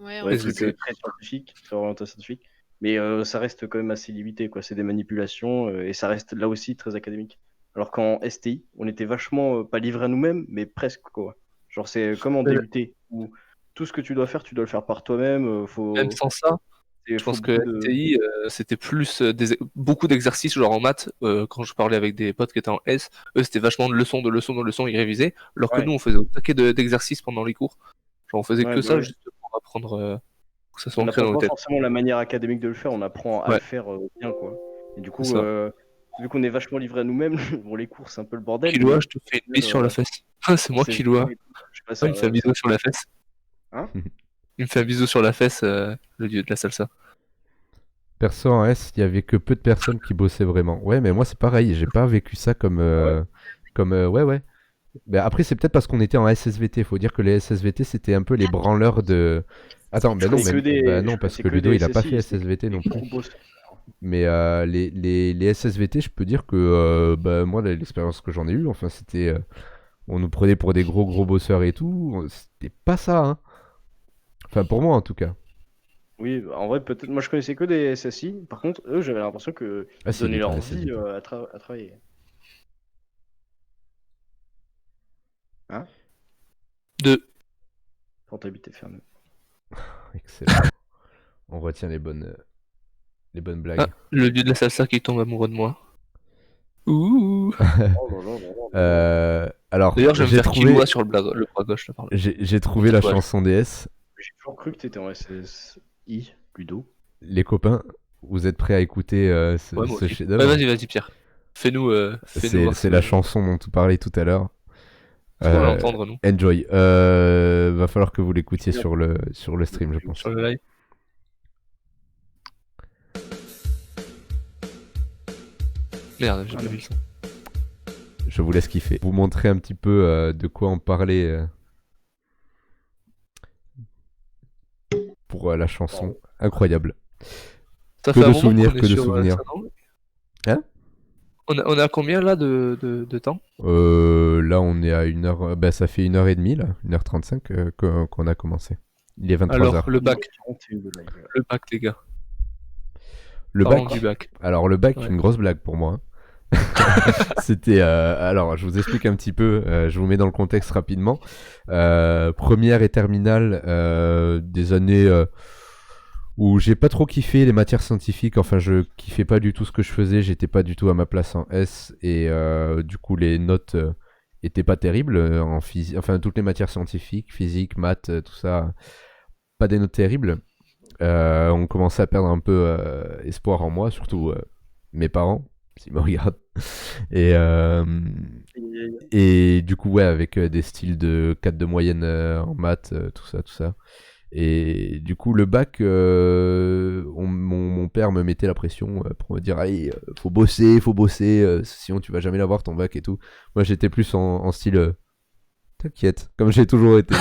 Ouais, ouais, en trucs SVT. très scientifiques, très orientés scientifiques. Mais ça reste quand même assez limité, quoi. C'est des manipulations et ça reste là aussi très académique. Alors qu'en STI, on était vachement pas livrés à nous-mêmes, mais presque, quoi. Genre, c'est comme en Mais DUT, où tout ce que tu dois le faire par toi-même. même sans ça, Il je faut pense que beaucoup de. STI, c'était plus beaucoup d'exercices, genre en maths, quand je parlais avec des potes qui étaient en S, eux c'était vachement de leçons, de leçons, de leçons, ils révisaient, alors que Ouais, nous on faisait au taquet d'exercices pendant les cours. Genre on faisait ouais, que bah ça ouais. juste pour apprendre, pour que ça soit On ancré n'apprend dans nos pas têtes. forcément la manière académique de le faire, on apprend à le Ouais, faire bien, quoi. Et du c'est coup, ça. vu qu'on est vachement livré à nous-mêmes, bon, les cours, c'est un peu le bordel, Killua, mais je te fais une bise sur la fesse. C'est moi c'est Killua. je sais pas, Ouais, il me fait un bisou sur la fesse. Hein? Il me fait un bisou sur la fesse, le dieu de la salsa. Perso, en S, il y avait que peu de personnes qui bossaient vraiment. Ouais, mais moi, c'est pareil, j'ai pas vécu ça comme... Ah ouais? ouais, ouais. Mais après, c'est peut-être parce qu'on était en SSVT. Faut dire que les SSVT, c'était un peu les branleurs de... Attends, Je ben non, connais que même... bah des, je non, parce connaissais que que Ludo, des il a pas SSI, fait c'était SSVT des non plus. gros boss. Mais les SSVT, je peux dire que bah, moi, l'expérience que j'en ai eue, enfin, c'était... on nous prenait pour des gros gros bosseurs et tout. C'était pas ça, hein. Enfin, pour moi, en tout cas. Oui, en vrai, peut-être. Moi, je connaissais que des SSI. Par contre, eux, j'avais l'impression qu'ils Ah si, il donnaient était en leur vie SSVT. à travailler. Hein? De... Portabilité fermée. Excellent. On retient les bonnes Ah, blagues. le dieu de la salsa qui tombe amoureux de moi. Ouh. Oh là là là là là là. Alors, D'ailleurs, je vais me faire Killua sur le bras gauche, là, par là. j'ai trouvé la Tatouage. chanson DS. J'ai toujours cru que t'étais en SSI, Ludo. Les copains, vous êtes prêts à écouter Ouais, moi ce aussi. Ouais, chef-d'œuvre? vas-y, Pierre. Fais-nous voir C'est la chanson dont tu parlais tout à l'heure. ce qu'on va l'entendre, nous, Enjoy. Va falloir que vous l'écoutiez sur le stream, je pense. sur le live. Merde, j'ai pas vu le son. Je vous laisse kiffer. Vous montrer un petit peu de quoi on parlait pour la chanson. Incroyable. Ça Que fait de un moment souvenirs, qu'on est que de sur, souvenirs. ça, non Hein? On a combien là de temps? Là, on est à 1h. Bah, ça fait 1h30, là. 1h35 qu'on a commencé. Il est 23h. Alors, le bac, les gars. Le Parlons bac. du bac. Alors, le bac, Ouais. une grosse blague pour moi. C'était. Alors, je vous explique un petit peu. Je vous mets dans le contexte rapidement. Première et terminale des années où j'ai pas trop kiffé les matières scientifiques. Enfin, je kiffais pas du tout ce que je faisais. J'étais pas du tout à ma place en S. Et du coup, les notes étaient pas terribles en physique. Enfin, toutes les matières scientifiques, physique, maths, tout ça, pas des notes terribles. On commençait à perdre un peu espoir en moi, surtout mes parents, s'ils me regardent. Et du coup, ouais, avec des styles de 4 de moyenne en maths, tout ça. Et du coup, le bac, mon père me mettait la pression pour me dire, allez, faut bosser, sinon tu vas jamais l'avoir ton bac et tout. Moi, j'étais plus en style, t'inquiète, comme j'ai toujours été.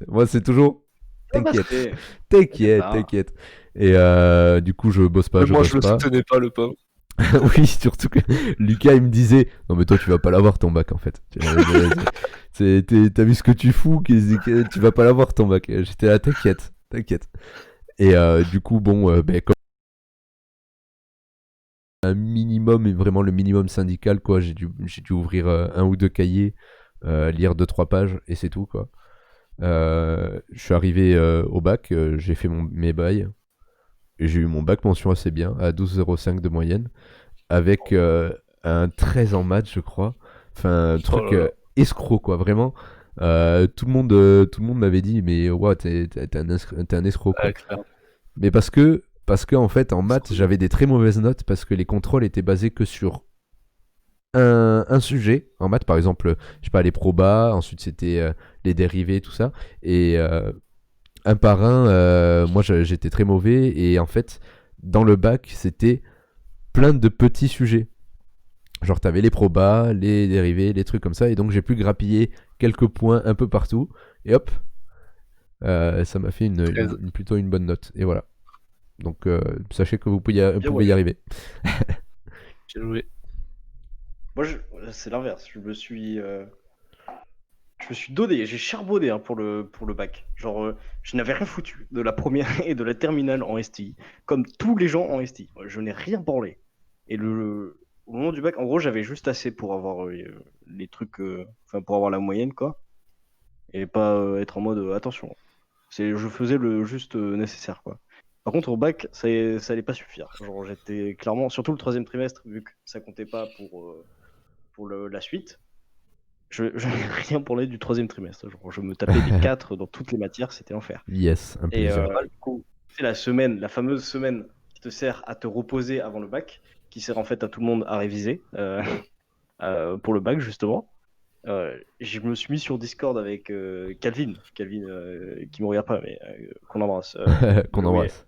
Moi, c'est toujours, t'inquiète. Et du coup, je bosse pas, Mais je moi, bosse je le pas. soutenais pas, le pauvre. Oui, surtout que Lucas, il me disait, non mais toi, tu vas pas l'avoir ton bac en fait. T'as vu ce que tu fous, tu vas pas l'avoir ton bac. J'étais là, t'inquiète. Et du coup, bon, comme un minimum, et vraiment le minimum syndical, quoi, j'ai dû ouvrir un ou deux cahiers, lire 2-3 pages, et c'est tout, quoi. Je suis arrivé au bac, j'ai fait mes bails, et j'ai eu mon bac mention assez bien, à 12,05 de moyenne, avec un 13 en maths, je crois. Enfin, un truc là là. escroc, quoi, vraiment. Tout le monde m'avait dit, mais ouais, t'es un escroc, quoi. Clairement. Mais parce que en fait, en maths, j'avais des très mauvaises notes parce que les contrôles étaient basés que sur un sujet. En maths, par exemple, je sais pas, les probas, ensuite c'était les dérivés, tout ça. Et un par un, moi j'étais très mauvais. Et en fait, dans le bac, c'était plein de petits sujets. Genre, t'avais les probas, les dérivés, les trucs comme ça. Et donc, j'ai pu grappiller quelques points un peu partout. Et hop, ça m'a fait plutôt une bonne note. Et voilà. Donc, sachez que vous pouvez ouais. y arriver. J'ai joué. Moi, c'est l'inverse. Je me suis donné, j'ai charbonné hein, pour le bac. Genre, je n'avais rien foutu de la première et de la terminale en STI. Comme tous les gens en STI. Je n'ai rien branlé. Et au moment du bac, en gros, j'avais juste assez pour avoir les trucs, enfin, pour avoir la moyenne, quoi. Et pas être en mode attention. Je faisais le juste nécessaire, quoi. Par contre, au bac, ça allait pas suffire. Genre, j'étais clairement, surtout le troisième trimestre, vu que ça comptait pas pour la suite. Je n'ai rien parlé du troisième trimestre. Genre, je me tapais des 4 dans toutes les matières, c'était l'enfer. Yes, un Et plaisir. du coup, c'est la fameuse semaine qui te sert à te reposer avant le bac, qui sert en fait à tout le monde à réviser pour le bac, justement. Je me suis mis sur Discord avec Calvin qui me regarde pas, mais qu'on embrasse. Qu'on embrasse.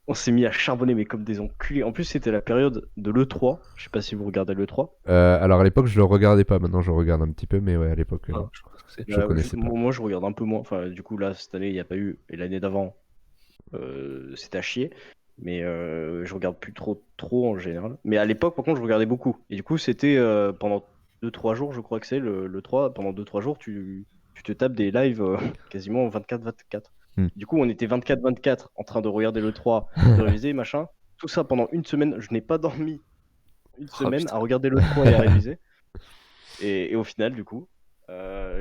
On s'est mis à charbonner, mais comme des enculés. En plus, c'était la période de l'E3. Je sais pas si vous regardez l'E3. Alors à l'époque, je le regardais pas. Maintenant, je regarde un petit peu, mais ouais, à l'époque, Ah, je pense que c'est. je connaissais pas. Moi, je regarde un peu moins. Enfin, du coup, là, cette année, il n'y a pas eu. Et l'année d'avant, c'était à chier. Mais je regarde plus trop en général. Mais à l'époque, par contre, je regardais beaucoup. Et du coup, c'était pendant 2-3 jours, je crois que c'est le 3. Pendant 2-3 jours, tu te tapes des lives quasiment 24-24. Du coup, on était 24-24 en train de regarder le 3, de réviser, machin. Tout ça pendant une semaine. Je n'ai pas dormi une semaine putain. à regarder le 3 et à réviser. Et au final, du coup,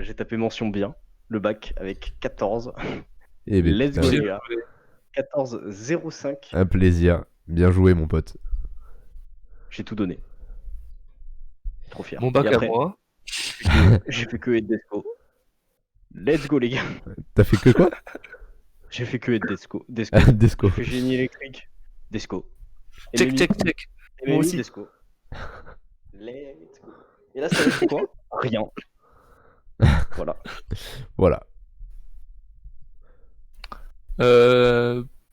j'ai tapé mention bien, le bac avec 14. Eh ben, Let's putain, go, les gars. 14,05. un plaisir. Bien joué, mon pote. J'ai tout donné. Trop fier. Mon bac Et à après, moi. j'ai fait que être Desco. Let's go, les gars. T'as fait que quoi? J'ai fait que être Desco. Desco. J'ai fait génie électrique. Desco. Check, MMI, check. Moi aussi. Desco. Let's go. Et là, ça va être quoi? Rien. Voilà. Voilà.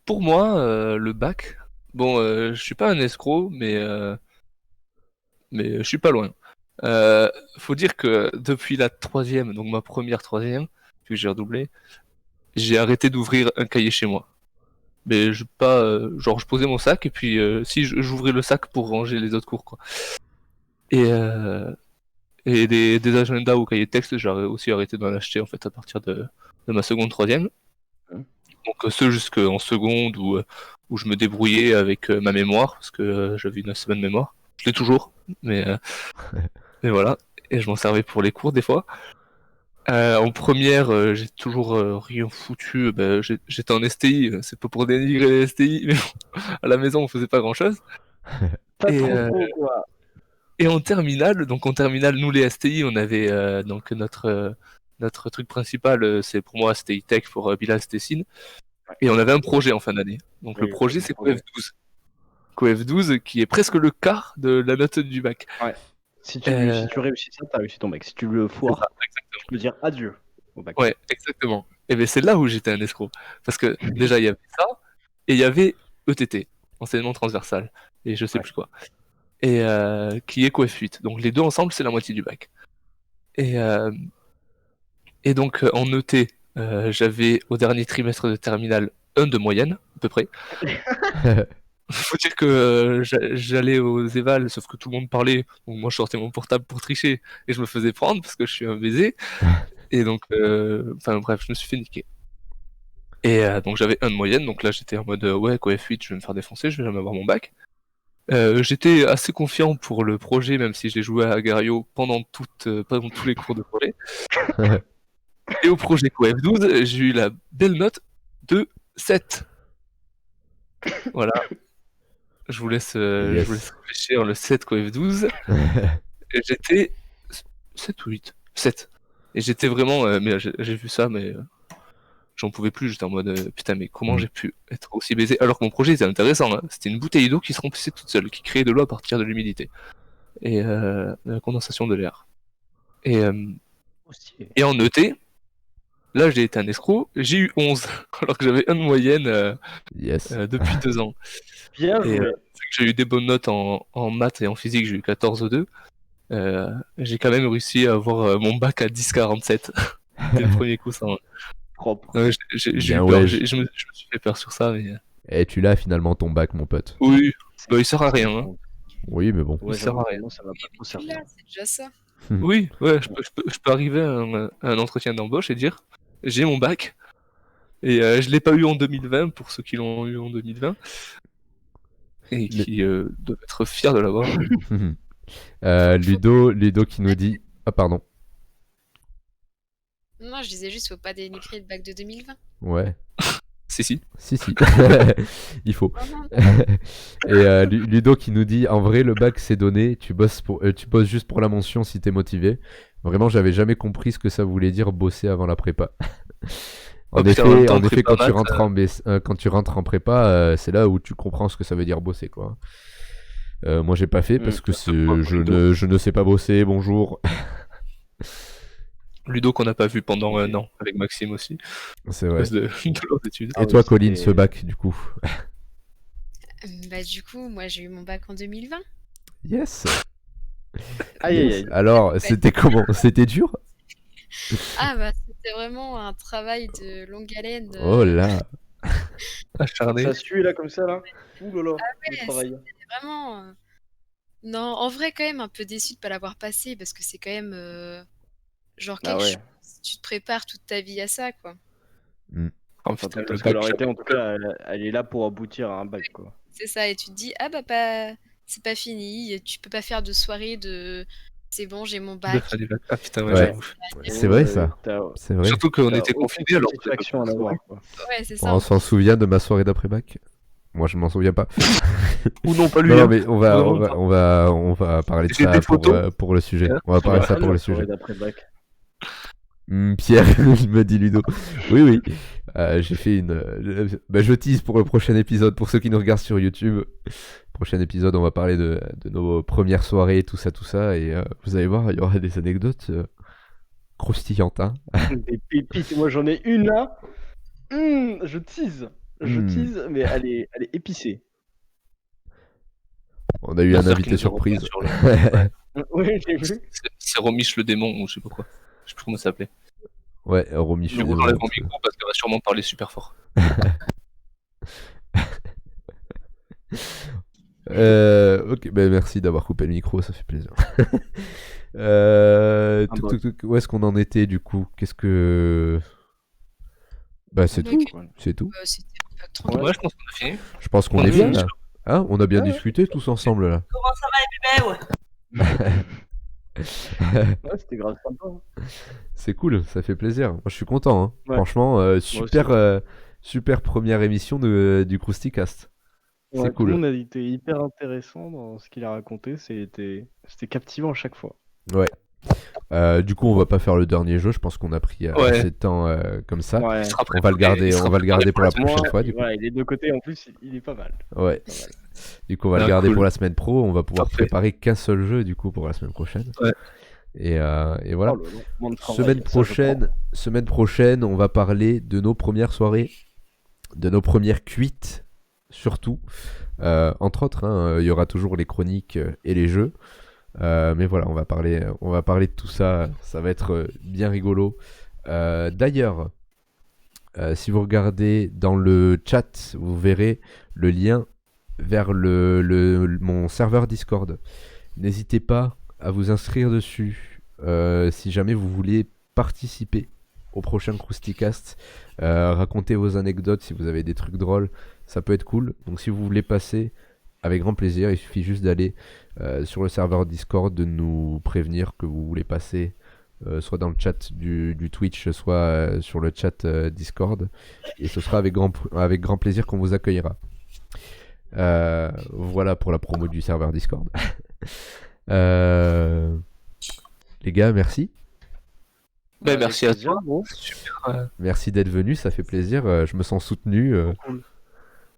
Pour moi, le bac. Bon, je suis pas un escroc, mais je suis pas loin. Faut dire que depuis la troisième, donc ma première troisième, puis j'ai redoublé, j'ai arrêté d'ouvrir un cahier chez moi. Mais je pas, genre je posais mon sac et puis si j'ouvrais le sac pour ranger les autres cours quoi. Et des agendas ou cahiers de texte, j'ai aussi arrêté d'en acheter en fait à partir de ma seconde troisième. Donc ceux jusqu'en seconde où je me débrouillais avec ma mémoire parce que j'avais une assez bonne mémoire. Je l'ai toujours, mais voilà. Et je m'en servais pour les cours des fois. En première, j'ai toujours rien foutu. J'étais en STI, c'est pas pour dénigrer les STI, mais bon, à la maison on faisait pas grand chose. Pas Et, trop, quoi. Et en terminale, nous les STI, on avait donc notre truc principal, c'est pour moi c'était E-Tech, pour Bilal c'était Cine. Et on avait un projet en fin d'année. Donc Oui, le projet oui, c'est projet. CoF12. CoF12 qui est presque le quart de la note du bac. Ouais. Si tu réussis ça, t'as réussi ton bac. Si tu le foires, tu peux dire adieu au bac. Ouais, exactement. Et bien c'est là où j'étais un escroc. Parce que déjà il y avait ça, et il y avait ETT, enseignement transversal, et je sais plus quoi. Et qui est CoF8. Donc les deux ensemble c'est la moitié du bac. Et donc en ET, j'avais au dernier trimestre de terminale 1 de moyenne, à peu près. Faut dire que j'allais aux évals, sauf que tout le monde parlait, donc moi je sortais mon portable pour tricher, et je me faisais prendre parce que je suis un baiser. Et donc, enfin bref, je me suis fait niquer. Et donc j'avais 1 de moyenne, donc là j'étais en mode ouais, CoF8, je vais me faire défoncer, je vais jamais avoir mon bac. J'étais assez confiant pour le projet, même si je l'ai joué à Agario pendant tous les cours de projet. Et au projet CoF12, j'ai eu la belle note de 7. Voilà. Je vous laisse réfléchir, le 7 CoF12. Et j'étais 7 ou 8. 7. Et j'étais vraiment. Mais j'ai vu ça, mais j'en pouvais plus. J'étais en mode putain, mais comment j'ai pu être aussi baisé alors que mon projet était intéressant. Hein. C'était une bouteille d'eau qui se remplissait toute seule, qui créait de l'eau à partir de l'humidité et de la condensation de l'air. Et en ET, là j'ai été un escroc, j'ai eu 11, alors que j'avais 1 de moyenne Yes. depuis 2 ans. Bien Et joué. vu que j'ai eu des bonnes notes en maths et en physique, j'ai eu 14,2. J'ai quand même réussi à avoir mon bac à 10,47. Dès le premier coup, ça. Propre. J'ai Bien, eu peur, ouais, je me suis fait peur sur ça, mais. Et tu l'as finalement ton bac, mon pote. Oui, bah, il sert à rien. Hein. Oui, mais bon. Ouais, Il sert à j'avoue, rien. moi, ça va pas trop Tu servir. l'as, c'est déjà ça. Oui, ouais, je peux arriver à un entretien d'embauche et dire j'ai mon bac. Et je l'ai pas eu en 2020 pour ceux qui l'ont eu en 2020. Et qui doivent être fiers de l'avoir. Ludo qui nous dit... Ah, pardon. Non, je disais juste, faut pas dénigrer le bac de 2020. Ouais. Si. Si. Il faut. Non, non. Et Ludo qui nous dit, en vrai, le bac c'est donné, tu bosses juste pour la mention si t'es motivé. Vraiment, j'avais jamais compris ce que ça voulait dire bosser avant la prépa. En effet, quand tu rentres en prépa, c'est là où tu comprends ce que ça veut dire bosser, quoi. Moi, j'ai pas fait parce que je ne sais pas bosser. Bonjour. Ludo qu'on n'a pas vu pendant un an avec Maxime aussi. C'est vrai. De leurs études. Et toi, Colline, ce bac, du coup? Bah, du coup, moi, j'ai eu mon bac en 2020. Yes. Aïe. Alors, c'était comment? C'était dur? Ah, bah, c'était vraiment un travail de longue haleine. Oh là. Acharné. Ça suit là comme ça là. Ouh là là. ouais, le travail. C'était vraiment. Non, en vrai, quand même, un peu déçu de pas l'avoir passé parce que c'est quand même genre Ah quelque ouais. chose. Tu te prépares toute ta vie à ça, quoi. Oh, Enfin, putain, ta le scolarité, bac, en tout cas, elle est là pour aboutir à un bac, quoi. C'est ça, et tu te dis, ah bah, c'est pas fini, tu peux pas faire de soirée de c'est bon, j'ai mon de bac. faire du bac. Ah putain, ouais, Ouais. j'avoue. C'est vrai, ça. C'est vrai. Surtout qu'on T'as était aucune confinés alors. satisfaction à l'avoir, quoi. Ouais, c'est On ça. s'en souvient de ma soirée d'après-bac? Moi, je m'en souviens pas. Ou non, pas lui. Non, hein. mais on va parler de J'ai ça des photos. pour le sujet. Hein, On va parler de ça Ah, pour la le soirée sujet. d'après-bac. Pierre, il me dit Ludo. Oui. J'ai fait je tease pour le prochain épisode. Pour ceux qui nous regardent sur YouTube, prochain épisode, on va parler de nos premières soirées, tout ça. Et vous allez voir, il y aura des anecdotes croustillantes. Hein. Des pépites. Moi, j'en ai une là. Je tease. Mais elle est épicée. On a eu La un sœur qui invité nous surprise. envoie sur Oui, j'ai vu. C'est Romiche le démon ou je sais pas quoi. Je sais plus comment ça s'appelait. Ouais, Romy, je Je suis vous enlève désolé. mon micro parce qu'elle va sûrement parler super fort. Ok, ben merci d'avoir coupé le micro, ça fait plaisir. Où est-ce qu'on en était du coup? Qu'est-ce que... Bah c'est Bah, tout, Voilà. c'est tout. C'était un bac tranquille. Ouais, je pense qu'on a fini. Je pense qu'on On est a bien fini, là. Hein, on a bien Ouais. discuté tous ensemble là. Comment ça va les bébés, ouais. Ouais, c'était grave sympa. Hein. C'est cool, ça fait plaisir. Moi je suis content. Hein. Ouais. Franchement, super première émission du Crousticast. Ouais, C'est tout cool. le monde a été hyper intéressant dans ce qu'il a raconté. C'était captivant à chaque fois. Ouais. Du coup, on va pas faire le dernier jeu. Je pense qu'on a pris assez de temps comme ça. Ouais. Il sera On va le garder, il sera on va le garder pour la préparé prochaine fois. Du coup. Voilà, les deux côtés en plus, il est pas mal. Ouais. Pas mal. Du coup, on va le Ah, garder cool. pour la semaine pro. On va pouvoir Parfait. préparer qu'un seul jeu du coup pour la semaine prochaine. Ouais. Et voilà. Oh là là, moins de travail, Semaine prochaine, on va parler de nos premières soirées, de nos premières cuites, surtout. Entre autres, hein, il y aura toujours les chroniques et les jeux. Mais voilà, on va parler de tout ça. Ça va être bien rigolo. D'ailleurs, si vous regardez dans le chat, vous verrez le lien vers mon serveur Discord. N'hésitez pas à vous inscrire dessus si jamais vous voulez participer au prochain Crousticast. Raconter vos anecdotes si vous avez des trucs drôles, ça peut être cool. Donc si vous voulez passer, avec grand plaisir, il suffit juste d'aller sur le serveur Discord, de nous prévenir que vous voulez passer soit dans le chat du Twitch, soit sur le chat Discord, et ce sera avec grand plaisir qu'on vous accueillera. Voilà pour la promo du serveur Discord. Les gars, merci. Ben, Avec merci à plaisir, toi. gros. Super. Merci d'être venu, ça fait plaisir. Je me sens soutenu.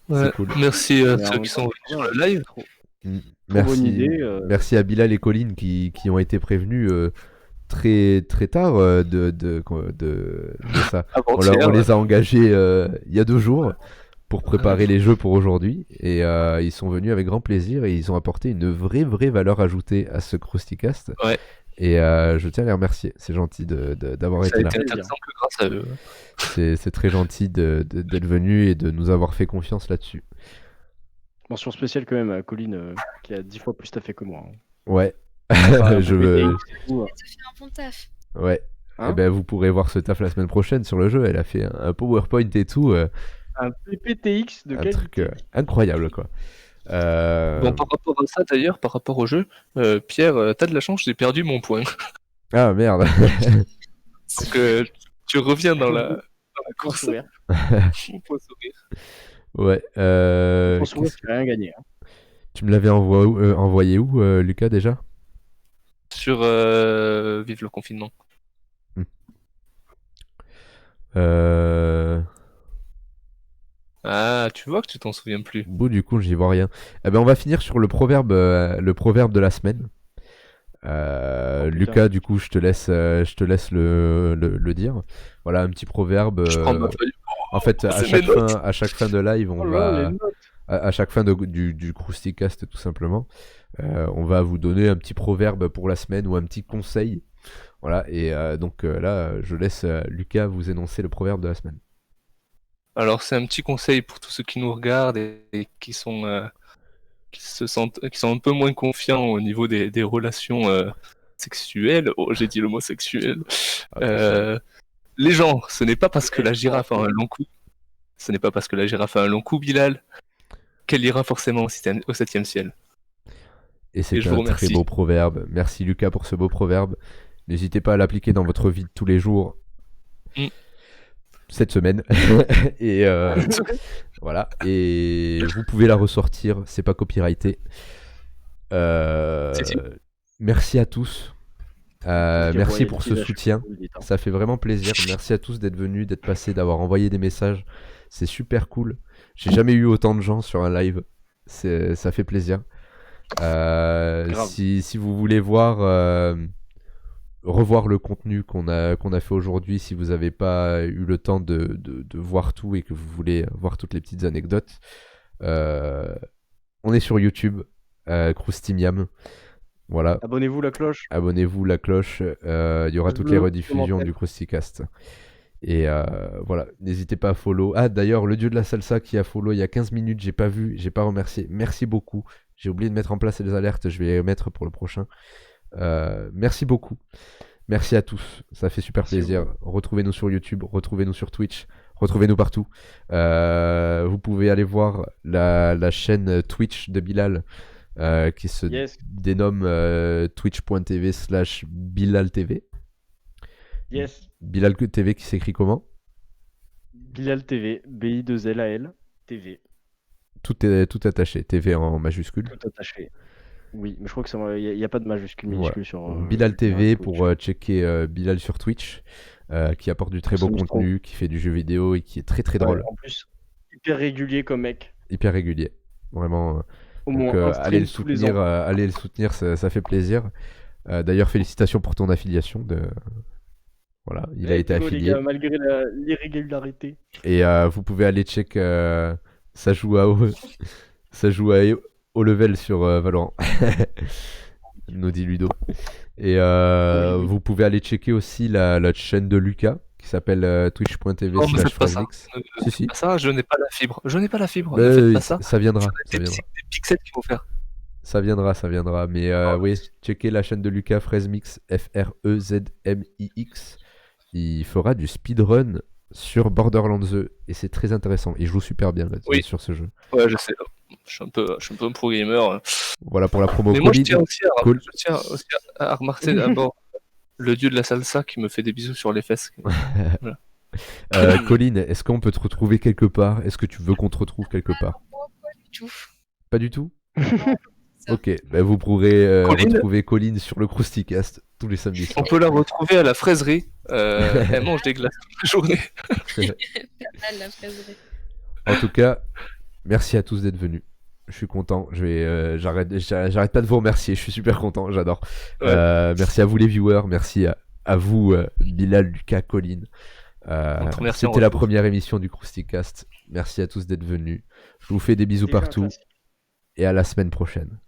Ouais. cool. Merci à Mais en ceux même qui temps, sont venus c'est sur trop le bien. live. Trop- Merci, bonne idée, merci à Bilal et Colline qui ont été prévenus très très tard de ça. Avant-hier, On les a engagés il y a 2 jours pour préparer les jeux pour aujourd'hui et ils sont venus avec grand plaisir et ils ont apporté une vraie valeur ajoutée à ce Krustycast. Ouais. Et je tiens à les remercier. C'est gentil d'avoir ça a été là. été intéressant que grâce à eux. C'est très gentil d'être venu et de nous avoir fait confiance là-dessus. Mention spéciale quand même à Colline qui a 10 fois plus taffé que moi. Hein. Ouais. Enfin, Je veux. PPTX et tout, Ça fait un bon taf. Ouais. Hein Eh ben, vous pourrez voir ce taf la semaine prochaine sur le jeu. Elle a fait un PowerPoint et tout. Un PPTX de Un qualité. truc incroyable, quoi. Bon, par rapport à ça d'ailleurs, par rapport au jeu, Pierre, t'as de la chance, j'ai perdu mon point. Ah merde. Donc tu reviens dans la Pour course. sourire. Mon point sourire. Ouais. Pour sourire, c'est rien gagné. Hein. Tu me l'avais envoyé où, Lucas, déjà? Sur Vive le confinement. Ah, tu vois que tu t'en souviens plus. Bon, du coup, j'y vois rien. Eh ben, on va finir sur le proverbe de la semaine. putain. Lucas, du coup, je te laisse le dire. Voilà, un petit proverbe. Je prends ma feuille. En fait, à C'est chaque mes notes. à chaque fin de live, on Oh là, va les notes. à chaque fin du Krustycast, tout simplement, on va vous donner un petit proverbe pour la semaine ou un petit conseil. Voilà, et donc là, je laisse Lucas vous énoncer le proverbe de la semaine. Alors, c'est un petit conseil pour tous ceux qui nous regardent et qui sont qui sont un peu moins confiants au niveau des relations sexuelles. Oh, j'ai dit le mot sexuel. Les gens, ce n'est pas parce que la girafe a un long cou. Ce n'est pas parce que la girafe a un long cou, Bilal, qu'elle ira forcément au 7e ciel. Et c'est je vous un très remercie. beau proverbe. Merci Lucas pour ce beau proverbe. N'hésitez pas à l'appliquer dans votre vie de tous les jours. Cette semaine. Et voilà. Et vous pouvez la ressortir. C'est pas copyrighté. Si. Merci à tous. Merci pour ce soutien. Hein. Ça fait vraiment plaisir. Merci à tous d'être venus, d'être passés, d'avoir envoyé des messages. C'est super cool. J'ai jamais eu autant de gens sur un live. Ça fait plaisir. Si vous voulez revoir le contenu qu'on a fait aujourd'hui, si vous n'avez pas eu le temps de voir tout et que vous voulez voir toutes les petites anecdotes, on est sur YouTube, Krustimiam. Voilà. Abonnez-vous la cloche. Abonnez-vous, la cloche. Il y aura toutes les rediffusions du Krustycast. Et voilà, n'hésitez pas à follow. Ah, d'ailleurs, le dieu de la salsa qui a follow il y a 15 minutes, j'ai pas vu, j'ai pas remercié. Merci beaucoup. J'ai oublié de mettre en place les alertes, je vais les mettre pour le prochain. Merci beaucoup. Merci à tous, ça fait super plaisir. Retrouvez-nous sur YouTube, retrouvez-nous sur Twitch, retrouvez-nous partout. Vous pouvez aller voir la chaîne Twitch de Bilal. Qui se dénomme twitch.tv/BilalTV. Yes. Bilal TV qui s'écrit comment? Bilal TV, BI2LAL TV. Tout est tout attaché, TV en majuscule. Tout attaché. Oui, mais je crois que il n'y a pas de majuscule minuscule sur. Bilal TV pour checker Bilal sur Twitch, qui apporte du très beau contenu, qui fait du jeu vidéo et qui est très très drôle. En plus, hyper régulier comme mec. Hyper régulier, vraiment. Au donc moins allez le soutenir, ça fait plaisir. D'ailleurs, félicitations pour ton affiliation. Voilà, il a été affilié. Gars, malgré l'irrégularité. Et vous pouvez aller check. Ça joue à haut level sur Valorant. Nous dit Ludo. Et vous pouvez aller checker aussi la chaîne de Lucas qui s'appelle twitch.tv/FreshMix. Si. Ça, je n'ai pas la fibre. Je n'ai pas la fibre. Ne faites pas ça. Ça viendra. Des pixels qu'il faut faire. Ça viendra. Mais oui, checkez la chaîne de Lucas, FreshMix, FREZMIX. Il fera du speedrun sur Borderlands 2 et c'est très intéressant. Il joue super bien là, sur ce jeu. Ouais, je sais. Je suis un peu un pro gamer. Voilà pour la promo. Mais moi, je tiens aussi à remarquer d'abord le dieu de la salsa qui me fait des bisous sur les fesses. Voilà. Colline, est-ce qu'on peut te retrouver quelque part? Est-ce que tu veux qu'on te retrouve quelque part? Pas du tout. Pas du tout? ça. Ok, bah, vous pourrez Colline. retrouver Colline sur le Crousticast tous les samedis On soirs. peut la retrouver à la fraiserie. Elle mange des glaces toute la journée. Ah, la fraiserie. En tout cas, merci à tous d'être venus. Je suis content. J'arrête pas de vous remercier. Je suis super content. J'adore. Ouais. Merci à vous les viewers. Merci à vous, Bilal, Lucas, Colline. On te remercie en C'était la retour. première émission du Crousticast. Merci à tous d'être venus. Je vous fais des bisous Déjà un partout classique. et à la semaine prochaine.